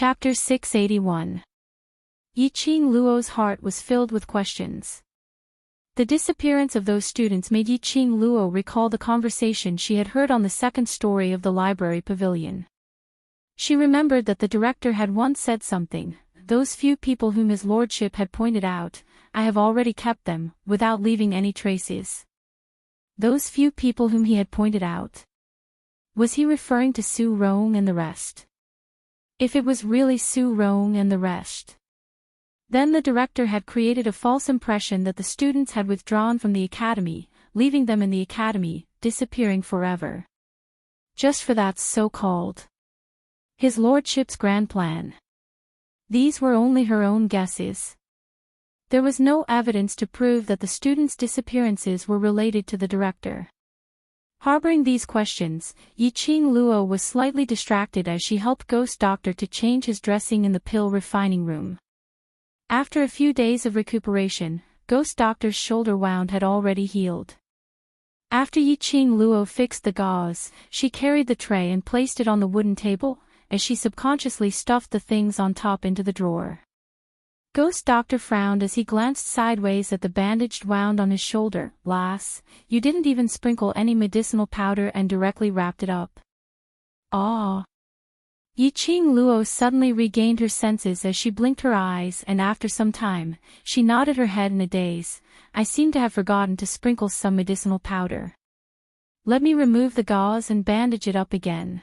Chapter 681. Yiqing Luo's heart was filled with questions. The disappearance of those students made Yiqing Luo recall the conversation she had heard on the second story of the library pavilion. She remembered that the director had once said something, "Those few people whom his lordship had pointed out, I have already kept them, without leaving any traces." Those few people whom he had pointed out. Was he referring to Su Rong and the rest? If it was really Su Rong and the rest, then the director had created a false impression that the students had withdrawn from the academy, leaving them in the academy, disappearing forever. Just for that so-called his lordship's grand plan. These were only her own guesses. There was no evidence to prove that the students' disappearances were related to the director. Harboring these questions, Yiqing Luo was slightly distracted as she helped Ghost Doctor to change his dressing in the pill refining room. After a few days of recuperation, Ghost Doctor's shoulder wound had already healed. After Yiqing Luo fixed the gauze, she carried the tray and placed it on the wooden table, as she subconsciously stuffed the things on top into the drawer. Ghost Doctor frowned as he glanced sideways at the bandaged wound on his shoulder. "Lass, you didn't even sprinkle any medicinal powder and directly wrapped it up." "Ah." Yiqing Luo suddenly regained her senses as she blinked her eyes, and after some time, she nodded her head in a daze. "I seem to have forgotten to sprinkle some medicinal powder. Let me remove the gauze and bandage it up again."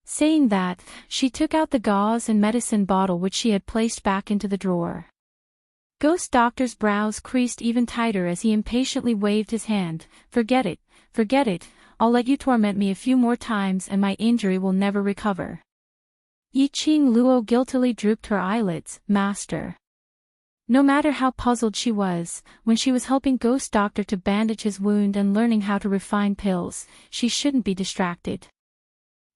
Saying that, she took out the gauze and medicine bottle which she had placed back into the drawer. Ghost Doctor's brows creased even tighter as he impatiently waved his hand. Forget it, I'll let you torment me a few more times and my injury will never recover." Yiqing Luo guiltily drooped her eyelids. "Master." No matter how puzzled she was, when she was helping Ghost Doctor to bandage his wound and learning how to refine pills, she shouldn't be distracted.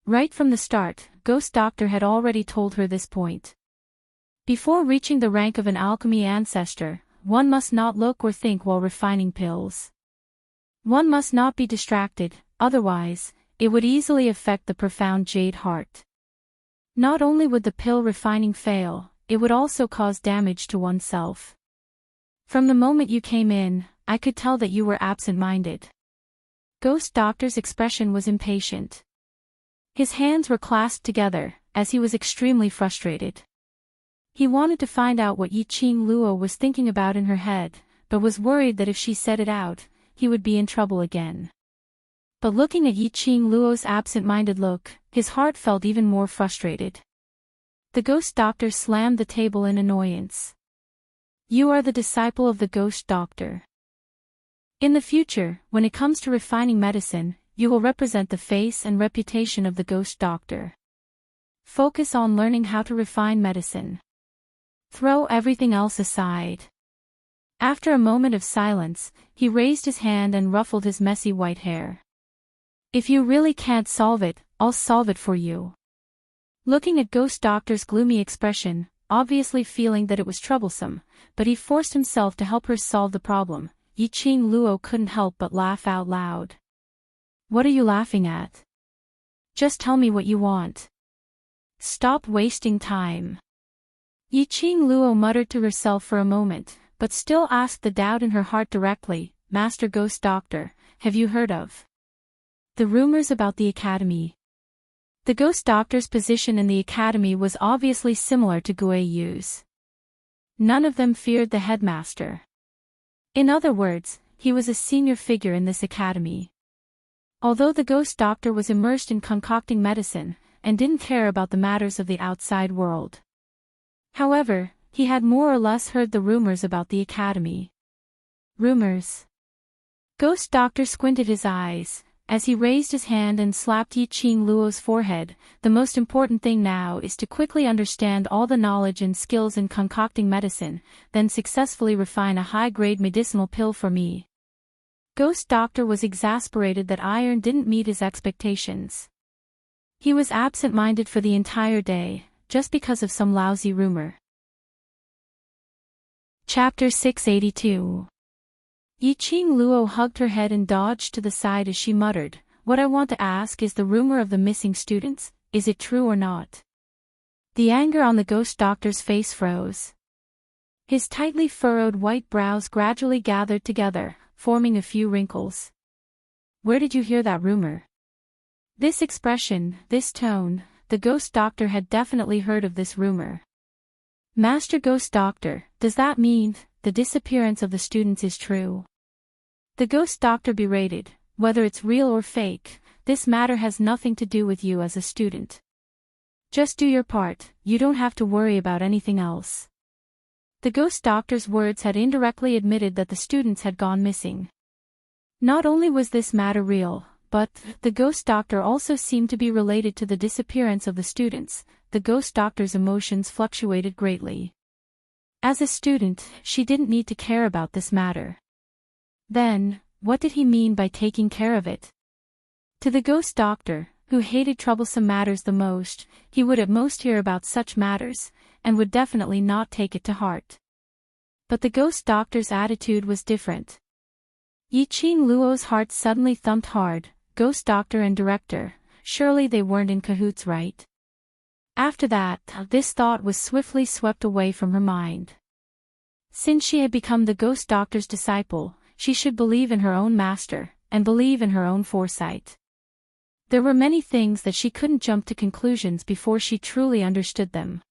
Right from the start, Ghost Doctor had already told her this point. Before reaching the rank of an alchemy ancestor, one must not look or think while refining pills. One must not be distracted, otherwise, it would easily affect the profound jade heart. Not only would the pill refining fail, it would also cause damage to oneself. "From the moment you came in, I could tell that you were absent-minded." Ghost Doctor's expression was impatient. His hands were clasped together, as he was extremely frustrated. He wanted to find out what Yiqing Luo was thinking about in her head, but was worried that if she said it out, he would be in trouble again. But looking at Yiqing Luo's absent-minded look, his heart felt even more frustrated. The Ghost Doctor slammed the table in annoyance. "You are the disciple of the Ghost Doctor. In the future, when it comes to refining medicine, you will represent the face and reputation of the Ghost Doctor. Focus on learning how to refine medicine. Throw everything else aside." After a moment of silence, he raised his hand and ruffled his messy white hair. "If you really can't solve it, I'll solve it for you." Looking at Ghost Doctor's gloomy expression, obviously feeling that it was troublesome, but he forced himself to help her solve the problem, Yiqing Luo couldn't help but laugh out loud. "What are you laughing at? Just tell me what you want. Stop wasting time." Yiqing Luo muttered to herself for a moment, but still asked the doubt in her heart directly. "Master Ghost Doctor, have you heard of the rumors about the academy?" The Ghost Doctor's position in the academy was obviously similar to Guai Yu's. None of them feared the headmaster. In other words, he was a senior figure in this academy. Although the Ghost Doctor was immersed in concocting medicine, and didn't care about the matters of the outside world. However, he had more or less heard the rumors about the academy. Rumors. Ghost Doctor squinted his eyes, as he raised his hand and slapped Yiqing Luo's forehead. "The most important thing now is to quickly understand all the knowledge and skills in concocting medicine, then successfully refine a high-grade medicinal pill for me." Ghost Doctor was exasperated that Iron didn't meet his expectations. He was absent-minded for the entire day, just because of some lousy rumor. Chapter 682. Yiqing Luo hugged her head and dodged to the side as she muttered, "What I want to ask is the rumor of the missing students, is it true or not?" The anger on the ghost doctor's face froze. His tightly furrowed white brows gradually gathered together, forming a few wrinkles. Where did you hear that rumor? This expression, this tone, the ghost doctor had definitely heard of this rumor. Master Ghost Doctor, does that mean the disappearance of the students is true? The ghost doctor berated, whether it's real or fake, this matter has nothing to do with you as a student. Just do your part, you don't have to worry about anything else. The ghost doctor's words had indirectly admitted that the students had gone missing. Not only was this matter real, but the ghost doctor also seemed to be related to the disappearance of the students. The ghost doctor's emotions fluctuated greatly. As a student, she didn't need to care about this matter. Then, what did he mean by taking care of it? To the ghost doctor, who hated troublesome matters the most, he would at most hear about such matters, and would definitely not take it to heart. But the ghost doctor's attitude was different. Yiqing Luo's heart suddenly thumped hard. Ghost doctor and director, surely they weren't in cahoots, right? After that, this thought was swiftly swept away from her mind. Since she had become the ghost doctor's disciple, she should believe in her own master, and believe in her own foresight. There were many things that she couldn't jump to conclusions before she truly understood them.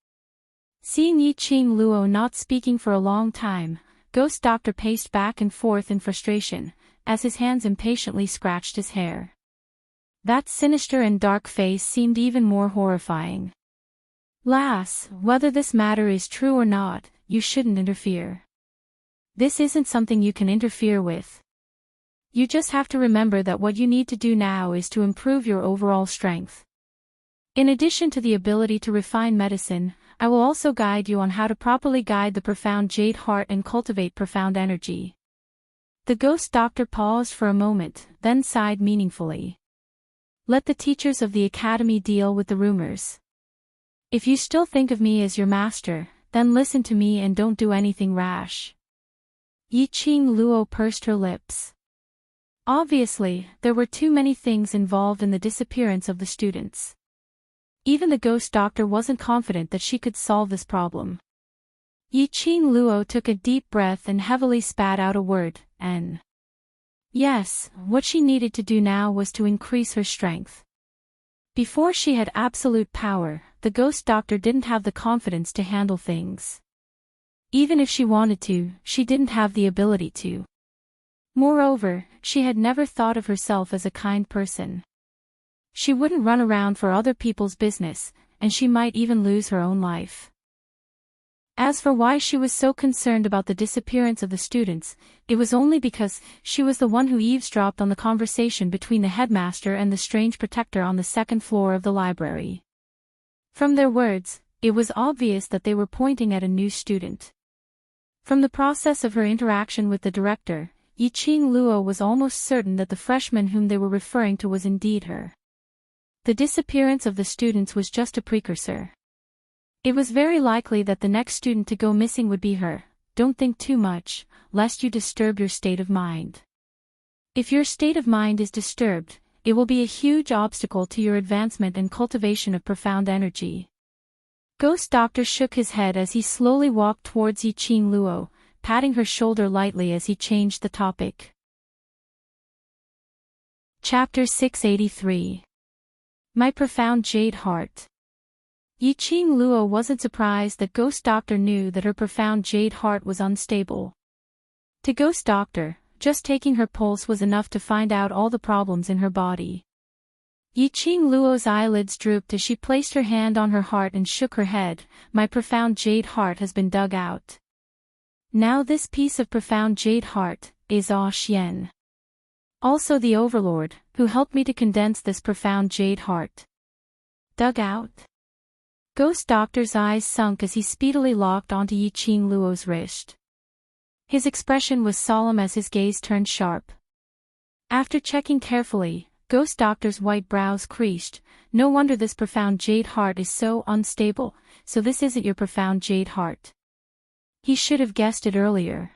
Seeing Yiqing Luo not speaking for a long time, Ghost Doctor paced back and forth in frustration, as his hands impatiently scratched his hair. That sinister and dark face seemed even more horrifying. Lass, whether this matter is true or not, you shouldn't interfere. This isn't something you can interfere with. You just have to remember that what you need to do now is to improve your overall strength. In addition to the ability to refine medicine, I will also guide you on how to properly guide the profound jade heart and cultivate profound energy. The ghost doctor paused for a moment, then sighed meaningfully. Let the teachers of the academy deal with the rumors. If you still think of me as your master, then listen to me and don't do anything rash. Yiqing Luo pursed her lips. Obviously, there were too many things involved in the disappearance of the students. Even the ghost doctor wasn't confident that she could solve this problem. Yiqing Luo took a deep breath and heavily spat out a word, N. Yes, what she needed to do now was to increase her strength. Before she had absolute power, the ghost doctor didn't have the confidence to handle things. Even if she wanted to, she didn't have the ability to. Moreover, she had never thought of herself as a kind person. She wouldn't run around for other people's business, and she might even lose her own life. As for why she was so concerned about the disappearance of the students, it was only because she was the one who eavesdropped on the conversation between the headmaster and the strange protector on the second floor of the library. From their words, it was obvious that they were pointing at a new student. From the process of her interaction with the director, Yiqing Luo was almost certain that the freshman whom they were referring to was indeed her. The disappearance of the students was just a precursor. It was very likely that the next student to go missing would be her. Don't think too much, lest you disturb your state of mind. If your state of mind is disturbed, it will be a huge obstacle to your advancement and cultivation of profound energy. Ghost Doctor shook his head as he slowly walked towards Yiqing Luo, patting her shoulder lightly as he changed the topic. Chapter 683. My Profound Jade Heart. Yiqing Luo wasn't surprised that Ghost Doctor knew that her profound jade heart was unstable. To Ghost Doctor, just taking her pulse was enough to find out all the problems in her body. Yiqing Luo's eyelids drooped as she placed her hand on her heart and shook her head. My profound jade heart has been dug out. Now this piece of profound jade heart is Xian. Also the Overlord, who helped me to condense this profound jade heart. Dug out? Ghost Doctor's eyes sunk as he speedily locked onto Yiqing Luo's wrist. His expression was solemn as his gaze turned sharp. After checking carefully, Ghost Doctor's white brows creased. No wonder this profound jade heart is so unstable, so this isn't your profound jade heart. He should have guessed it earlier.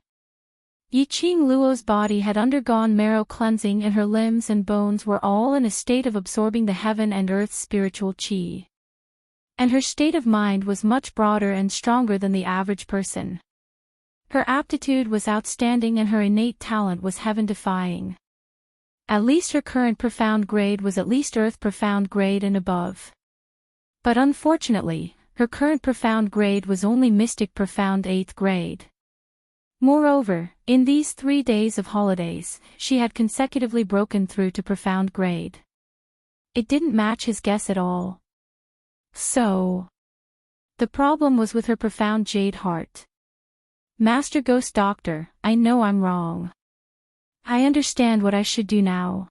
Yiqing Luo's body had undergone marrow cleansing and her limbs and bones were all in a state of absorbing the heaven and earth's spiritual qi. And her state of mind was much broader and stronger than the average person. Her aptitude was outstanding and her innate talent was heaven-defying. At least her current profound grade was at least Earth profound grade and above. But unfortunately, her current profound grade was only Mystic profound 8th grade. Moreover, in these 3 days of holidays, she had consecutively broken through to profound grade. It didn't match his guess at all. So, the problem was with her profound jade heart. Master Ghost Doctor, I know I'm wrong. I understand what I should do now.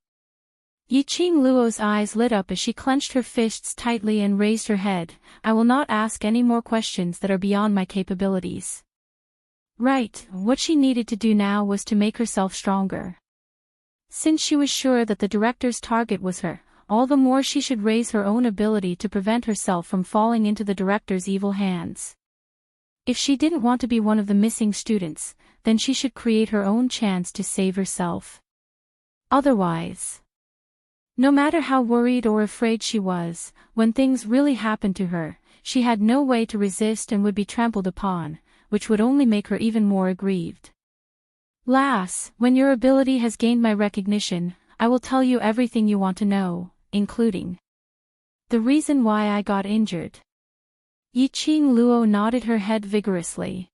Yiqing Luo's eyes lit up as she clenched her fists tightly and raised her head. I will not ask any more questions that are beyond my capabilities. Right, what she needed to do now was to make herself stronger. Since she was sure that the director's target was her, all the more she should raise her own ability to prevent herself from falling into the director's evil hands. If she didn't want to be one of the missing students, then she should create her own chance to save herself. Otherwise, no matter how worried or afraid she was, when things really happened to her, she had no way to resist and would be trampled upon, which would only make her even more aggrieved. Lass, when your ability has gained my recognition, I will tell you everything you want to know, including the reason why I got injured. Yiqing Luo nodded her head vigorously.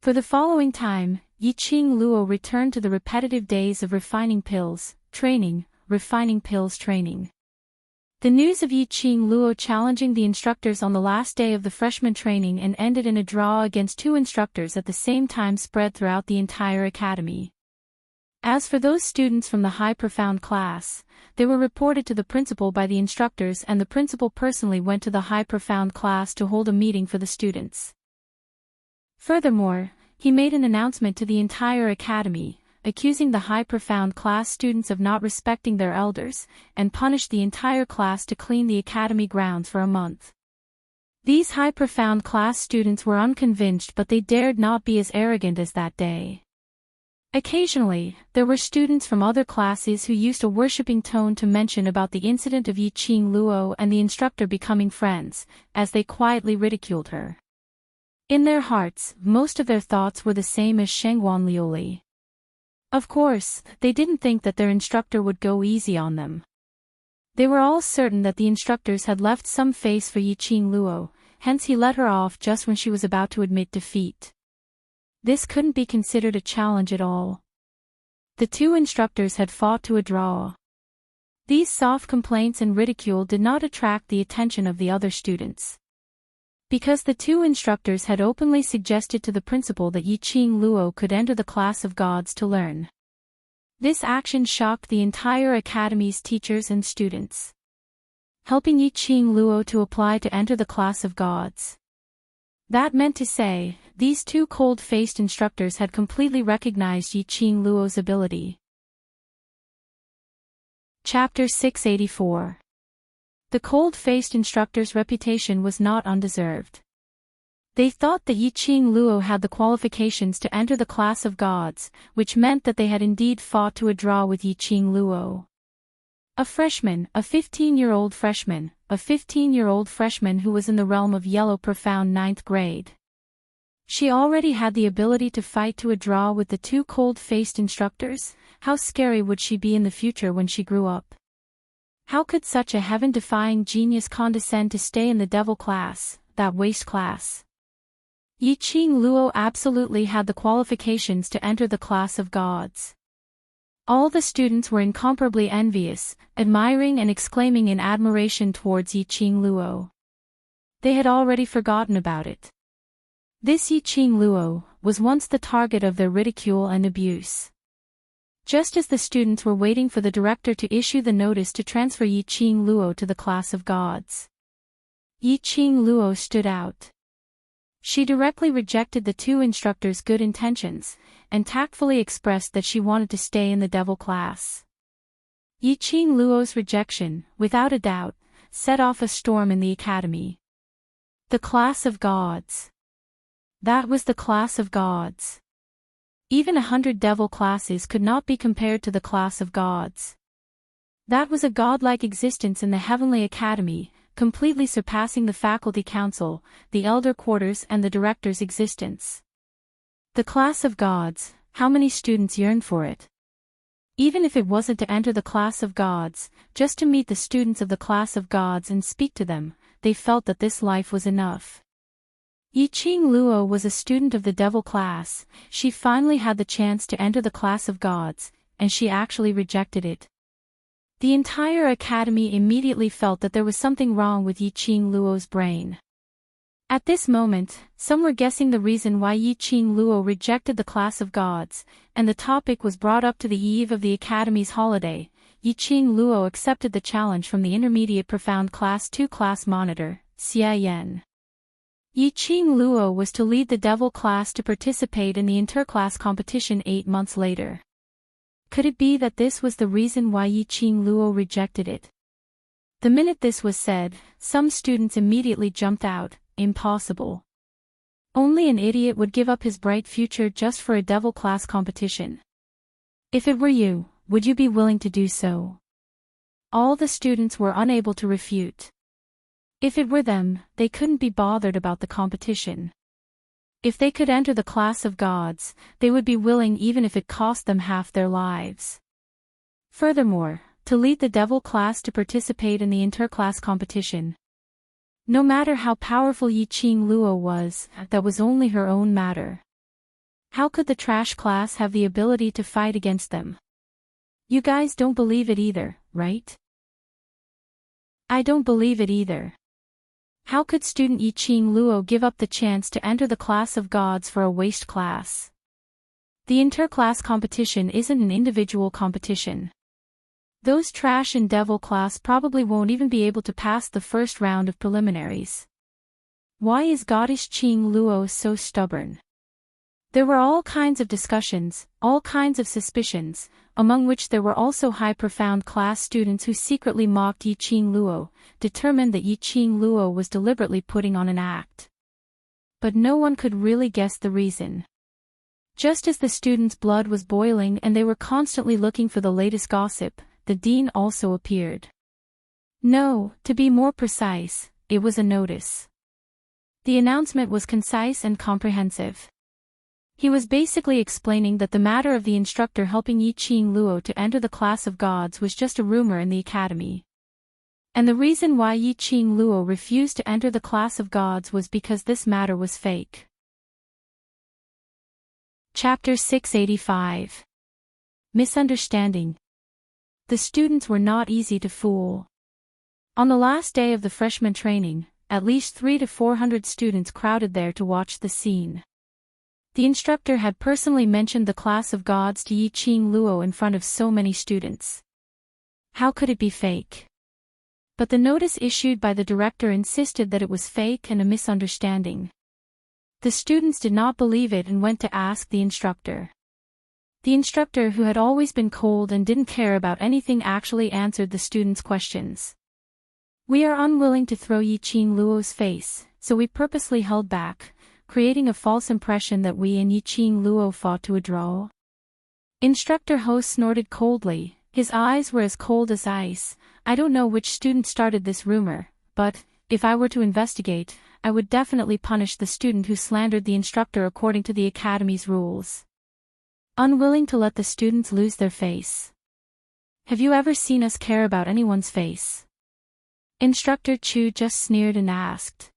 For the following time, Yiqing Luo returned to the repetitive days of refining pills, training. The news of Yiqing Luo challenging the instructors on the last day of the freshman training and ended in a draw against 2 instructors at the same time spread throughout the entire academy. As for those students from the high profound class, they were reported to the principal by the instructors and the principal personally went to the high profound class to hold a meeting for the students. Furthermore, he made an announcement to the entire academy, accusing the high profound class students of not respecting their elders, and punished the entire class to clean the academy grounds for a month. These high profound class students were unconvinced, but they dared not be as arrogant as that day. Occasionally, there were students from other classes who used a worshipping tone to mention about the incident of Yiqing Luo and the instructor becoming friends, as they quietly ridiculed her. In their hearts, most of their thoughts were the same as Shengguan Liuli. Of course, they didn't think that their instructor would go easy on them. They were all certain that the instructors had left some face for Yiqing Luo, hence he let her off just when she was about to admit defeat. This couldn't be considered a challenge at all. The 2 instructors had fought to a draw. These soft complaints and ridicule did not attract the attention of the other students. Because the 2 instructors had openly suggested to the principal that Yiqing Luo could enter the class of gods to learn. This action shocked the entire academy's teachers and students, helping Yiqing Luo to apply to enter the class of gods. That meant to say, these 2 cold-faced instructors had completely recognized Yiqing Luo's ability. Chapter 684. The cold-faced instructor's reputation was not undeserved. They thought that Yiqing Luo had the qualifications to enter the class of gods, which meant that they had indeed fought to a draw with Yiqing Luo. A freshman, a 15-year-old freshman, a 15-year-old freshman who was in the realm of yellow profound 9th grade. She already had the ability to fight to a draw with the 2 cold-faced instructors. How scary would she be in the future when she grew up? How could such a heaven-defying genius condescend to stay in the devil class, that waste class? Yiqing Luo absolutely had the qualifications to enter the class of gods. All the students were incomparably envious, admiring and exclaiming in admiration towards Yiqing Luo. They had already forgotten about it. This Yiqing Luo was once the target of their ridicule and abuse. Just as the students were waiting for the director to issue the notice to transfer Yiqing Luo to the class of gods, Yiqing Luo stood out. She directly rejected the 2 instructors' good intentions, and tactfully expressed that she wanted to stay in the devil class. Yiqing Luo's rejection, without a doubt, set off a storm in the academy. The class of gods. That was the class of gods. Even 100 devil classes could not be compared to the class of gods. That was a godlike existence in the heavenly academy, completely surpassing the faculty council, the elder quarters and the director's existence. The class of gods, how many students yearned for it? Even if it wasn't to enter the class of gods, just to meet the students of the class of gods and speak to them, they felt that this life was enough. Yiqing Luo was a student of the devil class. She finally had the chance to enter the class of gods, and she actually rejected it. The entire academy immediately felt that there was something wrong with Yiqing Luo's brain. At this moment, some were guessing the reason why Yiqing Luo rejected the class of gods, and the topic was brought up to the eve of the academy's holiday. Yiqing Luo accepted the challenge from the intermediate profound class 2 class monitor, Xia Yan. Yiqing Luo was to lead the devil class to participate in the interclass competition 8 months later. Could it be that this was the reason why Yiqing Luo rejected it? The minute this was said, some students immediately jumped out. Impossible. Only an idiot would give up his bright future just for a devil class competition. If it were you, would you be willing to do so? All the students were unable to refute. If it were them, they couldn't be bothered about the competition. If they could enter the class of gods, they would be willing even if it cost them half their lives. Furthermore, to lead the devil class to participate in the interclass competition. No matter how powerful Yiqing Luo was, that was only her own matter. How could the trash class have the ability to fight against them? You guys don't believe it either, right? I don't believe it either. How could student Yiqing Luo give up the chance to enter the class of gods for a waste class? The interclass competition isn't an individual competition. Those trash and devil class probably won't even be able to pass the first round of preliminaries. Why is goddess Qing Luo so stubborn? There were all kinds of discussions, all kinds of suspicions, among which there were also high profound class students who secretly mocked Yiqing Luo, determined that Yiqing Luo was deliberately putting on an act. But no one could really guess the reason. Just as the students' blood was boiling and they were constantly looking for the latest gossip, the dean also appeared. No, to be more precise, it was a notice. The announcement was concise and comprehensive. He was basically explaining that the matter of the instructor helping Yiqing Luo to enter the class of gods was just a rumor in the academy. And the reason why Yiqing Luo refused to enter the class of gods was because this matter was fake. Chapter 685. Misunderstanding. The students were not easy to fool. On the last day of the freshman training, at least 300 to 400 students crowded there to watch the scene. The instructor had personally mentioned the class of gods to Yiqing Luo in front of so many students. How could it be fake? But the notice issued by the director insisted that it was fake and a misunderstanding. The students did not believe it and went to ask the instructor. The instructor, who had always been cold and didn't care about anything, actually answered the students' questions. We are unwilling to throw Yiqing Luo's face, so we purposely held back, creating a false impression that we and Yiqing Luo fought to a draw. Instructor Ho snorted coldly, his eyes were as cold as ice. I don't know which student started this rumor, but, if I were to investigate, I would definitely punish the student who slandered the instructor according to the academy's rules. Unwilling to let the students lose their face. Have you ever seen us care about anyone's face? Instructor Chu just sneered and asked.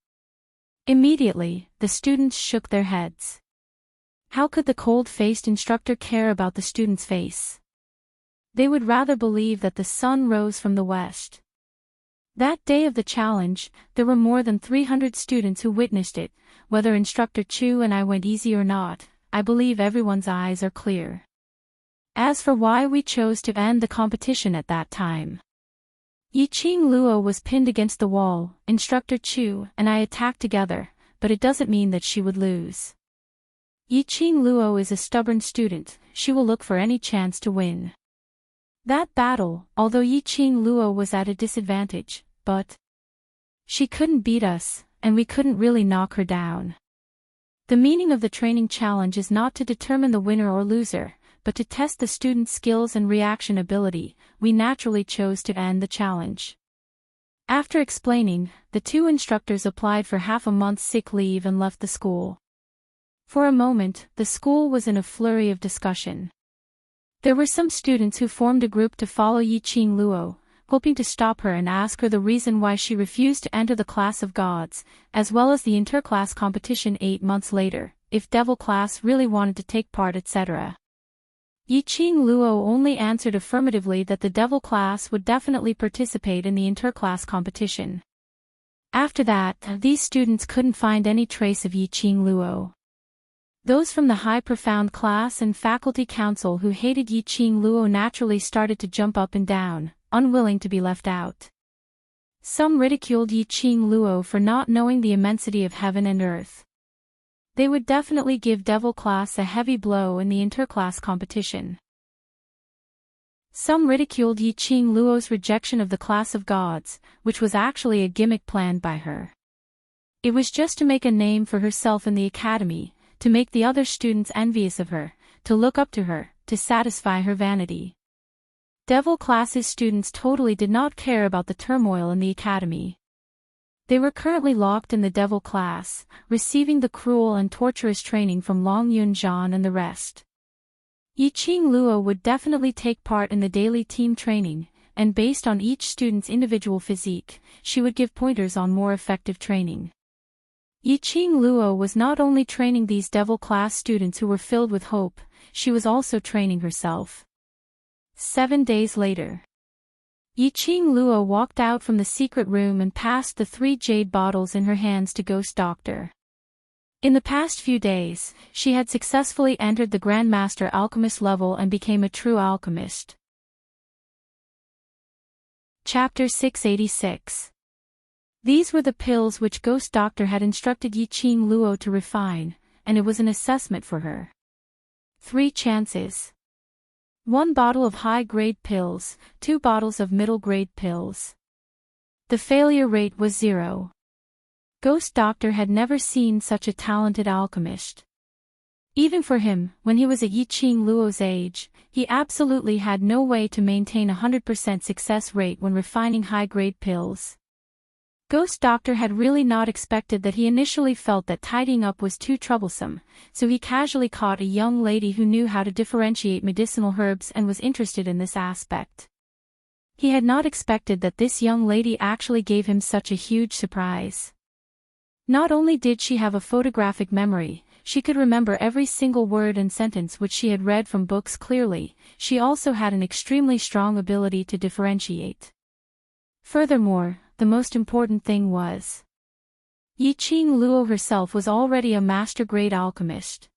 Immediately, the students shook their heads. How could the cold-faced instructor care about the student's face? They would rather believe that the sun rose from the west. That day of the challenge, there were more than 300 students who witnessed it. Whether Instructor Chu and I went easy or not, I believe everyone's eyes are clear. As for why we chose to end the competition at that time. Yiqing Luo was pinned against the wall, Instructor Chu and I attacked together, but it doesn't mean that she would lose. Yiqing Luo is a stubborn student, she will look for any chance to win. That battle, although Yiqing Luo was at a disadvantage, but she couldn't beat us, and we couldn't really knock her down. The meaning of the training challenge is not to determine the winner or loser, but to test the student's skills and reaction ability. We naturally chose to end the challenge. After explaining, the two instructors applied for half a month's sick leave and left the school. For a moment, the school was in a flurry of discussion. There were some students who formed a group to follow Yiqing Luo, hoping to stop her and ask her the reason why she refused to enter the class of gods, as well as the interclass competition 8 months later, if devil class really wanted to take part, etc. Yiqing Luo only answered affirmatively that the devil class would definitely participate in the interclass competition. After that, these students couldn't find any trace of Yiqing Luo. Those from the high profound class and faculty council who hated Yiqing Luo naturally started to jump up and down, unwilling to be left out. Some ridiculed Yiqing Luo for not knowing the immensity of heaven and earth. They would definitely give devil class a heavy blow in the interclass competition. Some ridiculed Yiqing Luo's rejection of the class of gods, which was actually a gimmick planned by her. It was just to make a name for herself in the academy, to make the other students envious of her, to look up to her, to satisfy her vanity. Devil class's students totally did not care about the turmoil in the academy. They were currently locked in the devil class, receiving the cruel and torturous training from Long Yunzhan and the rest. Yiqing Luo would definitely take part in the daily team training, and based on each student's individual physique, she would give pointers on more effective training. Yiqing Luo was not only training these devil class students who were filled with hope, she was also training herself. 7 days later, Yiqing Luo walked out from the secret room and passed the 3 jade bottles in her hands to Ghost Doctor. In the past few days, she had successfully entered the Grandmaster Alchemist level and became a true alchemist. Chapter 686. These were the pills which Ghost Doctor had instructed Yiqing Luo to refine, and it was an assessment for her. 3 chances. 1 bottle of high-grade pills, 2 bottles of middle-grade pills. The failure rate was 0. Ghost Doctor had never seen such a talented alchemist. Even for him, when he was at Yiqing Luo's age, he absolutely had no way to maintain a 100% success rate when refining high-grade pills. Ghost Doctor had really not expected that. He initially felt that tidying up was too troublesome, so he casually caught a young lady who knew how to differentiate medicinal herbs and was interested in this aspect. He had not expected that this young lady actually gave him such a huge surprise. Not only did she have a photographic memory, she could remember every single word and sentence which she had read from books clearly, she also had an extremely strong ability to differentiate. Furthermore, the most important thing was, Yiqing Luo herself was already a master-grade alchemist.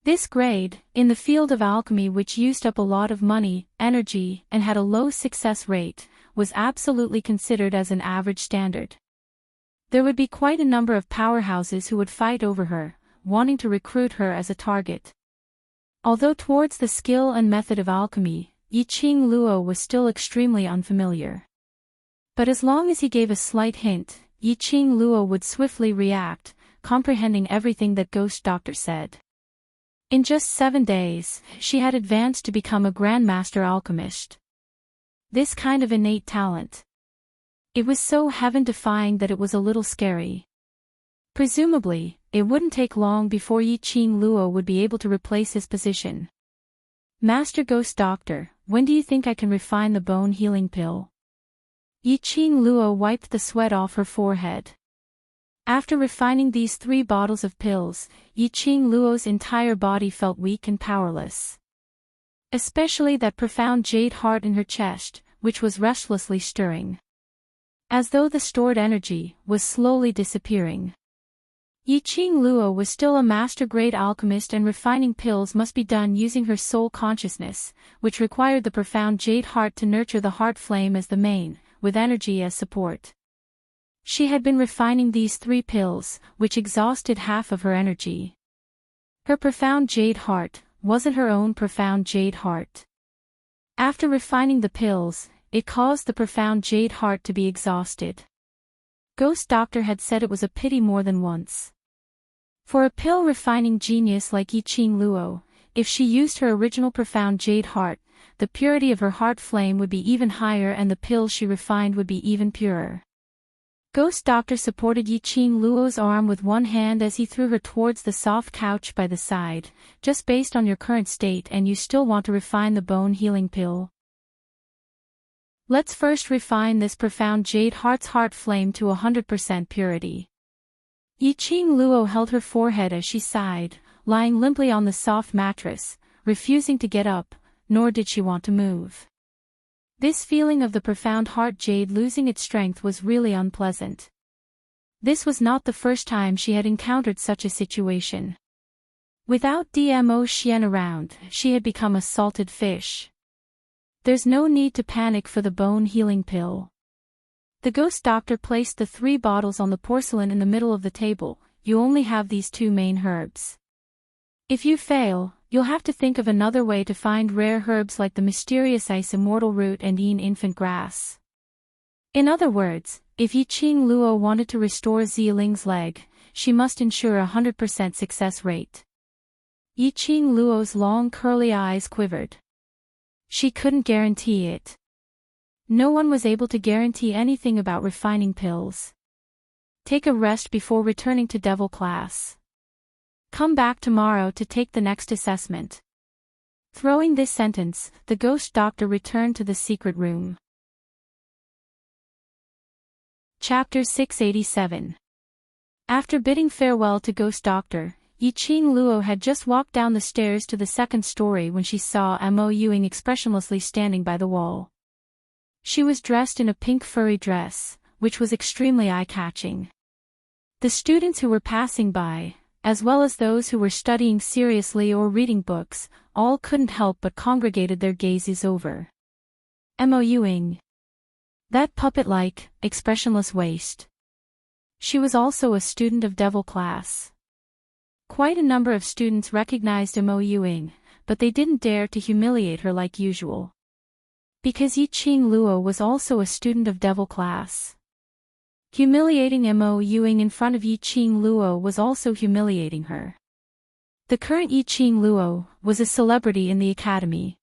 This grade, in the field of alchemy which used up a lot of money, energy, and had a low success rate, was absolutely considered as an average standard. There would be quite a number of powerhouses who would fight over her, wanting to recruit her as a target. Although towards the skill and method of alchemy, Yiqing Luo was still extremely unfamiliar. But as long as he gave a slight hint, Yiqing Luo would swiftly react, comprehending everything that Ghost Doctor said. In just 7 days, she had advanced to become a Grandmaster Alchemist. This kind of innate talent. It was so heaven-defying that it was a little scary. Presumably, it wouldn't take long before Yiqing Luo would be able to replace his position. Master Ghost Doctor, when do you think I can refine the bone healing pill? Yiqing Luo wiped the sweat off her forehead. After refining these 3 bottles of pills, Yiqing Luo's entire body felt weak and powerless. Especially that profound jade heart in her chest, which was restlessly stirring. As though the stored energy was slowly disappearing. Yiqing Luo was still a master-grade alchemist, and refining pills must be done using her soul consciousness, which required the profound jade heart to nurture the heart flame as the main, with energy as support. She had been refining these 3 pills, which exhausted half of her energy. Her profound jade heart wasn't her own profound jade heart. After refining the pills, it caused the profound jade heart to be exhausted. Ghost Doctor had said it was a pity more than once. For a pill refining genius like Yiqing Luo, if she used her original profound jade heart, the purity of her heart flame would be even higher and the pills she refined would be even purer. Ghost Doctor supported Yiqing Luo's arm with one hand as he threw her towards the soft couch by the side. Just based on your current state and you still want to refine the bone healing pill? Let's first refine this profound Jade Heart's heart flame to 100% purity. Yiqing Luo held her forehead as she sighed, lying limply on the soft mattress, refusing to get up, nor did she want to move. This feeling of the profound heart jade losing its strength was really unpleasant. This was not the first time she had encountered such a situation. Without DMO Xian around, she had become a salted fish. There's no need to panic for the bone healing pill. The Ghost Doctor placed the 3 bottles on the porcelain in the middle of the table. You only have these 2 main herbs. If you fail, you'll have to think of another way to find rare herbs like the mysterious ice immortal root and Yin infant grass. In other words, if Yiqing Luo wanted to restore Ziling's leg, she must ensure a 100% success rate. Yiqing Luo's long curly eyes quivered. She couldn't guarantee it. No one was able to guarantee anything about refining pills. Take a rest before returning to Devil class. Come back tomorrow to take the next assessment. Throwing this sentence, the Ghost Doctor returned to the secret room. Chapter 687. After bidding farewell to Ghost Doctor, Yiqing Luo had just walked down the stairs to the 2nd story when she saw Mo Yuing expressionlessly standing by the wall. She was dressed in a pink furry dress, which was extremely eye-catching. The students who were passing by, as well as those who were studying seriously or reading books, all couldn't help but congregated their gazes over Mo Yuing. That puppet-like, expressionless waist. She was also a student of Devil class. Quite a number of students recognized Mo Yuing, but they didn't dare to humiliate her like usual. Because Yiqing Luo was also a student of Devil class. Humiliating Mo Yuing in front of Yiqing Luo was also humiliating her. The current Yiqing Luo was a celebrity in the academy.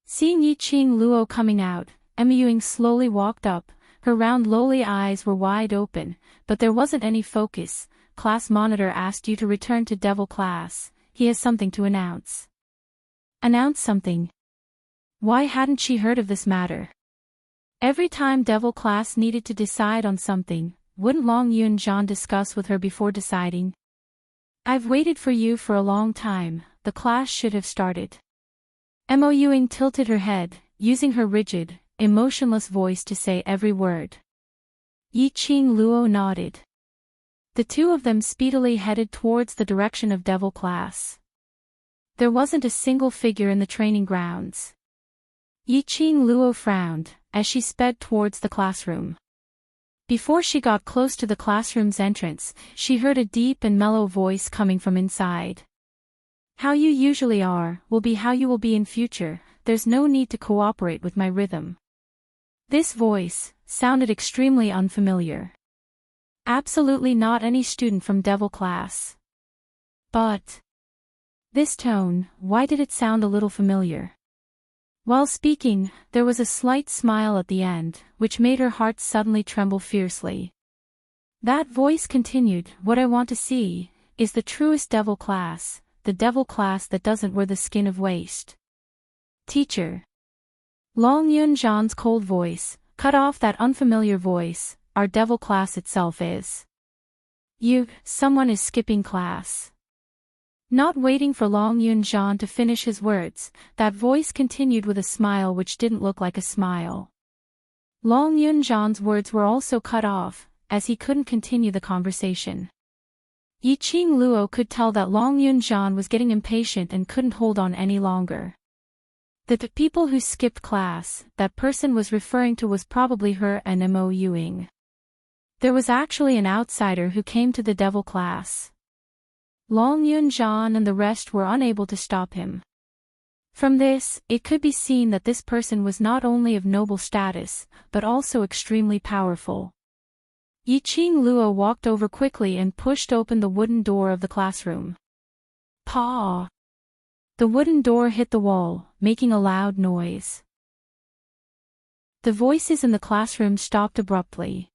Seeing Yiqing Luo coming out, Mo Yuing slowly walked up. Her round lowly eyes were wide open, but there wasn't any focus. Class monitor asked you to return to Devil class. He has something to announce. Announce something? Why hadn't she heard of this matter? Every time Devil class needed to decide on something, wouldn't Long Yunjian discuss with her before deciding? I've waited for you for a long time, the class should have started. Mo Yuing tilted her head, using her rigid, emotionless voice to say every word. Yiqing Luo nodded. The 2 of them speedily headed towards the direction of Devil class. There wasn't a single figure in the training grounds. Yiqing Luo frowned as she sped towards the classroom. Before she got close to the classroom's entrance, she heard a deep and mellow voice coming from inside. How you usually are, will be how you will be in future, there's no need to cooperate with my rhythm. This voice sounded extremely unfamiliar. Absolutely not any student from Devil class. But this tone, why did it sound a little familiar? While speaking, there was a slight smile at the end, which made her heart suddenly tremble fiercely. That voice continued, what I want to see, is the truest Devil class, the Devil class that doesn't wear the skin of waste. Teacher. Long Yunjian's cold voice cut off that unfamiliar voice. Our Devil class itself is. Someone is skipping class. Not waiting for Long Yunjian to finish his words, that voice continued with a smile which didn't look like a smile. Long Yunjian's words were also cut off, as he couldn't continue the conversation. Yiqing Luo could tell that Long Yunjian was getting impatient and couldn't hold on any longer. The people who skipped class, that person was referring to was probably her and Mo Yuing. There was actually an outsider who came to the Devil class. Long Yunjian and the rest were unable to stop him. From this, it could be seen that this person was not only of noble status, but also extremely powerful. Yiqing Luo walked over quickly and pushed open the wooden door of the classroom. Pa! The wooden door hit the wall, making a loud noise. The voices in the classroom stopped abruptly.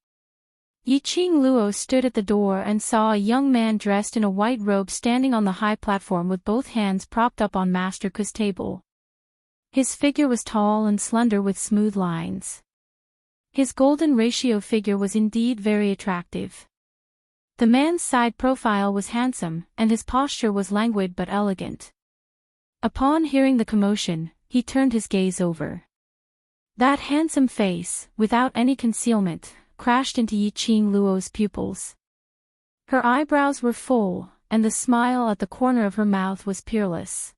Yiqing Luo stood at the door and saw a young man dressed in a white robe standing on the high platform with both hands propped up on Master Ku's table. His figure was tall and slender with smooth lines. His golden ratio figure was indeed very attractive. The man's side profile was handsome, and his posture was languid but elegant. Upon hearing the commotion, he turned his gaze over. That handsome face, without any concealment, crashed into Yiqing Luo's pupils. Her eyebrows were full, and the smile at the corner of her mouth was peerless.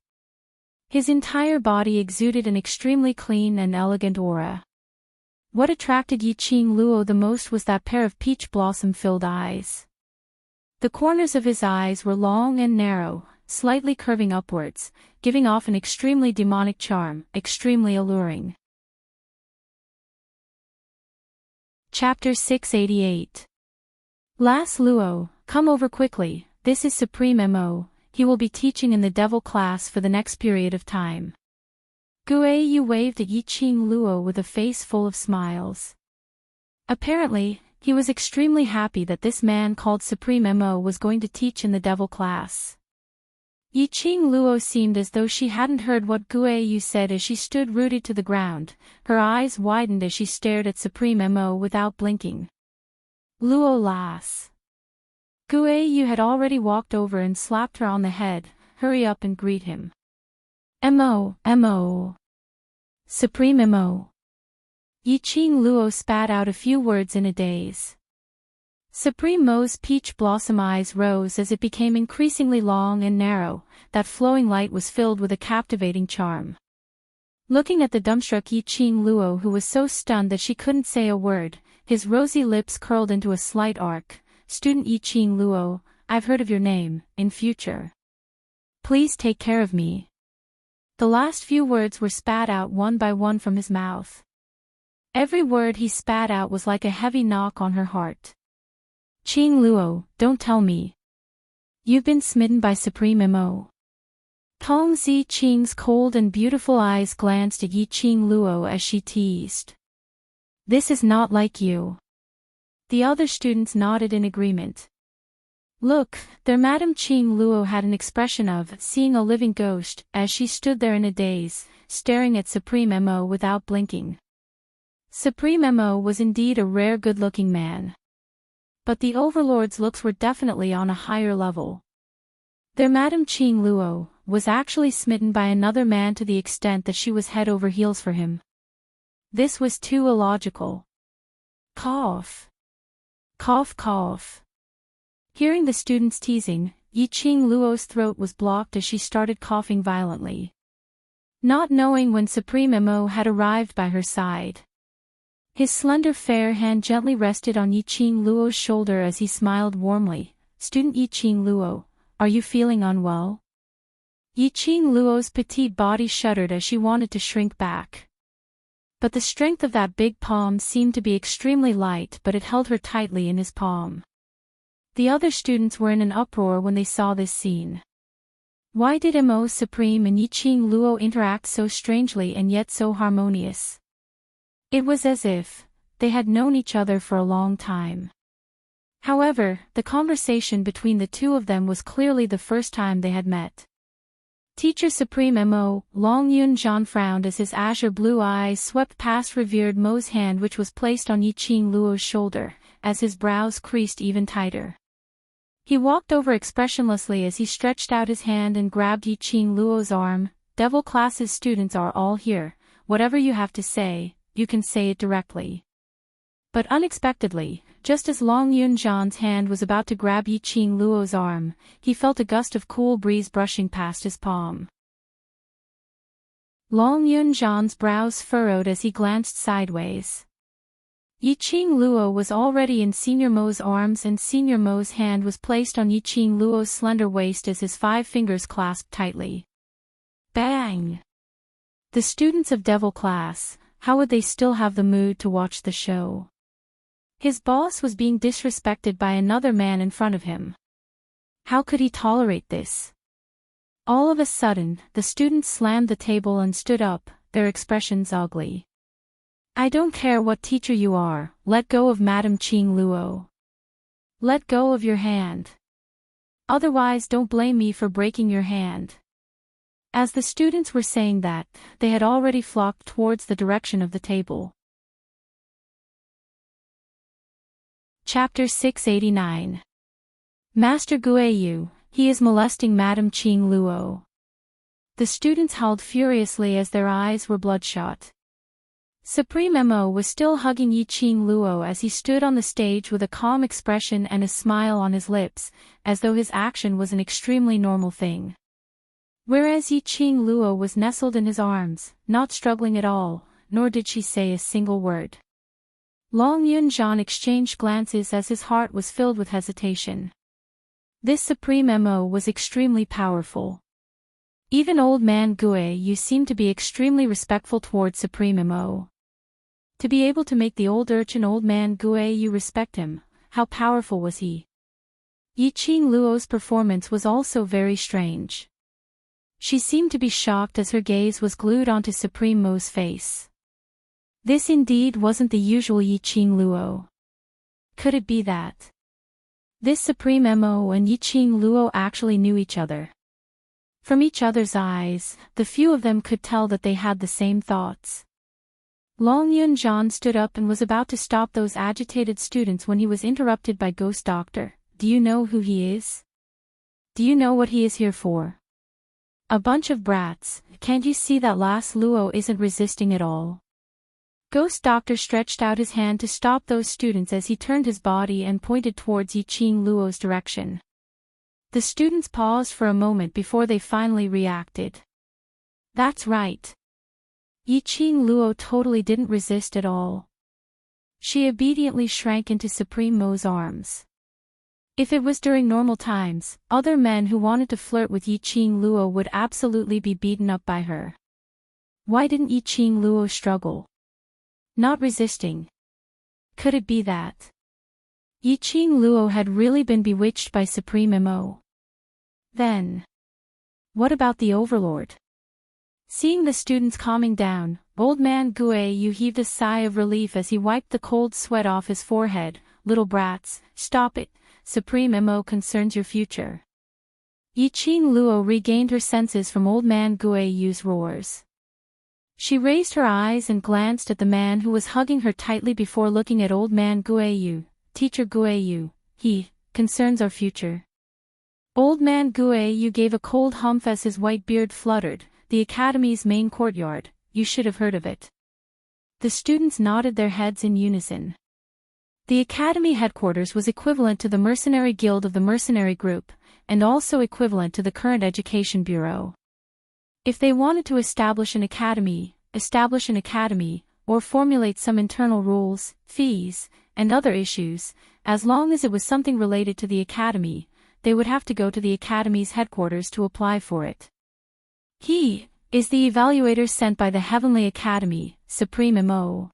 His entire body exuded an extremely clean and elegant aura. What attracted Yiqing Luo the most was that pair of peach blossom-filled eyes. The corners of his eyes were long and narrow, slightly curving upwards, giving off an extremely demonic charm, extremely alluring. Chapter 688. Las Luo, come over quickly, this is Supreme Mo, he will be teaching in the devil class for the next period of time. Guiyu waved at Yiqing Luo with a face full of smiles. Apparently, he was extremely happy that this man called Supreme Mo was going to teach in the devil class. Yiqing Luo seemed as though she hadn't heard what Guiyu said as she stood rooted to the ground. Her eyes widened as she stared at Supreme Mo without blinking. Luo Las. Guiyu had already walked over and slapped her on the head. Hurry up and greet him. Mo. Supreme Mo. Yiqing Luo spat out a few words in a daze. Supreme Mo's peach blossom eyes rose as it became increasingly long and narrow. That flowing light was filled with a captivating charm. Looking at the dumbstruck Yiqing Luo, who was so stunned that she couldn't say a word, his rosy lips curled into a slight arc. Student Yiqing Luo, I've heard of your name. In future, please take care of me. The last few words were spat out one by one from his mouth. Every word he spat out was like a heavy knock on her heart. Qing Luo, don't tell me you've been smitten by Supreme Mo. Tong Zi Qing's cold and beautiful eyes glanced at Yiqing Luo as she teased. This is not like you. The other students nodded in agreement. Look, their Madame Qing Luo had an expression of seeing a living ghost as she stood there in a daze, staring at Supreme Mo without blinking. Supreme Mo was indeed a rare good-looking man. But the overlord's looks were definitely on a higher level. Their Madame Qing Luo was actually smitten by another man to the extent that she was head over heels for him. This was too illogical. Cough. Cough cough. Hearing the students teasing, Yiqing Luo's throat was blocked as she started coughing violently. Not knowing when Supreme Mo had arrived by her side. His slender fair hand gently rested on Yiqing Luo's shoulder as he smiled warmly. Student Yiqing Luo, are you feeling unwell? Yiqing Luo's petite body shuddered as she wanted to shrink back. But the strength of that big palm seemed to be extremely light, but it held her tightly in his palm. The other students were in an uproar when they saw this scene. Why did Mo Supreme and Yiqing Luo interact so strangely and yet so harmonious? It was as if they had known each other for a long time. However, the conversation between the two of them was clearly the first time they had met. Teacher Supreme Mo, Long Yun Zhan frowned as his azure blue eyes swept past revered Mo's hand, which was placed on Yiqing Luo's shoulder, as his brows creased even tighter. He walked over expressionlessly as he stretched out his hand and grabbed Yiqing Luo's arm. Devil class's students are all here. Whatever you have to say, you can say it directly. But unexpectedly, just as Long Yun Zhan's hand was about to grab Yiqing Luo's arm, he felt a gust of cool breeze brushing past his palm. Long Yun Zhan's brows furrowed as he glanced sideways. Yiqing Luo was already in Senior Mo's arms, and Senior Mo's hand was placed on Yiqing Luo's slender waist as his 5 fingers clasped tightly. Bang! The students of Devil class, how would they still have the mood to watch the show? His boss was being disrespected by another man in front of him. How could he tolerate this? All of a sudden, the students slammed the table and stood up, their expressions ugly. I don't care what teacher you are, let go of Madam Qing Luo. Let go of your hand. Otherwise don't blame me for breaking your hand. As the students were saying that, they had already flocked towards the direction of the table. Chapter 689. Master Guiyu, he is molesting Madam Qing Luo. The students howled furiously as their eyes were bloodshot. Supreme Mo was still hugging Yi Qing Luo as he stood on the stage with a calm expression and a smile on his lips, as though his action was an extremely normal thing. Whereas Yi Qing Luo was nestled in his arms, not struggling at all, nor did she say a single word. Long Yunzhan exchanged glances as his heart was filled with hesitation. This Supreme Mo was extremely powerful. Even old man Guiyu seemed to be extremely respectful towards Supreme Mo. To be able to make the old urchin old man Guiyu respect him, how powerful was he? Yi Qing Luo's performance was also very strange. She seemed to be shocked as her gaze was glued onto Supreme Mo's face. This indeed wasn't the usual Yi Qing Luo. Could it be that this Supreme Mo and Yi Qing Luo actually knew each other? From each other's eyes, the few of them could tell that they had the same thoughts. Long Yunzhan stood up and was about to stop those agitated students when he was interrupted by Ghost Doctor. Do you know who he is? Do you know what he is here for? A bunch of brats, can't you see that last Luo isn't resisting at all? Ghost Doctor stretched out his hand to stop those students as he turned his body and pointed towards Yi Qing Luo's direction. The students paused for a moment before they finally reacted. That's right. Yi Qing Luo totally didn't resist at all. She obediently shrank into Supreme Mo's arms. If it was during normal times, other men who wanted to flirt with Yi Qing Luo would absolutely be beaten up by her. Why didn't Yi Qing Luo struggle? Not resisting. Could it be that Yi Qing Luo had really been bewitched by Supreme Mo? Then, what about the Overlord? Seeing the students calming down, old man Guiyu heaved a sigh of relief as he wiped the cold sweat off his forehead. Little brats, stop it, Supreme Mo concerns your future. Yi Qing Luo regained her senses from old man Guiyu's roars. She raised her eyes and glanced at the man who was hugging her tightly before looking at old man Guiyu. Teacher Guiyu, he concerns our future. Old man Guiyu gave a cold humph as his white beard fluttered. The academy's main courtyard, you should have heard of it. The students nodded their heads in unison. The academy headquarters was equivalent to the mercenary guild of the mercenary group, and also equivalent to the current education bureau. If they wanted to establish an academy, or formulate some internal rules, fees, and other issues, as long as it was something related to the academy, they would have to go to the academy's headquarters to apply for it. He is the evaluator sent by the Heavenly Academy, Supreme Mo.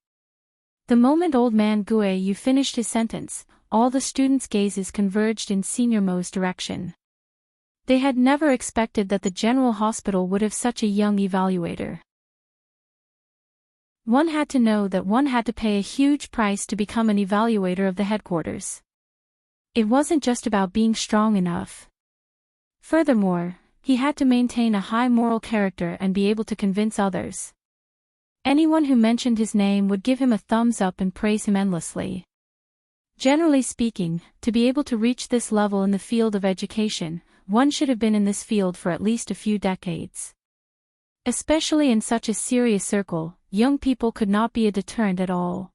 The moment old man Guiyu finished his sentence, all the students' gazes converged in Senior Mo's direction. They had never expected that the General Hospital would have such a young evaluator. One had to know that one had to pay a huge price to become an evaluator of the headquarters. It wasn't just about being strong enough. Furthermore, he had to maintain a high moral character and be able to convince others. Anyone who mentioned his name would give him a thumbs up and praise him endlessly. Generally speaking, to be able to reach this level in the field of education, one should have been in this field for at least a few decades. Especially in such a serious circle, young people could not be a deterrent at all.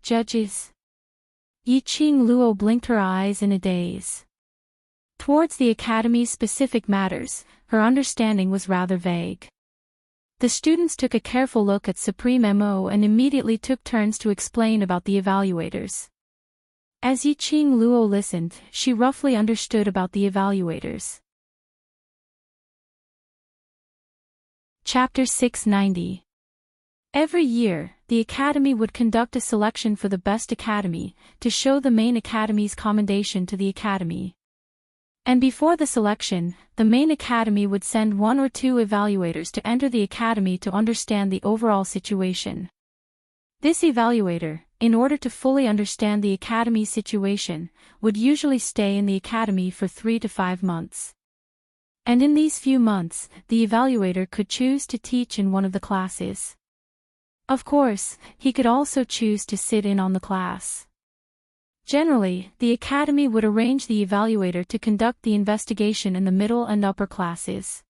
Judges. Yi Qing Luo blinked her eyes in a daze. Towards the academy's specific matters, her understanding was rather vague. The students took a careful look at Supreme Mo and immediately took turns to explain about the evaluators. As Yi Qing Luo listened, she roughly understood about the evaluators. Chapter 690. Every year, the academy would conduct a selection for the best academy, to show the main academy's commendation to the academy. And before the selection, the main academy would send 1 or 2 evaluators to enter the academy to understand the overall situation. This evaluator, in order to fully understand the academy's situation, would usually stay in the academy for 3 to 5 months. And in these few months, the evaluator could choose to teach in one of the classes. Of course, he could also choose to sit in on the class. Generally, the academy would arrange the evaluator to conduct the investigation in the middle and upper classes.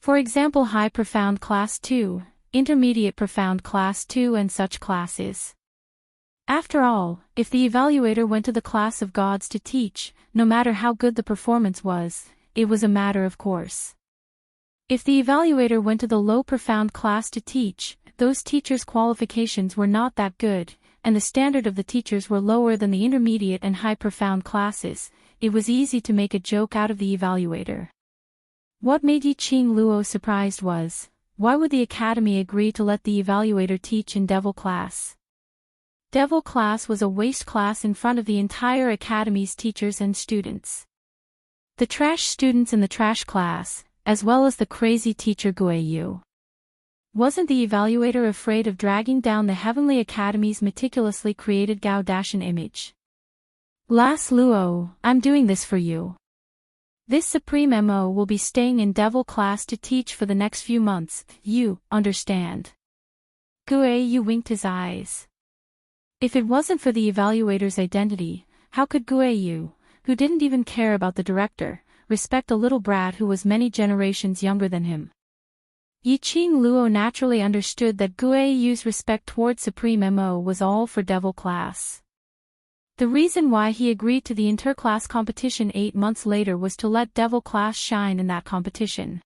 For example, High Profound Class 2, Intermediate Profound Class 2 and such classes. After all, if the evaluator went to the class of gods to teach, no matter how good the performance was, it was a matter of course. If the evaluator went to the low profound class to teach, those teachers' qualifications were not that good, and the standard of the teachers were lower than the intermediate and high profound classes, it was easy to make a joke out of the evaluator. What made Yiqing Luo surprised was, why would the academy agree to let the evaluator teach in Devil class? Devil class was a waste class in front of the entire academy's teachers and students. The trash students in the trash class, as well as the crazy teacher Guiyu. Wasn't the evaluator afraid of dragging down the Heavenly Academy's meticulously created Gao-Dashan image? Las Luo, I'm doing this for you. This Supreme MO will be staying in Devil class to teach for the next few months, you understand. Guiyu winked his eyes. If it wasn't for the evaluator's identity, how could Guiyu, who didn't even care about the director, respect a little brat who was many generations younger than him? Yiqing Luo naturally understood that Guiyu's respect toward Supreme MO was all for Devil class. The reason why he agreed to the interclass competition 8 months later was to let Devil class shine in that competition.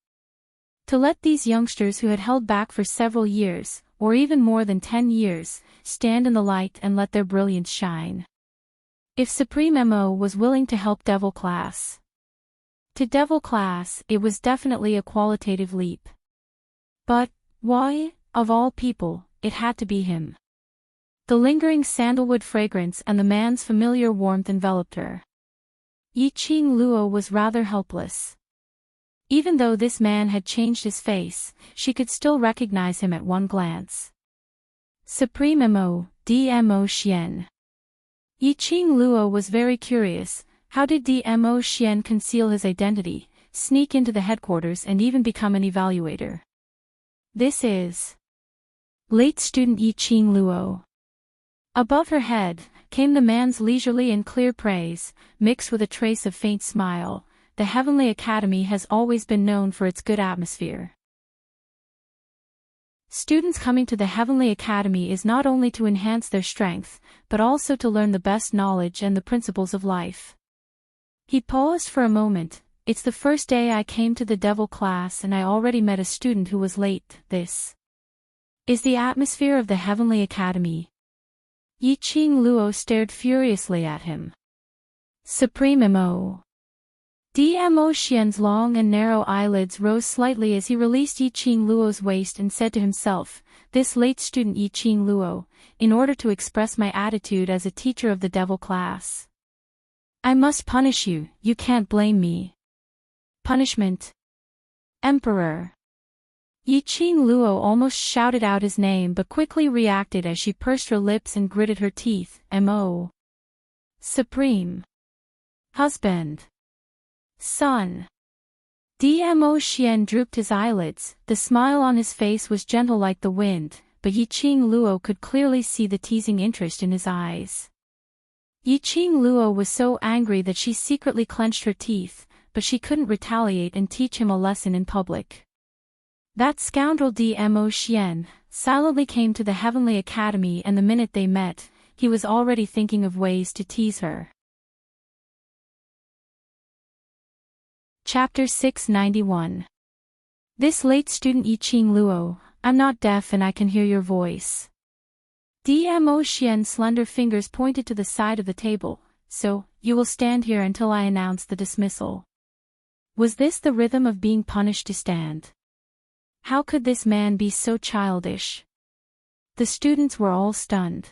To let these youngsters who had held back for several years, or even more than 10 years, stand in the light and let their brilliance shine. If Supreme MO was willing to help Devil class, to Devil class, it was definitely a qualitative leap. But, why, of all people, it had to be him? The lingering sandalwood fragrance and the man's familiar warmth enveloped her. Yiqing Luo was rather helpless. Even though this man had changed his face, she could still recognize him at one glance. Supreme MO, DMO Xian. Yiqing Luo was very curious, how did DMO Xian conceal his identity, sneak into the headquarters and even become an evaluator? This is late student Yiqing Luo. Above her head, came the man's leisurely and clear praise, mixed with a trace of faint smile. The Heavenly Academy has always been known for its good atmosphere. Students coming to the Heavenly Academy is not only to enhance their strength, but also to learn the best knowledge and the principles of life. He paused for a moment. It's the first day I came to the Devil class and I already met a student who was late. This is the atmosphere of the Heavenly Academy. Yiqing Luo stared furiously at him. Supreme MO. DMO Xian's long and narrow eyelids rose slightly as he released Yiqing Luo's waist and said to himself, this late student Yiqing Luo, in order to express my attitude as a teacher of the Devil class. I must punish you, you can't blame me. Punishment. Emperor. Yiqing Luo almost shouted out his name but quickly reacted as she pursed her lips and gritted her teeth. MO. Supreme. Husband. Son. DMO Xian drooped his eyelids. The smile on his face was gentle like the wind, but Yiqing Luo could clearly see the teasing interest in his eyes. Yiqing Luo was so angry that she secretly clenched her teeth, but she couldn't retaliate and teach him a lesson in public. That scoundrel DMO Xian silently came to the Heavenly Academy, and the minute they met, he was already thinking of ways to tease her. Chapter 691. This late student Yiqing Luo, I'm not deaf and I can hear your voice. DMO Xian's slender fingers pointed to the side of the table, so, you will stand here until I announce the dismissal. Was this the rhythm of being punished to stand? How could this man be so childish? The students were all stunned.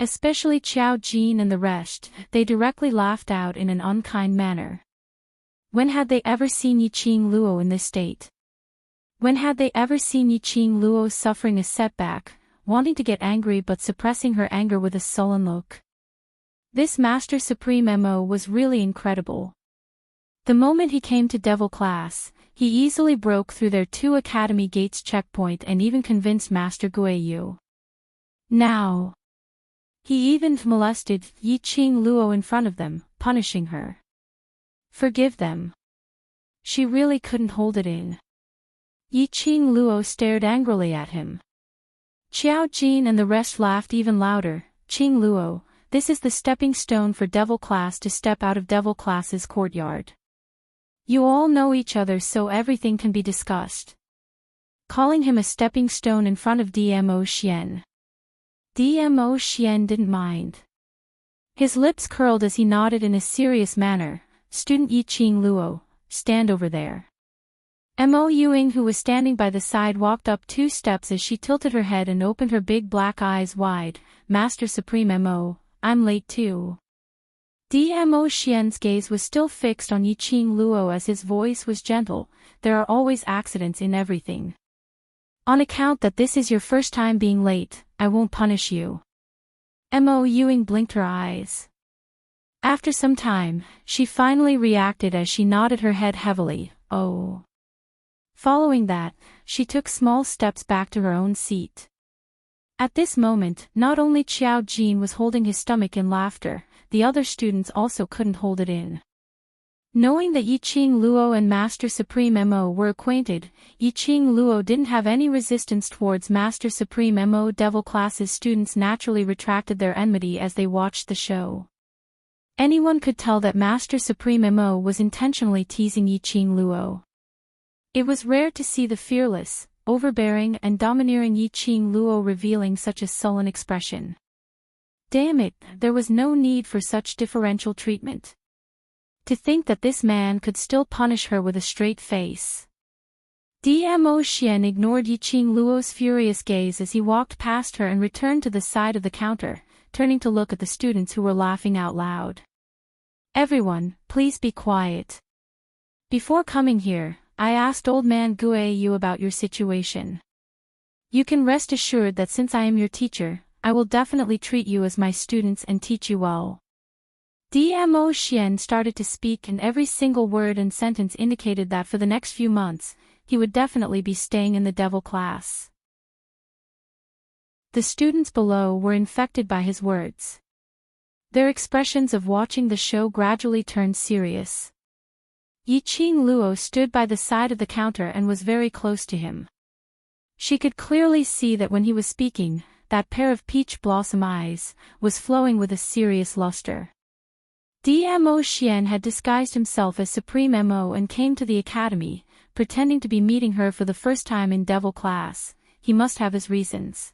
Especially Qiao Jin and the rest, they directly laughed out in an unkind manner. When had they ever seen Yiqing Luo in this state? When had they ever seen Yiqing Luo suffering a setback, wanting to get angry but suppressing her anger with a sullen look? This Master Supreme Mo was really incredible. The moment he came to Devil class, he easily broke through their 2 academy gates checkpoint and even convinced Master Guiyu. Now, he even molested Yiqing Luo in front of them, punishing her. Forgive them. She really couldn't hold it in. Yiqing Luo stared angrily at him. Qiao Jin and the rest laughed even louder. Qing Luo, this is the stepping stone for Devil class to step out of Devil class's courtyard. You all know each other so everything can be discussed. Calling him a stepping stone in front of DMO Xian. DMO Xian didn't mind. His lips curled as he nodded in a serious manner. Student Yiqing Luo, stand over there. Mo Yuing, who was standing by the side, walked up 2 steps as she tilted her head and opened her big black eyes wide. Master Supreme Mo, I'm late too. DMO Xian's gaze was still fixed on Yiqing Luo as his voice was gentle. There are always accidents in everything. On account that this is your first time being late, I won't punish you. Mo Yuing blinked her eyes. After some time, she finally reacted as she nodded her head heavily, oh. Following that, she took small steps back to her own seat. At this moment, not only Qiao Jin was holding his stomach in laughter, the other students also couldn't hold it in. Knowing that Yiqing Luo and Master Supreme Mo were acquainted, Yiqing Luo didn't have any resistance towards Master Supreme Mo. Devil class's students naturally retracted their enmity as they watched the show. Anyone could tell that Master Supreme Mo was intentionally teasing Yiqing Luo. It was rare to see the fearless, overbearing and domineering Yiqing Luo revealing such a sullen expression. Damn it, there was no need for such differential treatment. To think that this man could still punish her with a straight face. DMO Xian ignored Yiqing Luo's furious gaze as he walked past her and returned to the side of the counter, turning to look at the students who were laughing out loud. Everyone, please be quiet. Before coming here, I asked Old Man Guiyu about your situation. You can rest assured that since I am your teacher, I will definitely treat you as my students and teach you well. DMO Xian started to speak and every single word and sentence indicated that for the next few months, he would definitely be staying in the Devil class. The students below were infected by his words. Their expressions of watching the show gradually turned serious. Yiqing Luo stood by the side of the counter and was very close to him. She could clearly see that when he was speaking, that pair of peach blossom eyes was flowing with a serious luster. DMO Xian had disguised himself as Supreme Mo and came to the academy, pretending to be meeting her for the first time in Devil class. He must have his reasons.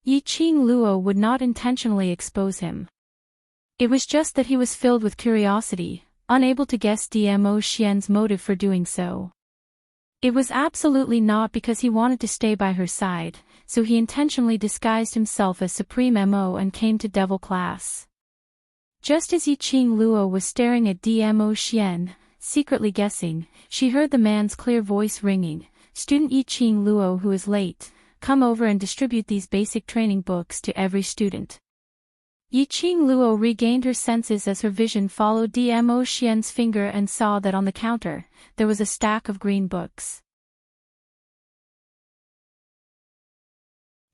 Yiqing Luo would not intentionally expose him. It was just that he was filled with curiosity, unable to guess DMO Xian's motive for doing so. It was absolutely not because he wanted to stay by her side, so he intentionally disguised himself as Supreme Mo and came to Devil class. Just as Yiqing Luo was staring at DMO Xian, secretly guessing, she heard the man's clear voice ringing, "Student Yiqing Luo who is late, come over and distribute these basic training books to every student." Yiqing Luo regained her senses as her vision followed DMO Xian's finger and saw that on the counter, there was a stack of green books.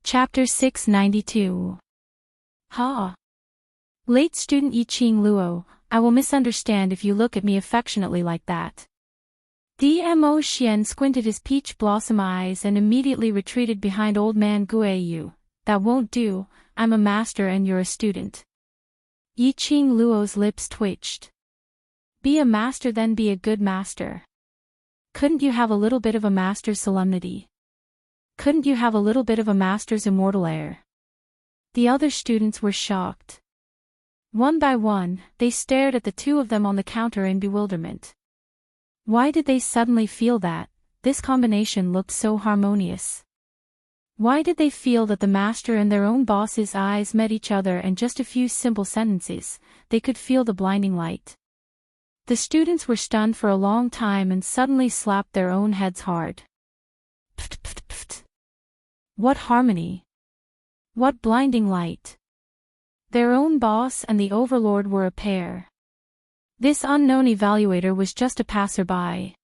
Chapter 692. Ha! Late student Yiqing Luo, I will misunderstand if you look at me affectionately like that. DMO Xian squinted his peach blossom eyes and immediately retreated behind Old Man Guiyu. That won't do, I'm a master and you're a student. Yiqing Luo's lips twitched. Be a master then be a good master. Couldn't you have a little bit of a master's solemnity? Couldn't you have a little bit of a master's immortal air? The other students were shocked. One by one, they stared at the two of them on the counter in bewilderment. Why did they suddenly feel that this combination looked so harmonious? Why did they feel that the master and their own boss's eyes met each other and just a few simple sentences, they could feel the blinding light? The students were stunned for a long time and suddenly slapped their own heads hard. Pft, pft, pft. What harmony! What blinding light! Their own boss and the overlord were a pair. This unknown evaluator was just a passerby.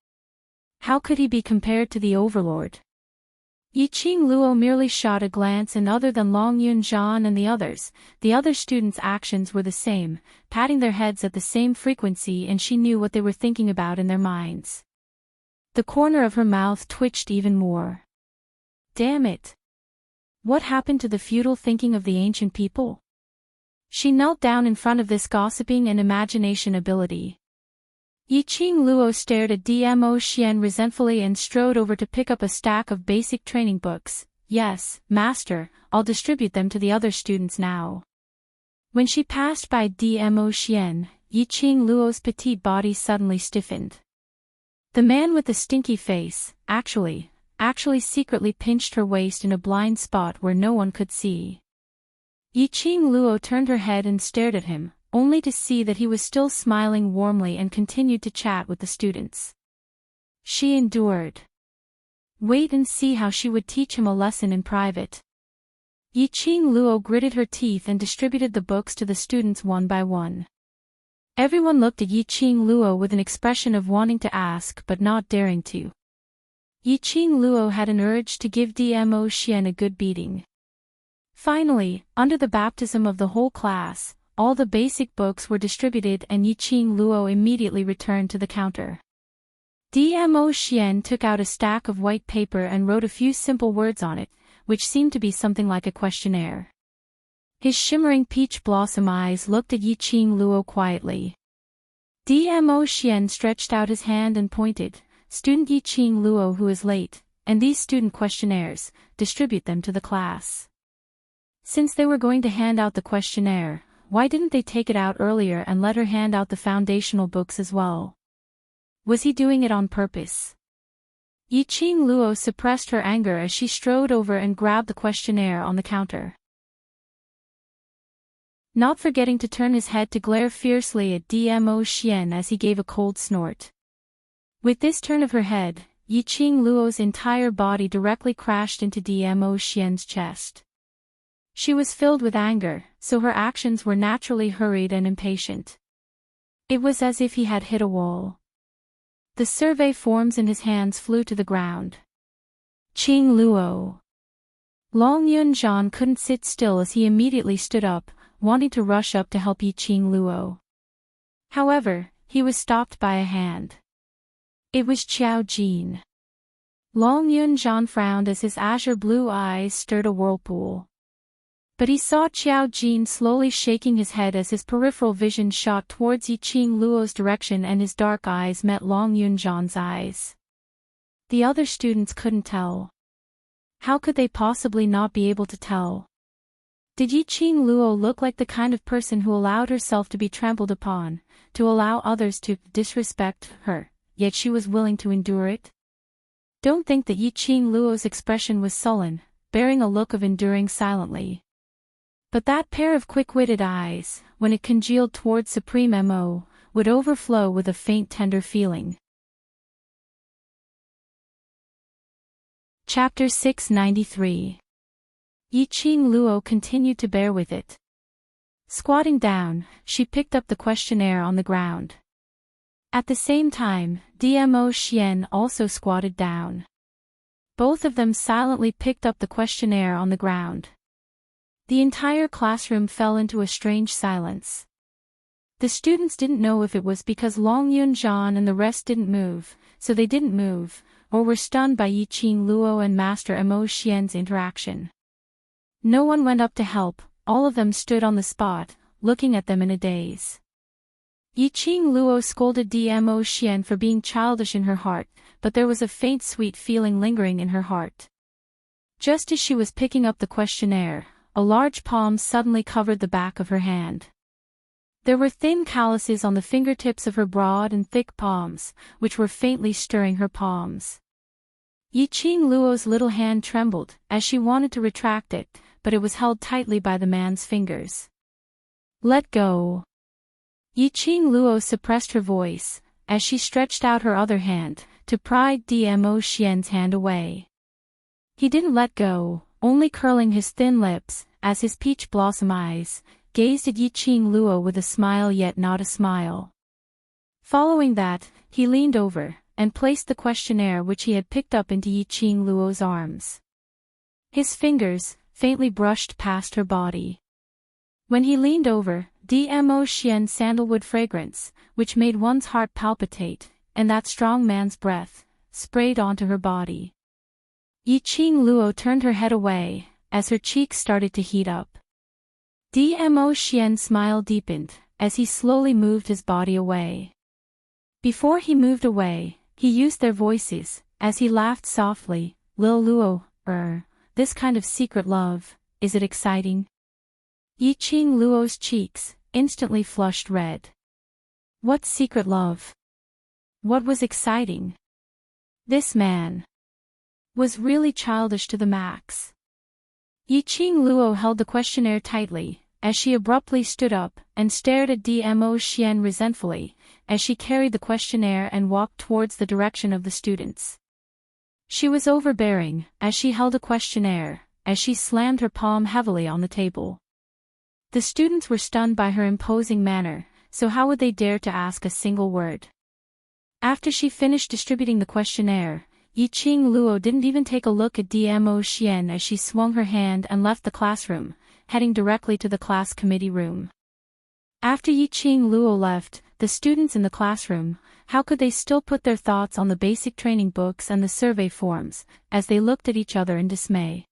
How could he be compared to the overlord? Yiqing Luo merely shot a glance, and other than Long Yunzhan and the other students' actions were the same, patting their heads at the same frequency, and she knew what they were thinking about in their minds. The corner of her mouth twitched even more. Damn it! What happened to the feudal thinking of the ancient people? She knelt down in front of this gossiping and imagination ability. Yiqing Luo stared at Dmo Xian resentfully and strode over to pick up a stack of basic training books. Yes, master, I'll distribute them to the other students now. When she passed by Dmo Xian, Yiqing Luo's petite body suddenly stiffened. The man with the stinky face, actually secretly pinched her waist in a blind spot where no one could see. Yiqing Luo turned her head and stared at him, only to see that he was still smiling warmly and continued to chat with the students. She endured. Wait and see how she would teach him a lesson in private. Yiqing Luo gritted her teeth and distributed the books to the students one by one. Everyone looked at Yiqing Luo with an expression of wanting to ask but not daring to. Yiqing Luo had an urge to give Dmo Xian a good beating. Finally, under the baptism of the whole class, all the basic books were distributed and Yiqing Luo immediately returned to the counter. Dmo Xian took out a stack of white paper and wrote a few simple words on it, which seemed to be something like a questionnaire. His shimmering peach blossom eyes looked at Yiqing Luo quietly. Dmo Xian stretched out his hand and pointed, "Student Yiqing Luo who is late, and these student questionnaires, distribute them to the class." Since they were going to hand out the questionnaire, why didn't they take it out earlier and let her hand out the foundational books as well? Was he doing it on purpose? Yiqing Luo suppressed her anger as she strode over and grabbed the questionnaire on the counter, not forgetting to turn his head to glare fiercely at Dmo Xian as he gave a cold snort. With this turn of her head, Yiqing Luo's entire body directly crashed into Dmo Xian's chest. She was filled with anger, so her actions were naturally hurried and impatient. It was as if he had hit a wall. The survey forms in his hands flew to the ground. Qing Luo. Long Yunzhan couldn't sit still as he immediately stood up, wanting to rush up to help Yiqing Luo. However, he was stopped by a hand. It was Qiao Jin. Long Yunzhan frowned as his azure blue eyes stirred a whirlpool. But he saw Qiao Jin slowly shaking his head as his peripheral vision shot towards Yiqing Luo's direction and his dark eyes met Long Yunzhan's eyes. The other students couldn't tell. How could they possibly not be able to tell? Did Yiqing Luo look like the kind of person who allowed herself to be trampled upon, to allow others to disrespect her, yet she was willing to endure it? Don't think that Yiqing Luo's expression was sullen, bearing a look of enduring silently. But that pair of quick-witted eyes, when it congealed towards Supreme Mo, would overflow with a faint tender feeling. Chapter 693. Yiqing Luo continued to bear with it. Squatting down, she picked up the questionnaire on the ground. At the same time, Dmo Xian also squatted down. Both of them silently picked up the questionnaire on the ground. The entire classroom fell into a strange silence. The students didn't know if it was because Long Yunzhan and the rest didn't move, so they didn't move, or were stunned by Yiqing Luo and Master Mo Xian's interaction. No one went up to help, all of them stood on the spot, looking at them in a daze. Yiqing Luo scolded Dmo Xian for being childish in her heart, but there was a faint sweet feeling lingering in her heart. Just as she was picking up the questionnaire, a large palm suddenly covered the back of her hand. There were thin calluses on the fingertips of her broad and thick palms, which were faintly stirring her palms. Yiqing Luo's little hand trembled, as she wanted to retract it, but it was held tightly by the man's fingers. "Let go." Yiqing Luo suppressed her voice, as she stretched out her other hand, to pry Dmo Xian's hand away. He didn't let go, only curling his thin lips, as his peach blossom eyes gazed at Yiqing Luo with a smile yet not a smile. Following that, he leaned over, and placed the questionnaire which he had picked up into Yiqing Luo's arms. His fingers faintly brushed past her body. When he leaned over, Dmo Xian's sandalwood fragrance, which made one's heart palpitate, and that strong man's breath, sprayed onto her body. Yiqing Luo turned her head away, as her cheeks started to heat up. Dmo Xian's smile deepened, as he slowly moved his body away. Before he moved away, he used their voices, as he laughed softly. Lil Luo, this kind of secret love, is it exciting? Yiqing Luo's cheeks instantly flushed red. What secret love? What was exciting? This man was really childish to the max. Yiqing Luo held the questionnaire tightly, as she abruptly stood up and stared at Dmo Xian resentfully, as she carried the questionnaire and walked towards the direction of the students. She was overbearing, as she held a questionnaire, as she slammed her palm heavily on the table. The students were stunned by her imposing manner, so how would they dare to ask a single word? After she finished distributing the questionnaire, Yiqing Luo didn't even take a look at Dmo Xian as she swung her hand and left the classroom, heading directly to the class committee room. After Yiqing Luo left, the students in the classroom, how could they still put their thoughts on the basic training books and the survey forms, as they looked at each other in dismay?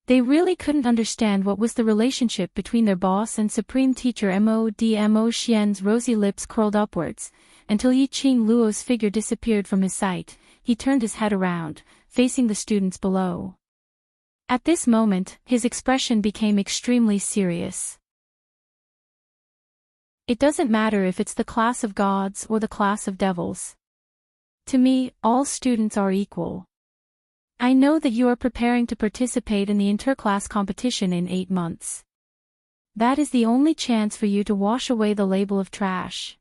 They really couldn't understand what was the relationship between their boss and supreme teacher. Dmo Xian's rosy lips curled upwards, until Yiqing Luo's figure disappeared from his sight. He turned his head around, facing the students below. At this moment, his expression became extremely serious. It doesn't matter if it's the class of gods or the class of devils. To me, all students are equal. I know that you are preparing to participate in the interclass competition in 8 months. That is the only chance for you to wash away the label of trash.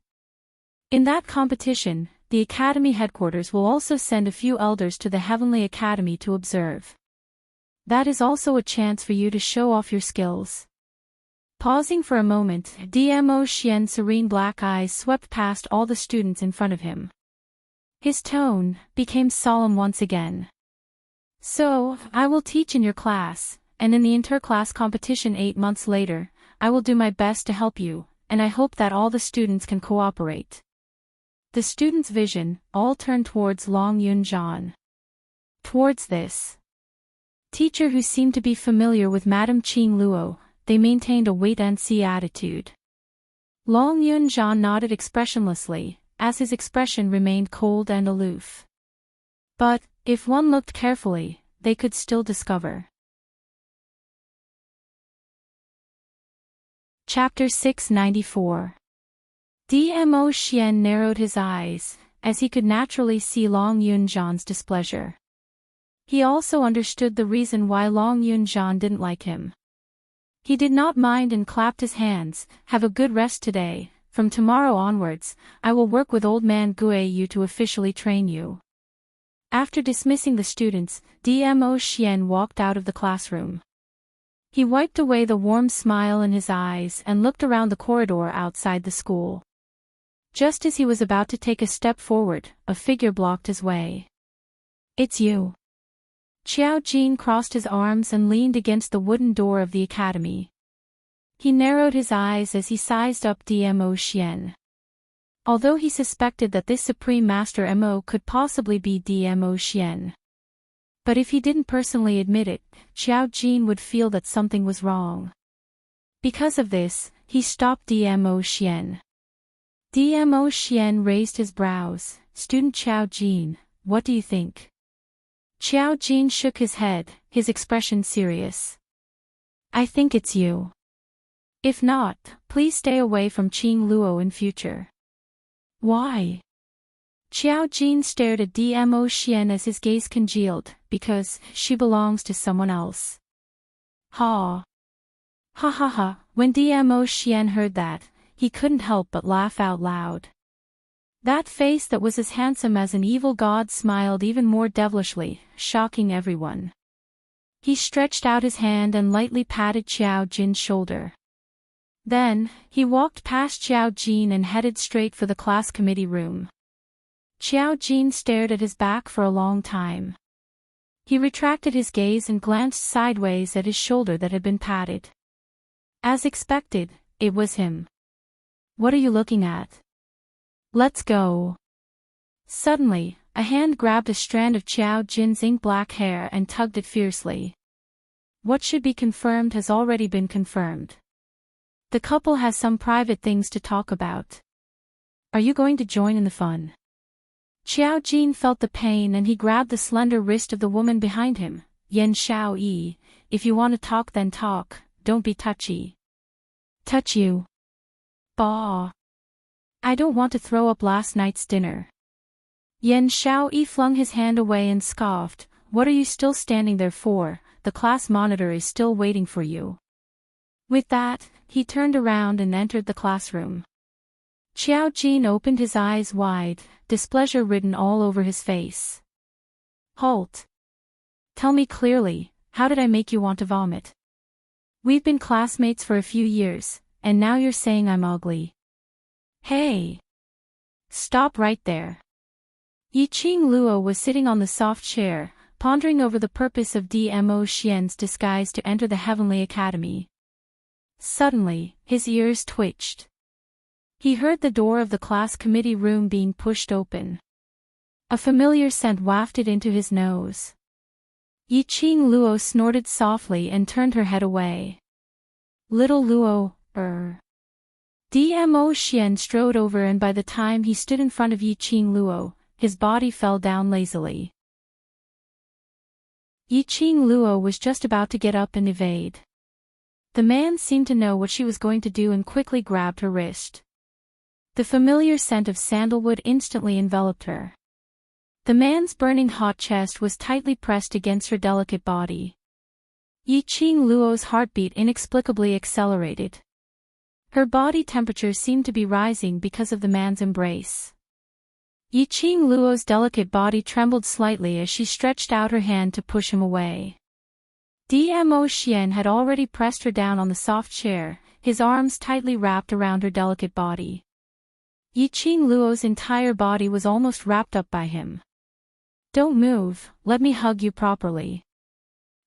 In that competition, the Academy headquarters will also send a few elders to the Heavenly Academy to observe. That is also a chance for you to show off your skills. Pausing for a moment, Dmo Xian's serene black eyes swept past all the students in front of him. His tone became solemn once again. So, I will teach in your class, and in the interclass competition 8 months later, I will do my best to help you, and I hope that all the students can cooperate. The students' vision all turned towards Long Yunzhan. Towards this teacher who seemed to be familiar with Madame Qing Luo, they maintained a wait-and-see attitude. Long Yunzhan nodded expressionlessly, as his expression remained cold and aloof. But, if one looked carefully, they could still discover. Chapter 694. Dmo Xian narrowed his eyes, as he could naturally see Long Yunzhan's displeasure. He also understood the reason why Long Yunzhan didn't like him. He did not mind and clapped his hands. Have a good rest today. From tomorrow onwards, I will work with old man Gui Yu to officially train you. After dismissing the students, Dmo Xian walked out of the classroom. He wiped away the warm smile in his eyes and looked around the corridor outside the school. Just as he was about to take a step forward, a figure blocked his way. It's you. Qiao Jin crossed his arms and leaned against the wooden door of the academy. He narrowed his eyes as he sized up Dmo Xian. Although he suspected that this Supreme Master Mo could possibly be Dmo Xian. But if he didn't personally admit it, Qiao Jin would feel that something was wrong. Because of this, he stopped Dmo Xian. Dmo Xian raised his brows. Student Qiao Jin, what do you think? Qiao Jin shook his head, his expression serious. I think it's you. If not, please stay away from Qing Luo in future. Why? Qiao Jin stared at Dmo Xian as his gaze congealed. Because she belongs to someone else. Ha. Ha ha ha. When Dmo Xian heard that, he couldn't help but laugh out loud. That face that was as handsome as an evil god smiled even more devilishly, shocking everyone. He stretched out his hand and lightly patted Xiao Jin's shoulder. Then, he walked past Xiao Jin and headed straight for the class committee room. Xiao Jin stared at his back for a long time. He retracted his gaze and glanced sideways at his shoulder that had been patted. As expected, it was him. "What are you looking at? Let's go." Suddenly, a hand grabbed a strand of Xiao Jin's ink-black hair and tugged it fiercely. What should be confirmed has already been confirmed. The couple has some private things to talk about. Are you going to join in the fun? Xiao Jin felt the pain and he grabbed the slender wrist of the woman behind him. "Yan Xiao Yi, if you want to talk then talk, don't be touchy." "Touch you? Bah. I don't want to throw up last night's dinner." Yan Xiao Yi flung his hand away and scoffed, "What are you still standing there for? The class monitor is still waiting for you." With that, he turned around and entered the classroom. Xiao Jin opened his eyes wide, displeasure written all over his face. "Halt. Tell me clearly, how did I make you want to vomit? We've been classmates for a few years, and now you're saying I'm ugly. Hey! Stop right there." Yiqing Luo was sitting on the soft chair, pondering over the purpose of Dmo Xian's disguise to enter the Heavenly Academy. Suddenly, his ears twitched. He heard the door of the class committee room being pushed open. A familiar scent wafted into his nose. Yiqing Luo snorted softly and turned her head away. "Little Luo, Dmo Xian strode over and by the time he stood in front of Yiqing Luo, his body fell down lazily. Yiqing Luo was just about to get up and evade. The man seemed to know what she was going to do and quickly grabbed her wrist. The familiar scent of sandalwood instantly enveloped her. The man's burning hot chest was tightly pressed against her delicate body. Yiqing Luo's heartbeat inexplicably accelerated. Her body temperature seemed to be rising because of the man's embrace. Yiqing Luo's delicate body trembled slightly as she stretched out her hand to push him away. Dmo Xian had already pressed her down on the soft chair, his arms tightly wrapped around her delicate body. Yiqing Luo's entire body was almost wrapped up by him. "Don't move, let me hug you properly."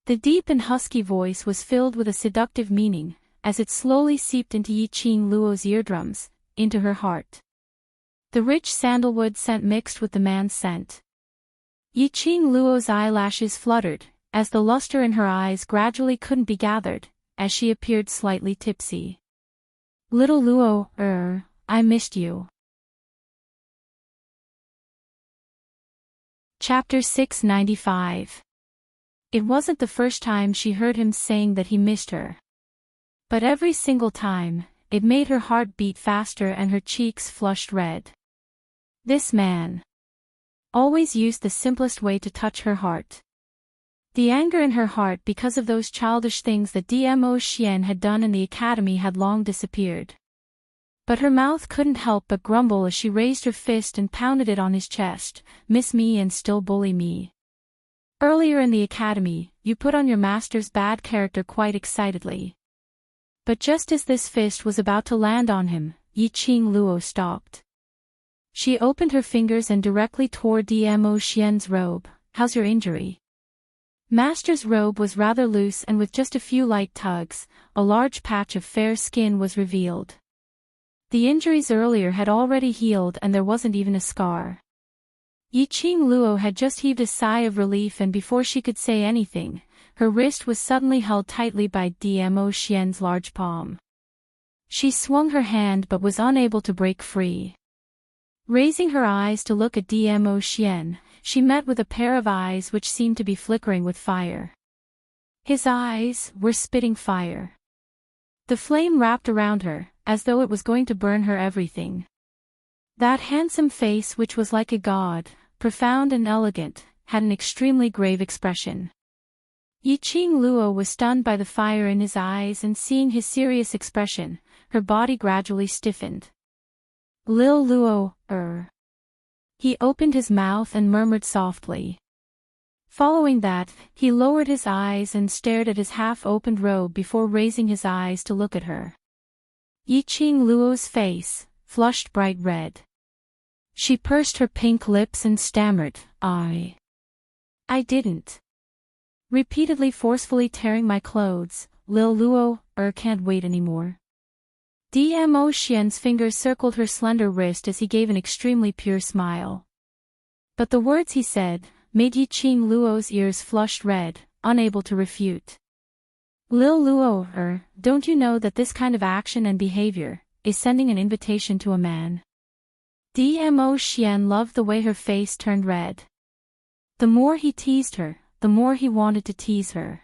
The deep and husky voice was filled with a seductive meaning, as it slowly seeped into Yiqing Luo's eardrums, into her heart. The rich sandalwood scent mixed with the man's scent. Yiqing Luo's eyelashes fluttered, as the luster in her eyes gradually couldn't be gathered, as she appeared slightly tipsy. "Little Luo, I missed you." Chapter 695. It wasn't the first time she heard him saying that he missed her. But every single time, it made her heart beat faster and her cheeks flushed red. This man always used the simplest way to touch her heart. The anger in her heart because of those childish things that Dmo Xian had done in the academy had long disappeared. But her mouth couldn't help but grumble as she raised her fist and pounded it on his chest. "Miss me and still bully me. Earlier in the academy, you put on your master's bad character quite excitedly." But just as this fist was about to land on him, Yiqing Luo stopped. She opened her fingers and directly tore Dmo Xian's robe. "How's your injury?" Master's robe was rather loose and with just a few light tugs, a large patch of fair skin was revealed. The injuries earlier had already healed and there wasn't even a scar. Yiqing Luo had just heaved a sigh of relief and before she could say anything, her wrist was suddenly held tightly by Dmo Xian's large palm. She swung her hand but was unable to break free. Raising her eyes to look at Dmo Xian, she met with a pair of eyes which seemed to be flickering with fire. His eyes were spitting fire. The flame wrapped around her, as though it was going to burn her everything. That handsome face which was like a god, profound and elegant, had an extremely grave expression. Yiqing Luo was stunned by the fire in his eyes and seeing his serious expression, her body gradually stiffened. Lil Luo, He opened his mouth and murmured softly. Following that, he lowered his eyes and stared at his half-opened robe before raising his eyes to look at her. Yiqing Luo's face flushed bright red. She pursed her pink lips and stammered, I didn't. Repeatedly forcefully tearing my clothes, Lil Luo, can't wait anymore. Dmo Xian's fingers circled her slender wrist as he gave an extremely pure smile. But the words he said made Yiqing Luo's ears flushed red, unable to refute. Lil Luo, don't you know that this kind of action and behavior is sending an invitation to a man? Dmo Xian loved the way her face turned red. The more he teased her, the more he wanted to tease her.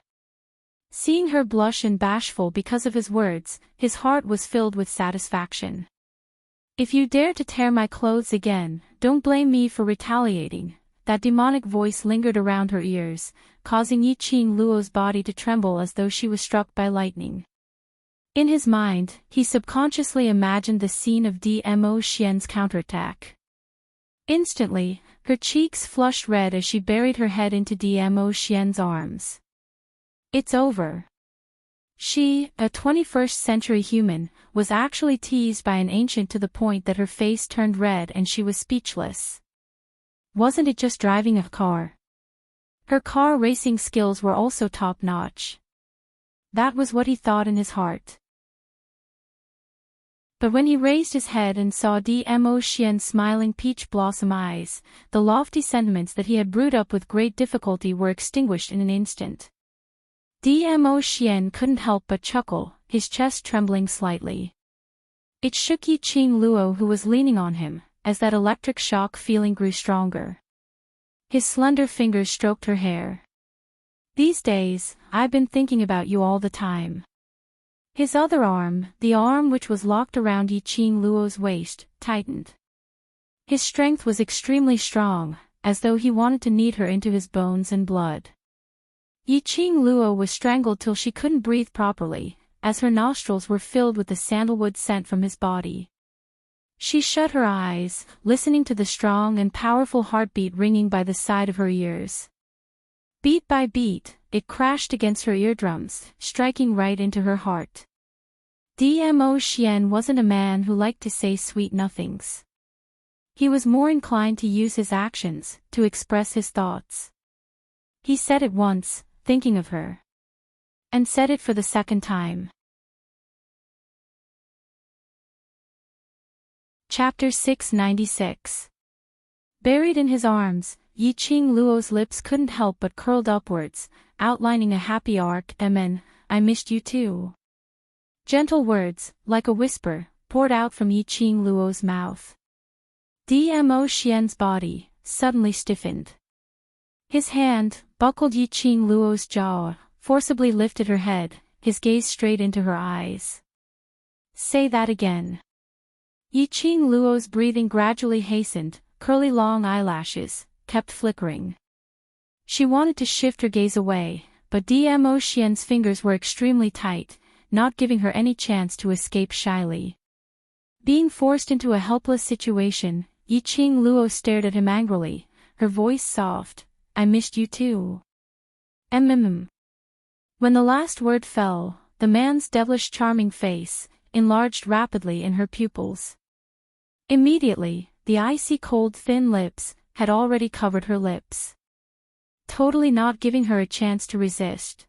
Seeing her blush and bashful because of his words, his heart was filled with satisfaction. If you dare to tear my clothes again, don't blame me for retaliating. That demonic voice lingered around her ears, causing Yiqing Luo's body to tremble as though she was struck by lightning. In his mind, he subconsciously imagined the scene of Dmo Xian's counterattack. Instantly, her cheeks flushed red as she buried her head into Dmo Xian's arms. It's over. She, a 21st-century human, was actually teased by an ancient to the point that her face turned red and she was speechless. Wasn't it just driving a car? Her car racing skills were also top-notch. That was what he thought in his heart. But when he raised his head and saw Dmo Xian's smiling peach blossom eyes, the lofty sentiments that he had brewed up with great difficulty were extinguished in an instant. Dmo Xian couldn't help but chuckle, his chest trembling slightly. It shook Yiqing Luo, who was leaning on him, as that electric shock feeling grew stronger. His slender fingers stroked her hair. These days, I've been thinking about you all the time. His other arm, the arm which was locked around Yiqing Luo's waist, tightened. His strength was extremely strong, as though he wanted to knead her into his bones and blood. Yiqing Luo was strangled till she couldn't breathe properly, as her nostrils were filled with the sandalwood scent from his body. She shut her eyes, listening to the strong and powerful heartbeat ringing by the side of her ears. Beat by beat, it crashed against her eardrums, striking right into her heart. Dmo Xian wasn't a man who liked to say sweet nothings. He was more inclined to use his actions to express his thoughts. He said it once, thinking of her. And said it for the second time. Chapter 696. Buried in his arms, Yiqing Luo's lips couldn't help but curled upwards, outlining a happy arc. I missed you too. Gentle words, like a whisper, poured out from Yiqing Luo's mouth. Dmo Xian's body suddenly stiffened. His hand buckled Yiqing Luo's jaw, forcibly lifted her head, his gaze straight into her eyes. Say that again. Yiqing Luo's breathing gradually hastened, curly long eyelashes kept flickering. She wanted to shift her gaze away, but Dmo Xian's fingers were extremely tight, not giving her any chance to escape shyly. Being forced into a helpless situation, Yiqing Luo stared at him angrily, her voice soft. I missed you too. When the last word fell, the man's devilish charming face enlarged rapidly in her pupils. Immediately, the icy cold thin lips had already covered her lips, totally not giving her a chance to resist.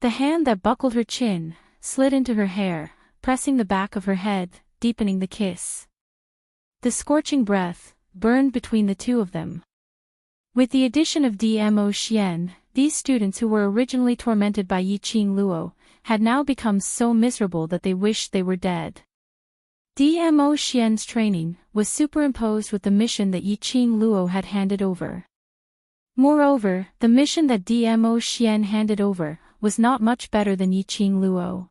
The hand that buckled her chin slid into her hair, pressing the back of her head, deepening the kiss. The scorching breath burned between the two of them. With the addition of Dmo Xian, these students who were originally tormented by Yiqing Luo had now become so miserable that they wished they were dead. Dmo Xian's training was superimposed with the mission that Yiqing Luo had handed over. Moreover, the mission that Dmo Xian handed over was not much better than Yiqing Luo.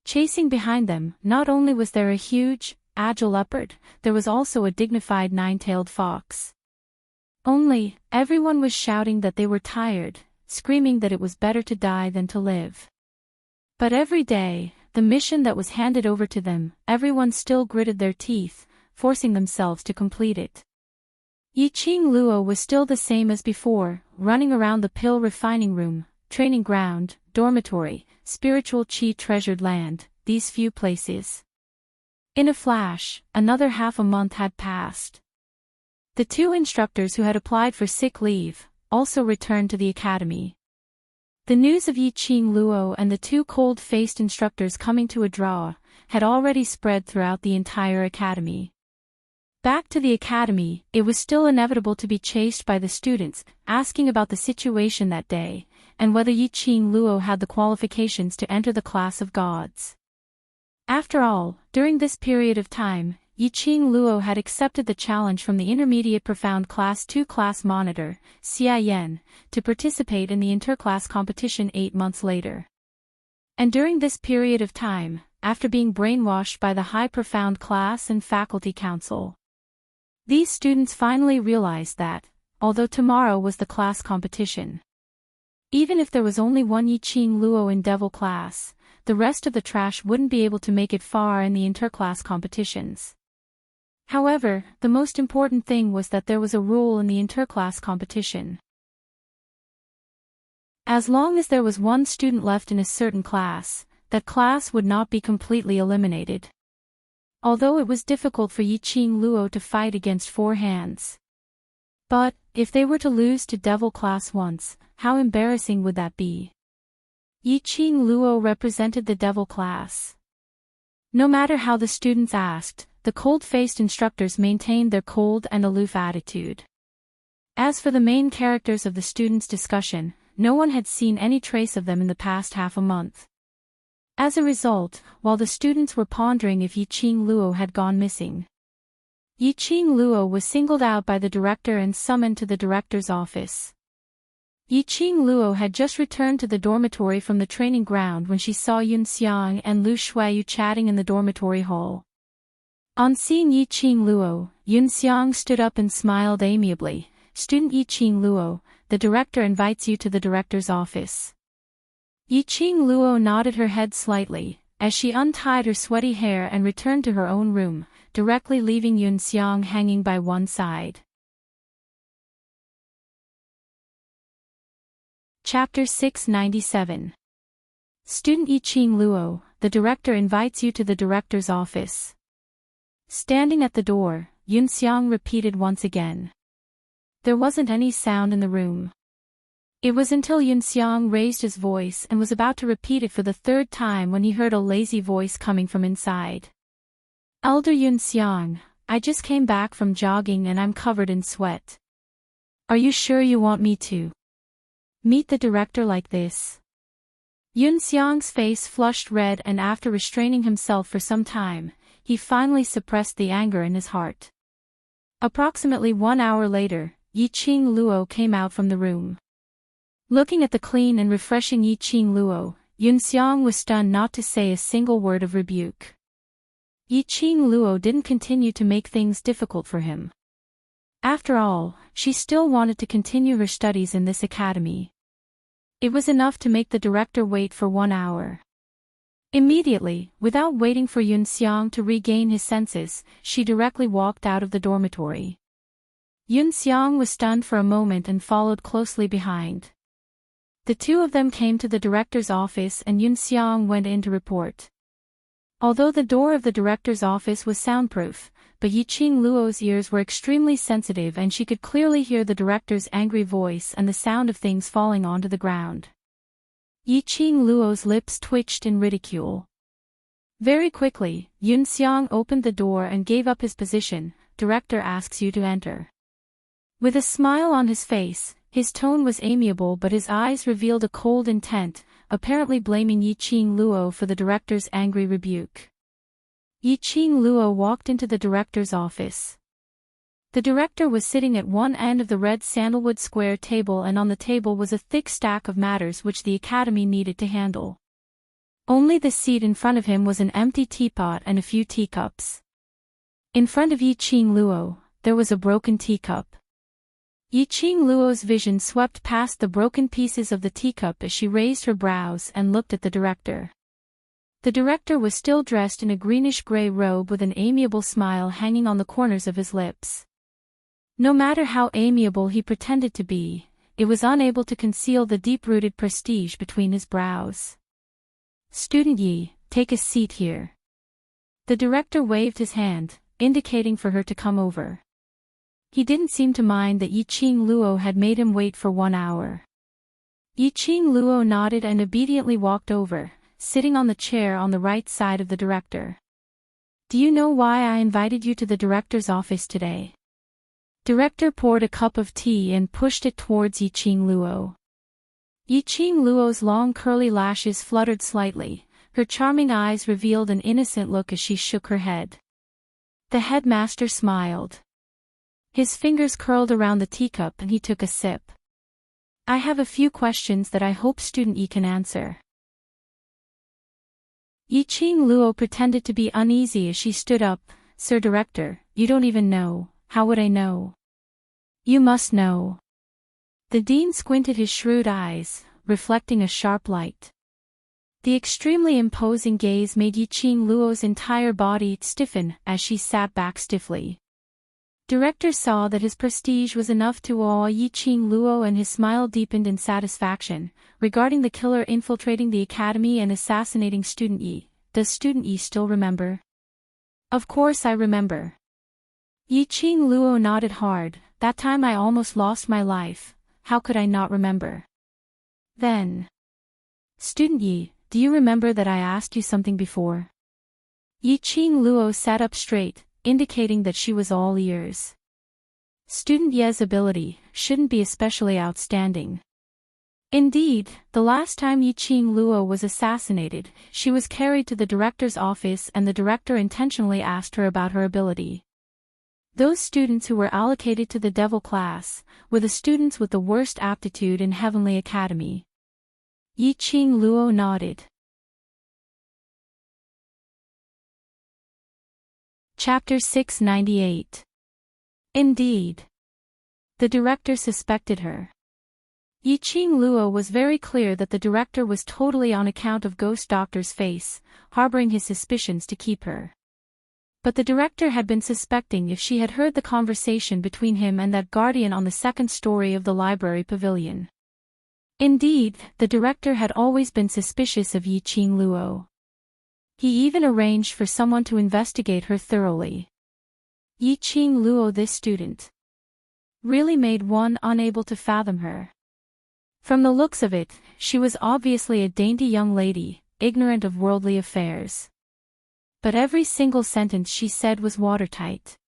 Chasing behind them, not only was there a huge, agile leopard, there was also a dignified nine-tailed fox. Only, everyone was shouting that they were tired, screaming that it was better to die than to live. But every day, the mission that was handed over to them, everyone still gritted their teeth, forcing themselves to complete it. Yiqing Luo was still the same as before, running around the pill refining room, training ground, dormitory, spiritual qi treasured land, these few places. In a flash, another half a month had passed. The two instructors who had applied for sick leave also returned to the academy. The news of Yiqing Luo and the two cold-faced instructors coming to a draw had already spread throughout the entire academy. Back to the academy, it was still inevitable to be chased by the students, asking about the situation that day, and whether Yiqing Luo had the qualifications to enter the class of gods. After all, during this period of time, Yiqing Luo had accepted the challenge from the Intermediate Profound Class 2 class monitor, Xiayan, to participate in the interclass competition 8 months later. And during this period of time, after being brainwashed by the High Profound Class and Faculty Council, these students finally realized that, although tomorrow was the class competition, even if there was only one Yiqing Luo in Devil class, the rest of the trash wouldn't be able to make it far in the interclass competitions. However, the most important thing was that there was a rule in the interclass competition. As long as there was one student left in a certain class, that class would not be completely eliminated. Although it was difficult for Yiqing Luo to fight against 4 hands. But, if they were to lose to Devil class once, how embarrassing would that be? Yiqing Luo represented the Devil class. No matter how the students asked, the cold-faced instructors maintained their cold and aloof attitude. As for the main characters of the students' discussion, no one had seen any trace of them in the past half a month. As a result, while the students were pondering if Yiqing Luo had gone missing, Yiqing Luo was singled out by the director and summoned to the director's office. Yiqing Luo had just returned to the dormitory from the training ground when she saw Yun Xiang and Lu Shuiyu chatting in the dormitory hall. On seeing Yiqing Luo, Yun Xiang stood up and smiled amiably. "Student Yiqing Luo, the director invites you to the director's office." Yiqing Luo nodded her head slightly, as she untied her sweaty hair and returned to her own room, directly leaving Yun Xiang hanging by one side. Chapter 697. Student Yiqing Luo, the director invites you to the director's office. Standing at the door, Yun Xiang repeated once again. There wasn't any sound in the room. It was until Yun Xiang raised his voice and was about to repeat it for the 3rd time when he heard a lazy voice coming from inside. "Elder Yun Xiang, I just came back from jogging and I'm covered in sweat. Are you sure you want me to meet the director like this?" Yun Xiang's face flushed red, and after restraining himself for some time, he finally suppressed the anger in his heart. Approximately 1 hour later, Yiqing Luo came out from the room. Looking at the clean and refreshing Yiqing Luo, Yun Xiang was stunned not to say a single word of rebuke. Yiqing Luo didn't continue to make things difficult for him. After all, she still wanted to continue her studies in this academy. It was enough to make the director wait for 1 hour. Immediately, without waiting for Yun Xiang to regain his senses, she directly walked out of the dormitory. Yun Xiang was stunned for a moment and followed closely behind. The two of them came to the director's office and Yun Xiang went in to report. Although the door of the director's office was soundproof, but Yiqing Luo's ears were extremely sensitive and she could clearly hear the director's angry voice and the sound of things falling onto the ground. Yiqing Luo's lips twitched in ridicule. Very quickly, Yun Xiang opened the door and gave up his position. "Director asks you to enter." With a smile on his face, his tone was amiable but his eyes revealed a cold intent, apparently blaming Yiqing Luo for the director's angry rebuke. Yiqing Luo walked into the director's office. The director was sitting at one end of the red sandalwood square table and on the table was a thick stack of matters which the academy needed to handle. Only the seat in front of him was an empty teapot and a few teacups. In front of Yiqing Luo, there was a broken teacup. Yiqing Luo's vision swept past the broken pieces of the teacup as she raised her brows and looked at the director. The director was still dressed in a greenish-gray robe with an amiable smile hanging on the corners of his lips. No matter how amiable he pretended to be, it was unable to conceal the deep-rooted prestige between his brows. "Student Yi, take a seat here." The director waved his hand, indicating for her to come over. He didn't seem to mind that Yiqing Luo had made him wait for 1 hour. Yiqing Luo nodded and obediently walked over, sitting on the chair on the right side of the director. "Do you know why I invited you to the director's office today?" Director poured a cup of tea and pushed it towards Yiqing Luo. Yiqing Luo's long curly lashes fluttered slightly, her charming eyes revealed an innocent look as she shook her head. The headmaster smiled. His fingers curled around the teacup and he took a sip. "I have a few questions that I hope Student Yi can answer." Yiqing Luo pretended to be uneasy as she stood up. "Sir Director, you don't even know. How would I know?" "You must know." The dean squinted his shrewd eyes, reflecting a sharp light. The extremely imposing gaze made Yiqing Luo's entire body stiffen as she sat back stiffly. Director saw that his prestige was enough to awe Yiqing Luo and his smile deepened in satisfaction. "Regarding the killer infiltrating the academy and assassinating Student Yi, does Student Yi still remember?" "Of course I remember." Yiqing Luo nodded hard. "That time I almost lost my life. How could I not remember?" Then, "Student Yi, do you remember that I asked you something before?" Yiqing Luo sat up straight, indicating that she was all ears. Student Ye's ability shouldn't be especially outstanding. Indeed, the last time Yiqing Luo was assassinated, she was carried to the director's office and the director intentionally asked her about her ability. Those students who were allocated to the devil class were the students with the worst aptitude in Heavenly Academy. Yiqing Luo nodded. Chapter 698. Indeed. The director suspected her. Yiqing Luo was very clear that the director was totally on account of Ghost Doctor's face, harboring his suspicions to keep her. But the director had been suspecting if she had heard the conversation between him and that guardian on the second story of the library pavilion. Indeed, the director had always been suspicious of Yiqing Luo. He even arranged for someone to investigate her thoroughly. Yiqing Luo, this student, really made one unable to fathom her. From the looks of it, she was obviously a dainty young lady, ignorant of worldly affairs. But every single sentence she said was watertight.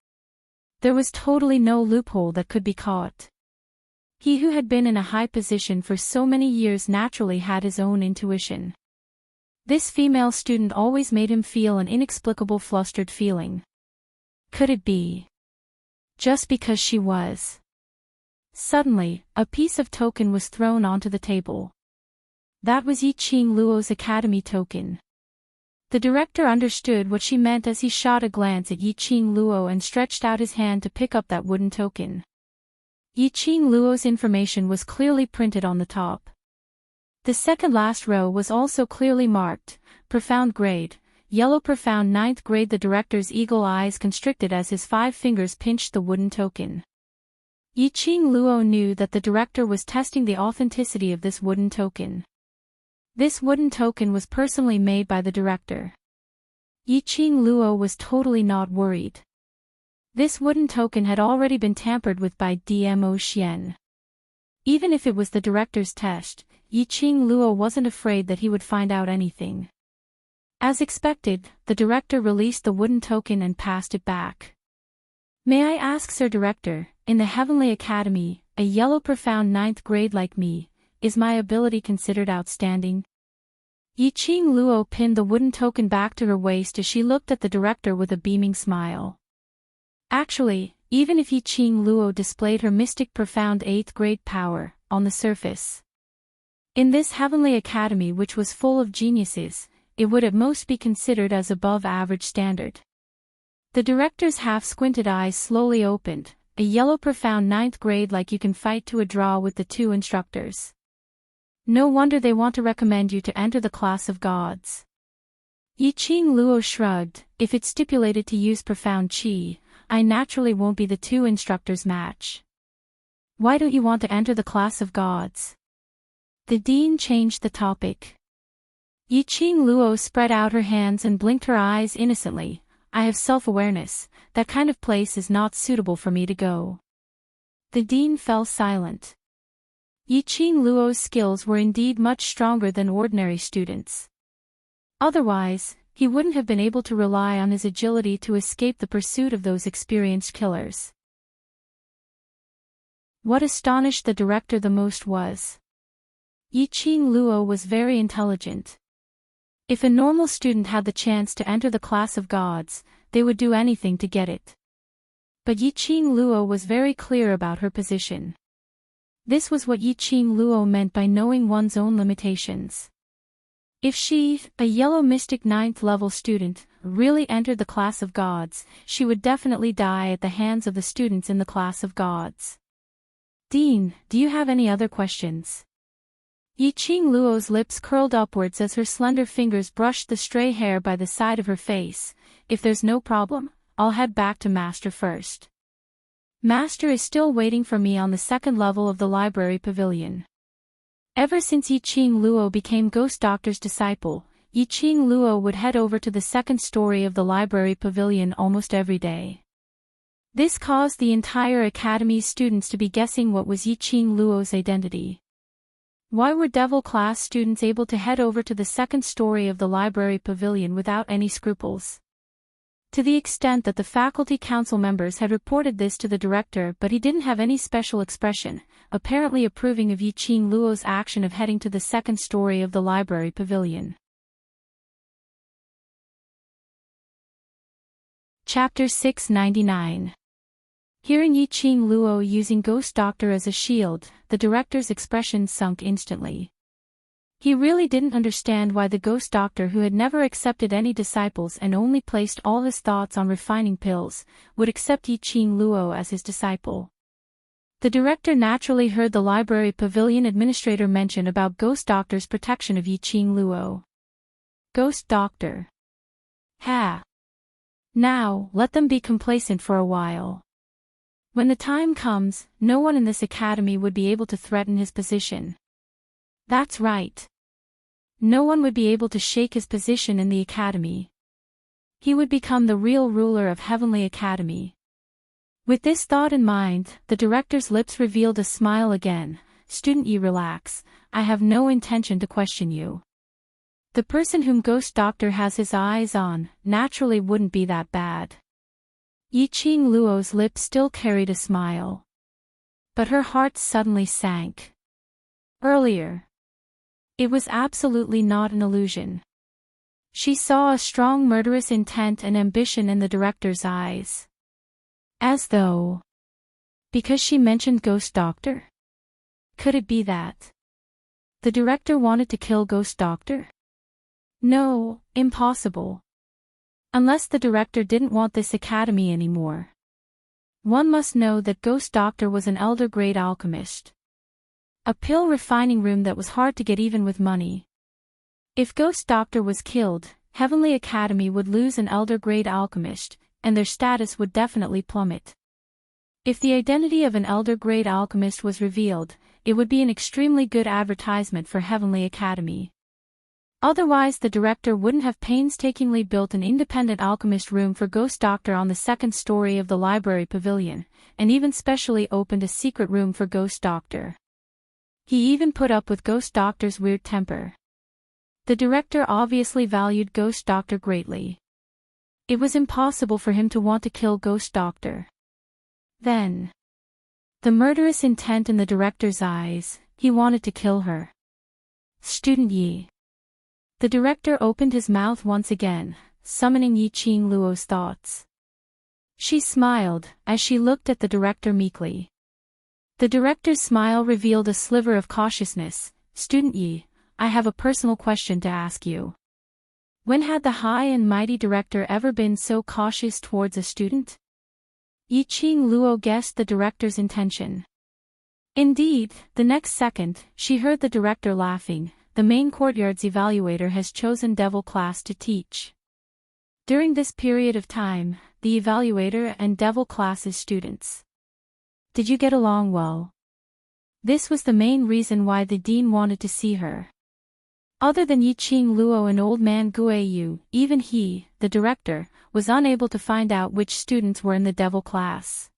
There was totally no loophole that could be caught. He who had been in a high position for so many years naturally had his own intuition. This female student always made him feel an inexplicable flustered feeling. Could it be just because she was? Suddenly, a piece of token was thrown onto the table. That was Yiqing Luo's academy token. The director understood what she meant as he shot a glance at Yiqing Luo and stretched out his hand to pick up that wooden token. Yiqing Luo's information was clearly printed on the top. The second last row was also clearly marked, Profound Grade, Yellow Profound 9th Grade. The director's eagle eyes constricted as his 5 fingers pinched the wooden token. Yiqing Luo knew that the director was testing the authenticity of this wooden token. This wooden token was personally made by the director. Yiqing Luo was totally not worried. This wooden token had already been tampered with by Dmo Xian. Even if it was the director's test, Yiqing Luo wasn't afraid that he would find out anything. As expected, the director released the wooden token and passed it back. "May I ask, Sir Director, in the Heavenly Academy, a yellow profound 9th grade like me, is my ability considered outstanding?" Yiqing Luo pinned the wooden token back to her waist as she looked at the director with a beaming smile. Actually, even if Yiqing Luo displayed her mystic profound 8th grade power, on the surface, in this Heavenly Academy which was full of geniuses, it would at most be considered as above average standard. The director's half-squinted eyes slowly opened. A yellow profound 9th grade like you can fight to a draw with the 2 instructors. No wonder they want to recommend you to enter the class of gods. Yiqing Luo shrugged. If it's stipulated to use profound qi, I naturally won't be the two instructors' match. Why don't you want to enter the class of gods? The dean changed the topic. Yiqing Luo spread out her hands and blinked her eyes innocently. I have self-awareness. That kind of place is not suitable for me to go. The dean fell silent. Yiqing Luo's skills were indeed much stronger than ordinary students. Otherwise, he wouldn't have been able to rely on his agility to escape the pursuit of those experienced killers. What astonished the director the most was Yiqing Luo was very intelligent. If a normal student had the chance to enter the class of gods, they would do anything to get it. But Yiqing Luo was very clear about her position. This was what Yiqing Luo meant by knowing one's own limitations. If she, a yellow mystic 9th level student, really entered the class of gods, she would definitely die at the hands of the students in the class of gods. Dean, do you have any other questions? Yiqing Luo's lips curled upwards as her slender fingers brushed the stray hair by the side of her face. If there's no problem, I'll head back to Master first. Master is still waiting for me on the 2nd level of the library pavilion. Ever since Yiqing Luo became Ghost Doctor's disciple, Yiqing Luo would head over to the 2nd story of the library pavilion almost every day. This caused the entire academy's students to be guessing what was Yiqing Luo's identity. Why were Devil class students able to head over to the 2nd story of the library pavilion without any scruples? To the extent that the faculty council members had reported this to the director, but he didn't have any special expression, apparently approving of Yiqing Luo's action of heading to the 2nd story of the library pavilion. Chapter 699. Hearing Yiqing Luo using Ghost Doctor as a shield, the director's expression sunk instantly. He really didn't understand why the Ghost Doctor, who had never accepted any disciples and only placed all his thoughts on refining pills, would accept Yiqing Luo as his disciple. The director naturally heard the library pavilion administrator mention about Ghost Doctor's protection of Yiqing Luo. Ghost Doctor. Ha! Now, let them be complacent for a while. When the time comes, no one in this academy would be able to threaten his position. That's right. No one would be able to shake his position in the academy. He would become the real ruler of Heavenly Academy. With this thought in mind, the director's lips revealed a smile again. Student Yi, relax. I have no intention to question you. The person whom Ghost Doctor has his eyes on, naturally wouldn't be that bad. Yiqing Luo's lips still carried a smile. But her heart suddenly sank. Earlier. It was absolutely not an illusion. She saw a strong murderous intent and ambition in the director's eyes. As though. Because she mentioned Ghost Doctor? Could it be that the director wanted to kill Ghost Doctor? No, impossible. Unless the director didn't want this academy anymore. One must know that Ghost Doctor was an elder grade alchemist. A pill refining room that was hard to get even with money. If Ghost Doctor was killed, Heavenly Academy would lose an elder grade alchemist, and their status would definitely plummet. If the identity of an elder grade alchemist was revealed, it would be an extremely good advertisement for Heavenly Academy. Otherwise the director wouldn't have painstakingly built an independent alchemist room for Ghost Doctor on the 2nd story of the library pavilion, and even specially opened a secret room for Ghost Doctor. He even put up with Ghost Doctor's weird temper. The director obviously valued Ghost Doctor greatly. It was impossible for him to want to kill Ghost Doctor. Then. The murderous intent in the director's eyes, he wanted to kill her. Student Yi. The director opened his mouth once again, summoning Yiqing Luo's thoughts. She smiled, as she looked at the director meekly. The director's smile revealed a sliver of cautiousness. Student Yi, I have a personal question to ask you. When had the high and mighty director ever been so cautious towards a student? Yiqing Luo guessed the director's intention. Indeed, the next second, she heard the director laughing. the main courtyard's evaluator has chosen Devil class to teach. During this period of time, the evaluator and Devil class's students. Did you get along well? This was the main reason why the dean wanted to see her. Other than Yiqing Luo and Old Man Guiyu, even he, the director, was unable to find out which students were in the Devil class.